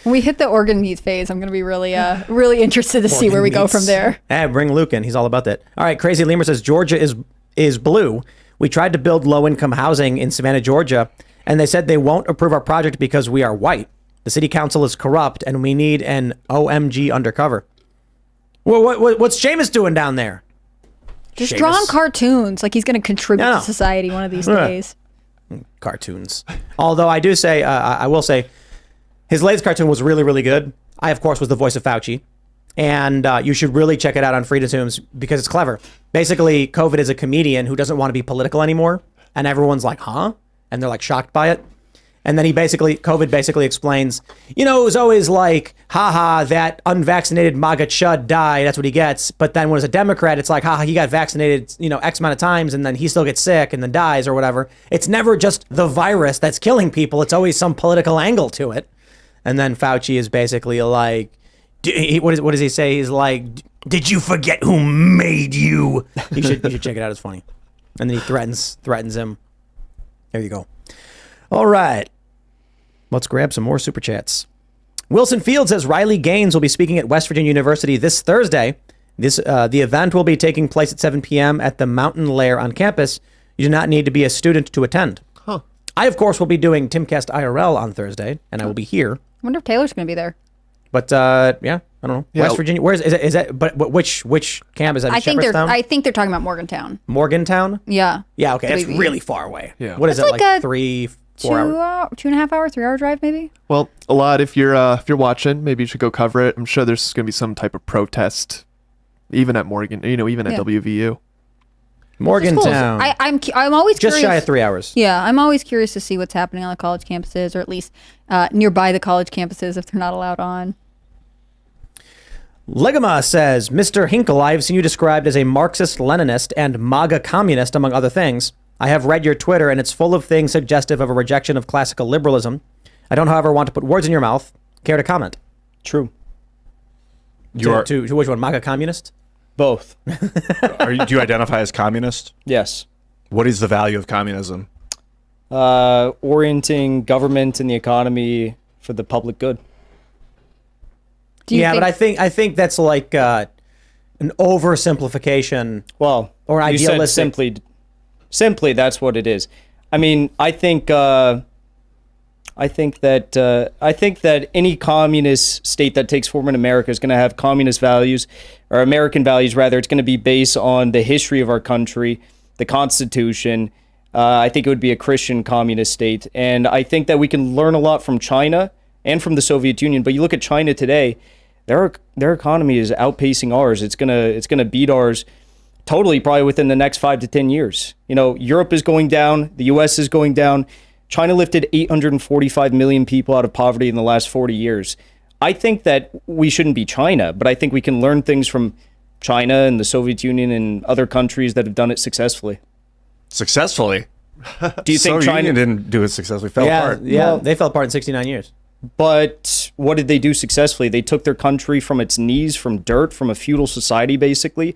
When we hit the organ meat phase, I'm going to be really interested to see where we go from there. Hey, bring Luke in. He's all about that. All right, Crazy Lemur says, Georgia is blue. We tried to build low-income housing in Savannah, Georgia, and they said they won't approve our project because we are white. The city council is corrupt, and we need an OMG undercover. What's Seamus doing down there? Just Seamus. drawing cartoons. Like he's going to contribute No. to society one of these days. Cartoons. Although I do say, I will say, his latest cartoon was really, really good. I, of course, was the voice of Fauci. And you should really check it out on Freedom Tunes because it's clever. Basically, COVID is a comedian who doesn't want to be political anymore. And everyone's like, huh? And they're like shocked by it. And then COVID basically explains, it was always like, haha, that unvaccinated MAGA chud died. That's what he gets. But then when it's a Democrat, it's like, haha, he got vaccinated, X amount of times and then he still gets sick and then dies or whatever. It's never just the virus that's killing people. It's always some political angle to it. And then Fauci is basically like, what does he say? He's like, did you forget who made you? You should check it out. It's funny. And then he threatens him. There you go. All right. Let's grab some more super chats. Wilson Field says Riley Gaines will be speaking at West Virginia University this Thursday. The event will be taking place at 7 p.m. at the Mountain Lair on campus. You do not need to be a student to attend. Huh. I, of course, will be doing Timcast IRL on Thursday, and I will be here. I wonder if Taylor's going to be there. But yeah, I don't know. Yeah. West Virginia. Where is that? But which camp is that? I think Shepherdstown? they're talking about Morgantown. Morgantown. Yeah. Yeah. Okay, that's Maybe. really far away. Yeah. What is It's it like like? a 2.5 hour, 3 hour drive, maybe. Well, a lot. If you're watching, maybe you should go cover it. I'm sure there's going to be some type of protest, even at Morgan. Even at WVU. Morgantown. I'm always just curious. shy of 3 hours. Yeah, I'm always curious to see what's happening on the college campuses, or at least nearby the college campuses if they're not allowed on. Legama says, Mr. Hinkle, I have seen you described as a Marxist-Leninist and MAGA communist, among other things. I have read your Twitter, and it's full of things suggestive of a rejection of classical liberalism. I don't, however, want to put words in your mouth. Care to comment? True. To which one? MAGA communist? Both. Do you identify as communist? Yes. What is the value of communism? Orienting government and the economy for the public good. But I think that's like an oversimplification. Well, or you said idealistic. simply that's what it is. I mean, I think that any communist state that takes form in America is going to have communist values, or American values rather. It's going to be based on the history of our country, the Constitution. I think it would be a Christian communist state, and I think that we can learn a lot from China and from the Soviet Union. But you look at China today, their economy is outpacing ours. It's gonna beat ours totally, probably within the next 5 to 10 years. Europe is going down, the U.S. is going down. China lifted 845 million people out of poverty in the last 40 years. I think that we shouldn't be China, but I think we can learn things from China and the Soviet Union and other countries that have done it successfully. Successfully? Do you think Soviet China Union didn't do it successfully? Fell apart. Yeah, Well- they fell apart in 69 years. But what did they do successfully? They took their country from its knees, from dirt, from a feudal society, basically,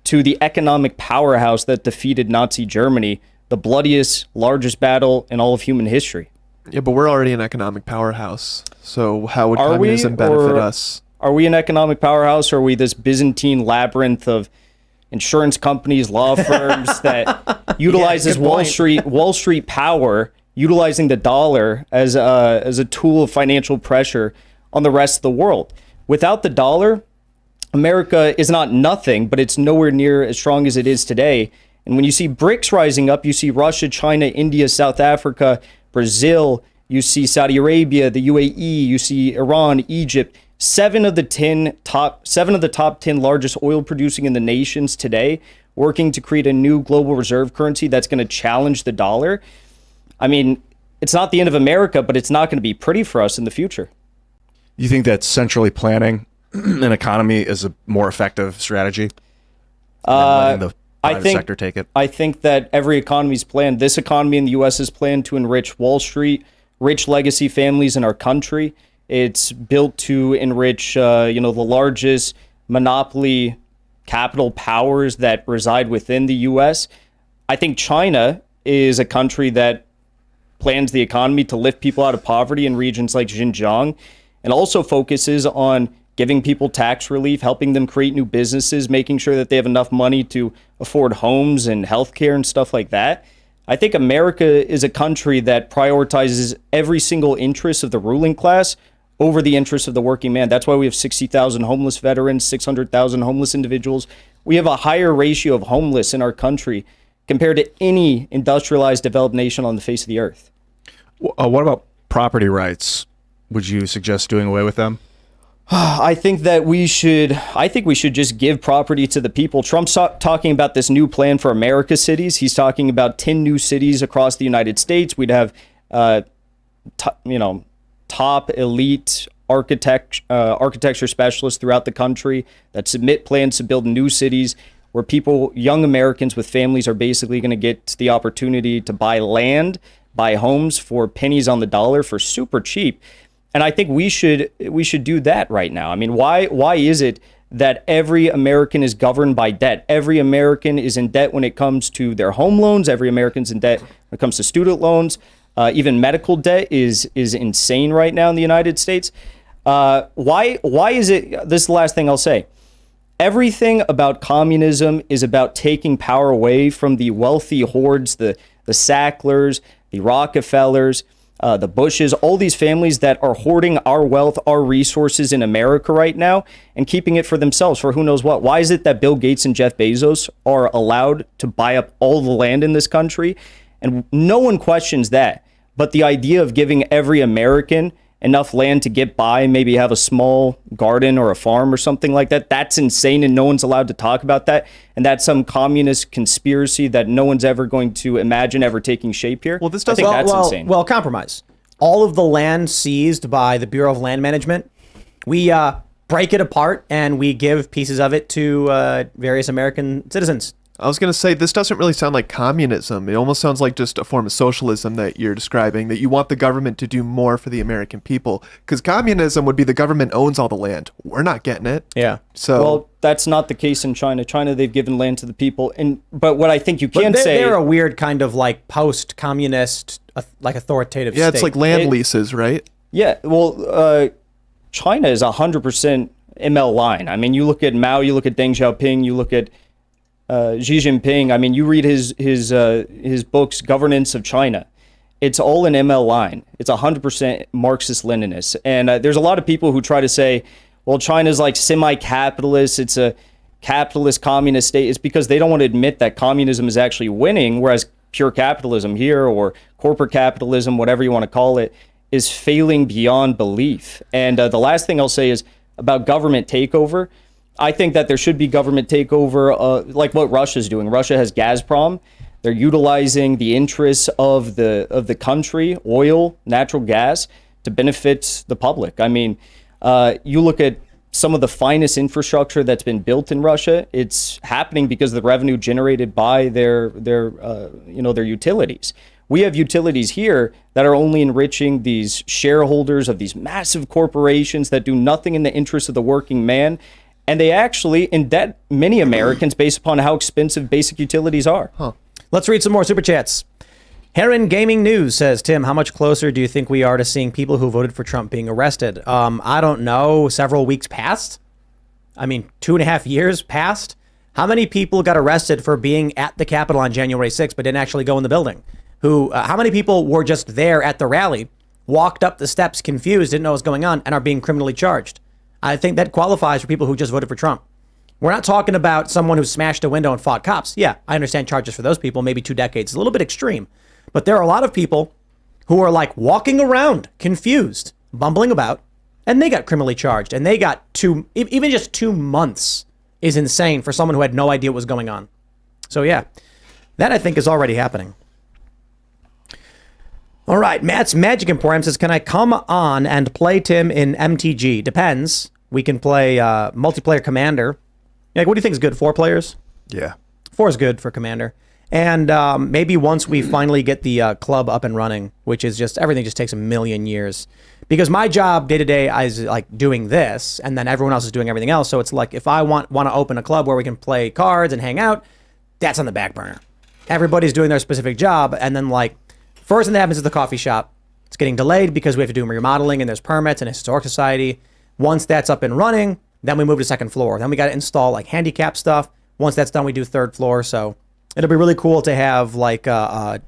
to the economic powerhouse that defeated Nazi Germany, the bloodiest, largest battle in all of human history. Yeah, but we're already an economic powerhouse. So how would Are we, communism benefit or- us? Are we an economic powerhouse, or are we this Byzantine labyrinth of insurance companies, law firms that utilizes good point. Wall Street power, utilizing the dollar as a tool of financial pressure on the rest of the world? Without the dollar, America is not nothing, but it's nowhere near as strong as it is today. And when you see BRICS rising up, you see Russia, China, India, South Africa, Brazil, you see Saudi Arabia, the UAE, you see Iran, Egypt. Seven of the top 10 largest oil producing in the nations today working to create a new global reserve currency that's going to challenge the dollar. I mean, it's not the end of America, but it's not going to be pretty for us in the future. You think that centrally planning an economy is a more effective strategy than letting the private sector take it? I think that every economy's planned. This economy in the U.S. is planned to enrich Wall Street, rich legacy families in our country. It's built to enrich, the largest monopoly capital powers that reside within the U.S. I think China is a country that plans the economy to lift people out of poverty in regions like Xinjiang, and also focuses on giving people tax relief, helping them create new businesses, making sure that they have enough money to afford homes and healthcare and stuff like that. I think America is a country that prioritizes every single interest of the ruling class over the interests of the working man. That's why we have 60,000 homeless veterans, 600,000 homeless individuals. We have a higher ratio of homeless in our country compared to any industrialized developed nation on the face of the earth. What about property rights? Would you suggest doing away with them? I think we should just give property to the people. Trump's talking about this new plan for America cities. He's talking about 10 new cities across the United States. We'd have, top elite architecture specialists throughout the country that submit plans to build new cities where people, young Americans with families, are basically going to get the opportunity to buy land, buy homes for pennies on the dollar for super cheap. And I think we should do that right now. I mean, why is it that every American is governed by debt? Every American is in debt when it comes to their home loans. Every American's in debt when it comes to student loans. Even medical debt is insane right now in the United States. Why is it? This is the last thing I'll say. Everything about communism is about taking power away from the wealthy hordes, the Sacklers, the Rockefellers, the Bushes, all these families that are hoarding our wealth, our resources in America right now, and keeping it for themselves for who knows what. Why is it that Bill Gates and Jeff Bezos are allowed to buy up all the land in this country? And no one questions that. But the idea of giving every American enough land to get by, maybe have a small garden or a farm or something like that, that's insane, and no one's allowed to talk about that. And that's some communist conspiracy that no one's ever going to imagine ever taking shape here. Well, this I think doesn't- that's insane. Well, compromise. All of the land seized by the Bureau of Land Management, we break it apart and we give pieces of it to various American citizens. I was going to say, this doesn't really sound like communism. It almost sounds like just a form of socialism that you're describing, that you want the government to do more for the American people. Because communism would be the government owns all the land. We're not getting it. Yeah. So, Well, that's not the case in China. China, they've given land to the people. But what I think you can But say... they're a weird kind of like post-communist, like authoritative yeah, state. it's like land leases, right? Yeah, well, China is 100% ML line. I mean, you look at Mao, you look at Deng Xiaoping, you look at Xi Jinping. I mean, you read his books, Governance of China. It's all an ML line. It's 100% Marxist-Leninist. And there's a lot of people who try to say, well, China's like semi-capitalist. It's a capitalist communist state. It's because they don't want to admit that communism is actually winning, whereas pure capitalism here, or corporate capitalism, whatever you want to call it, is failing beyond belief. And the last thing I'll say is about government takeover. I think that there should be government takeover, like what Russia's doing. Russia has Gazprom. They're utilizing the interests of the country, oil, natural gas, to benefit the public. I mean, you look at some of the finest infrastructure that's been built in Russia. It's happening because of the revenue generated by their utilities. We have utilities here that are only enriching these shareholders of these massive corporations that do nothing in the interest of the working man. And they actually indebt many Americans based upon how expensive basic utilities are. Let's read some more super chats. Heron Gaming News says, Tim, how much closer do you think we are to seeing people who voted for Trump being arrested? I don't know. Several weeks passed. I mean, 2.5 years passed. How many people got arrested for being at the Capitol on January 6th but didn't actually go in the building? How many people were just there at the rally, walked up the steps confused, didn't know what was going on, and are being criminally charged? I think that qualifies for people who just voted for Trump. We're not talking about someone who smashed a window and fought cops. Yeah, I understand charges for those people, maybe 2 decades. It's a little bit extreme. But there are a lot of people who are like walking around confused, bumbling about, and they got criminally charged. And they got even just 2 months is insane for someone who had no idea what was going on. So yeah, that I think is already happening. All right, Matt's Magic Emporium says, can I come on and play Tim in MTG? Depends. We can play multiplayer Commander. Like, what do you think is good? 4 players? Yeah. 4 is good for Commander. And maybe once we finally get the club up and running, which is just, everything just takes a million years. Because my job day to day is like doing this, and then everyone else is doing everything else. So it's like, if I want to open a club where we can play cards and hang out, that's on the back burner. Everybody's doing their specific job. And then like, first thing that happens is the coffee shop. It's getting delayed because we have to do remodeling and there's permits and a historic society. Once that's up and running, then we move to 2nd floor. Then we got to install like handicap stuff. Once that's done, we do 3rd floor. So it'll be really cool to have like what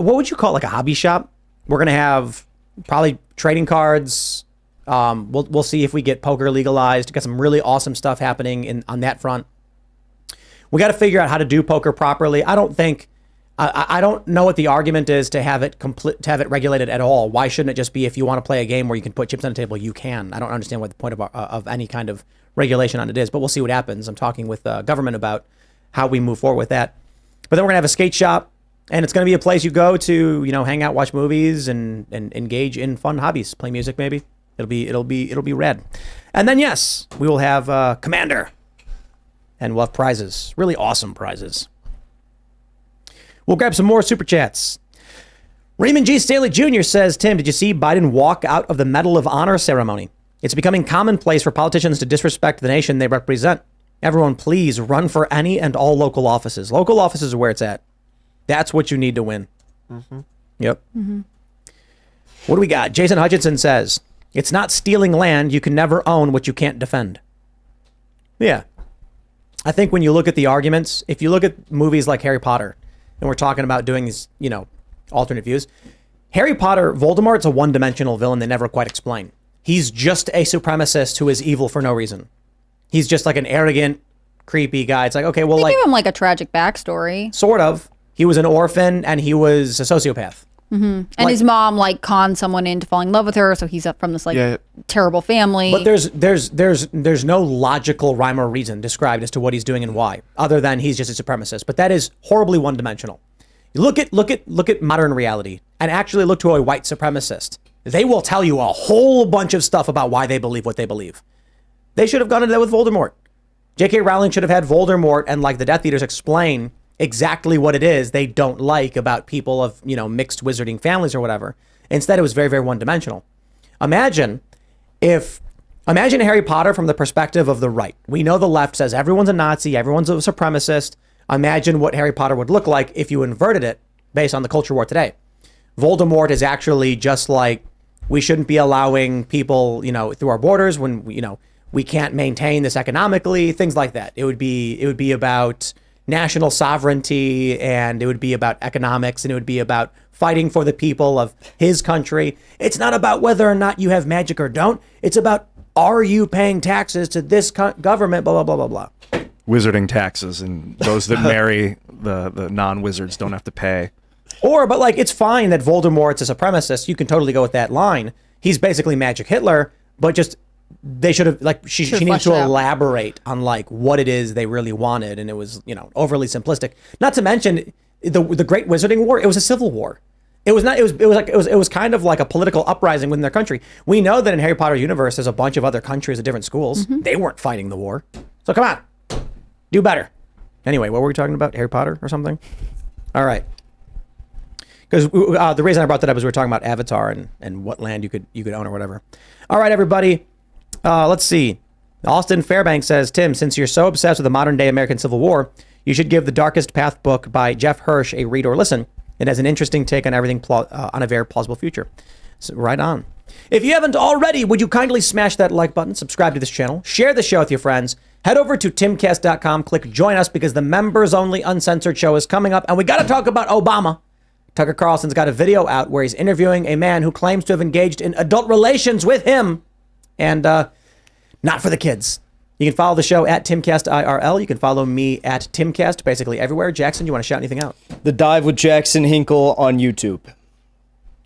would you call it? Like a hobby shop? We're gonna have probably trading cards. We'll see if we get poker legalized. Got some really awesome stuff happening on that front. We got to figure out how to do poker properly. I don't know what the argument is to have it regulated at all. Why shouldn't it just be, if you want to play a game where you can put chips on the table, you can? I don't understand what the point of any kind of regulation on it is, but we'll see what happens. I'm talking with government about how we move forward with that. But then we're gonna have a skate shop, and it's gonna be a place you go to, hang out, watch movies, and engage in fun hobbies, play music maybe. It'll be rad. And then yes, we will have Commander, and we'll have prizes, really awesome prizes. We'll grab some more super chats. Raymond G. Staley Jr. says, Tim, did you see Biden walk out of the Medal of Honor ceremony? It's becoming commonplace for politicians to disrespect the nation they represent. Everyone, please run for any and all local offices. Local offices are where it's at. That's what you need to win. Mm-hmm. Yep. Mm-hmm. What do we got? Jason Hutchinson says, it's not stealing land. You can never own what you can't defend. Yeah. I think when you look at the arguments, if you look at movies like Harry Potter, and we're talking about doing these, alternate views. Harry Potter, Voldemort's a one-dimensional villain they never quite explain. He's just a supremacist who is evil for no reason. He's just like an arrogant, creepy guy. It's like, okay, well, They give him like a tragic backstory. sort of. He was an orphan and he was a sociopath. And his mom like conned someone into falling in love with her, so he's up from this like terrible family. But there's no logical rhyme or reason described as to what he's doing and why, other than he's just a supremacist. But that is horribly one-dimensional. Look at modern reality and actually look to a white supremacist. They will tell you a whole bunch of stuff about why they believe what they believe. They should have gone into that with Voldemort. J.K. Rowling should have had Voldemort and like the Death Eaters explain exactly what it is they don't like about people of, mixed wizarding families or whatever. Instead, it was very, very one-dimensional. Imagine Harry Potter from the perspective of the right. We know the left says everyone's a Nazi, everyone's a supremacist. Imagine what Harry Potter would look like if you inverted it based on the culture war today. Voldemort is actually just like, we shouldn't be allowing people, through our borders when, we can't maintain this economically, things like that. It would be about national sovereignty, and it would be about economics, and it would be about fighting for the people of his country. It's not about whether or not you have magic or don't. It's about, are you paying taxes to this government, blah, blah, blah, blah, blah. Wizarding taxes, and those that marry the non-wizards don't have to pay. But like, it's fine that Voldemort's a supremacist. You can totally go with that line. He's basically Magic Hitler, but just they should have like she needs to elaborate on like what it is they really wanted, and it was overly simplistic. Not to mention the Great Wizarding War. It was a civil war. It was not. It was kind of like a political uprising within their country. We know that in Harry Potter universe, there's a bunch of other countries at different schools. They weren't fighting the war. So come on, do better. Anyway, what were we talking about? Harry Potter or something? All right. Because the reason I brought that up is we were talking about Avatar and what land you could own or whatever. All right, everybody. Let's see. Austin Fairbanks says, Tim, since you're so obsessed with the modern day American Civil War, you should give The Darkest Path book by Jeff Hirsch a read or listen. It has an interesting take on everything on a very plausible future. So right on. If you haven't already, would you kindly smash that like button, subscribe to this channel, share the show with your friends, head over to timcast.com, click join us because the members only uncensored show is coming up, and we got to talk about Obama. Tucker Carlson's got a video out where he's interviewing a man who claims to have engaged in adult relations with him, and not for the kids. You can follow the show at Timcast IRL. You can follow me at Timcast, basically everywhere. Jackson, you want to shout anything out? The Dive with Jackson Hinkle on YouTube.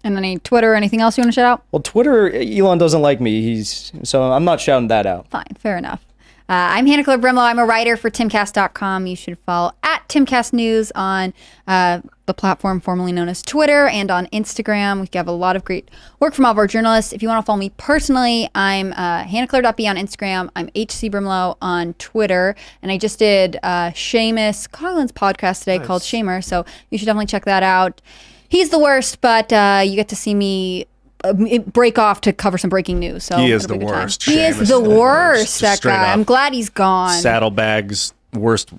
And any Twitter or anything else you want to shout out? Well, Twitter, Elon doesn't like me. So I'm not shouting that out. Fine, fair enough. I'm Hannah Claire Brimlow. I'm a writer for Timcast.com. You should follow at Timcast News on the platform formerly known as Twitter and on Instagram. We have a lot of great work from all of our journalists. If you want to follow me personally, I'm HannahClaire.b on Instagram. I'm HC Brimlow on Twitter. And I just did Seamus Coughlin's podcast today called Shamer. So you should definitely check that out. He's the worst, but you get to see me break off to cover some breaking news. So he is the worst. He is the worst, that guy. I'm glad he's gone. Saddlebags, worst.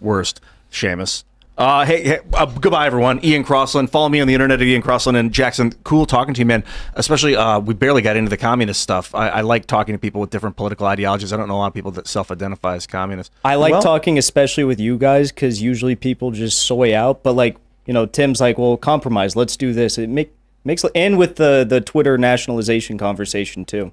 Seamus. Hey, goodbye, everyone. Ian Crossland. Follow me on the internet at Ian Crossland. And Jackson, cool talking to you, man. Especially, we barely got into the communist stuff. I like talking to people with different political ideologies. I don't know a lot of people that self-identify as communists. I like talking especially with you guys because usually people just soy out. But like, Tim's like, well, compromise. Let's do this. It makes and with the Twitter nationalization conversation too.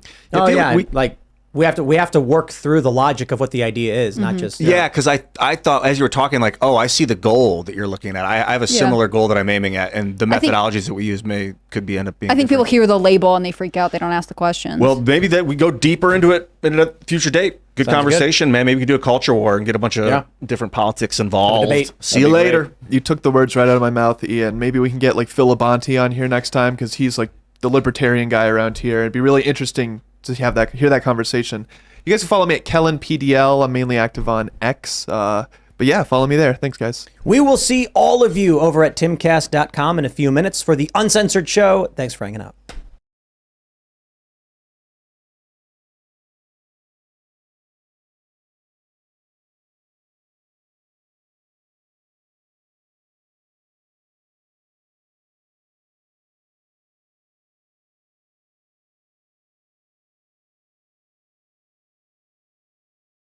We have to work through the logic of what the idea is, not just because I thought as you were talking like, oh, I see the goal that you're looking at. I have a similar goal that I'm aiming at, and the methodologies that we use could end up being. I think people hear the label and they freak out. They don't ask the questions. Well, maybe that we go deeper into it in a future date. Good Sounds conversation, man. Maybe we can do a culture war and get a bunch of different politics involved. See you later. Great. You took the words right out of my mouth, Ian. Maybe we can get like Phil Labonte on here next time because he's like the libertarian guy around here. It'd be really interesting to hear that conversation. You guys can follow me at Kellen PDL. I'm mainly active on X. But yeah, follow me there. Thanks, guys. We will see all of you over at timcast.com in a few minutes for the Uncensored Show. Thanks for hanging out.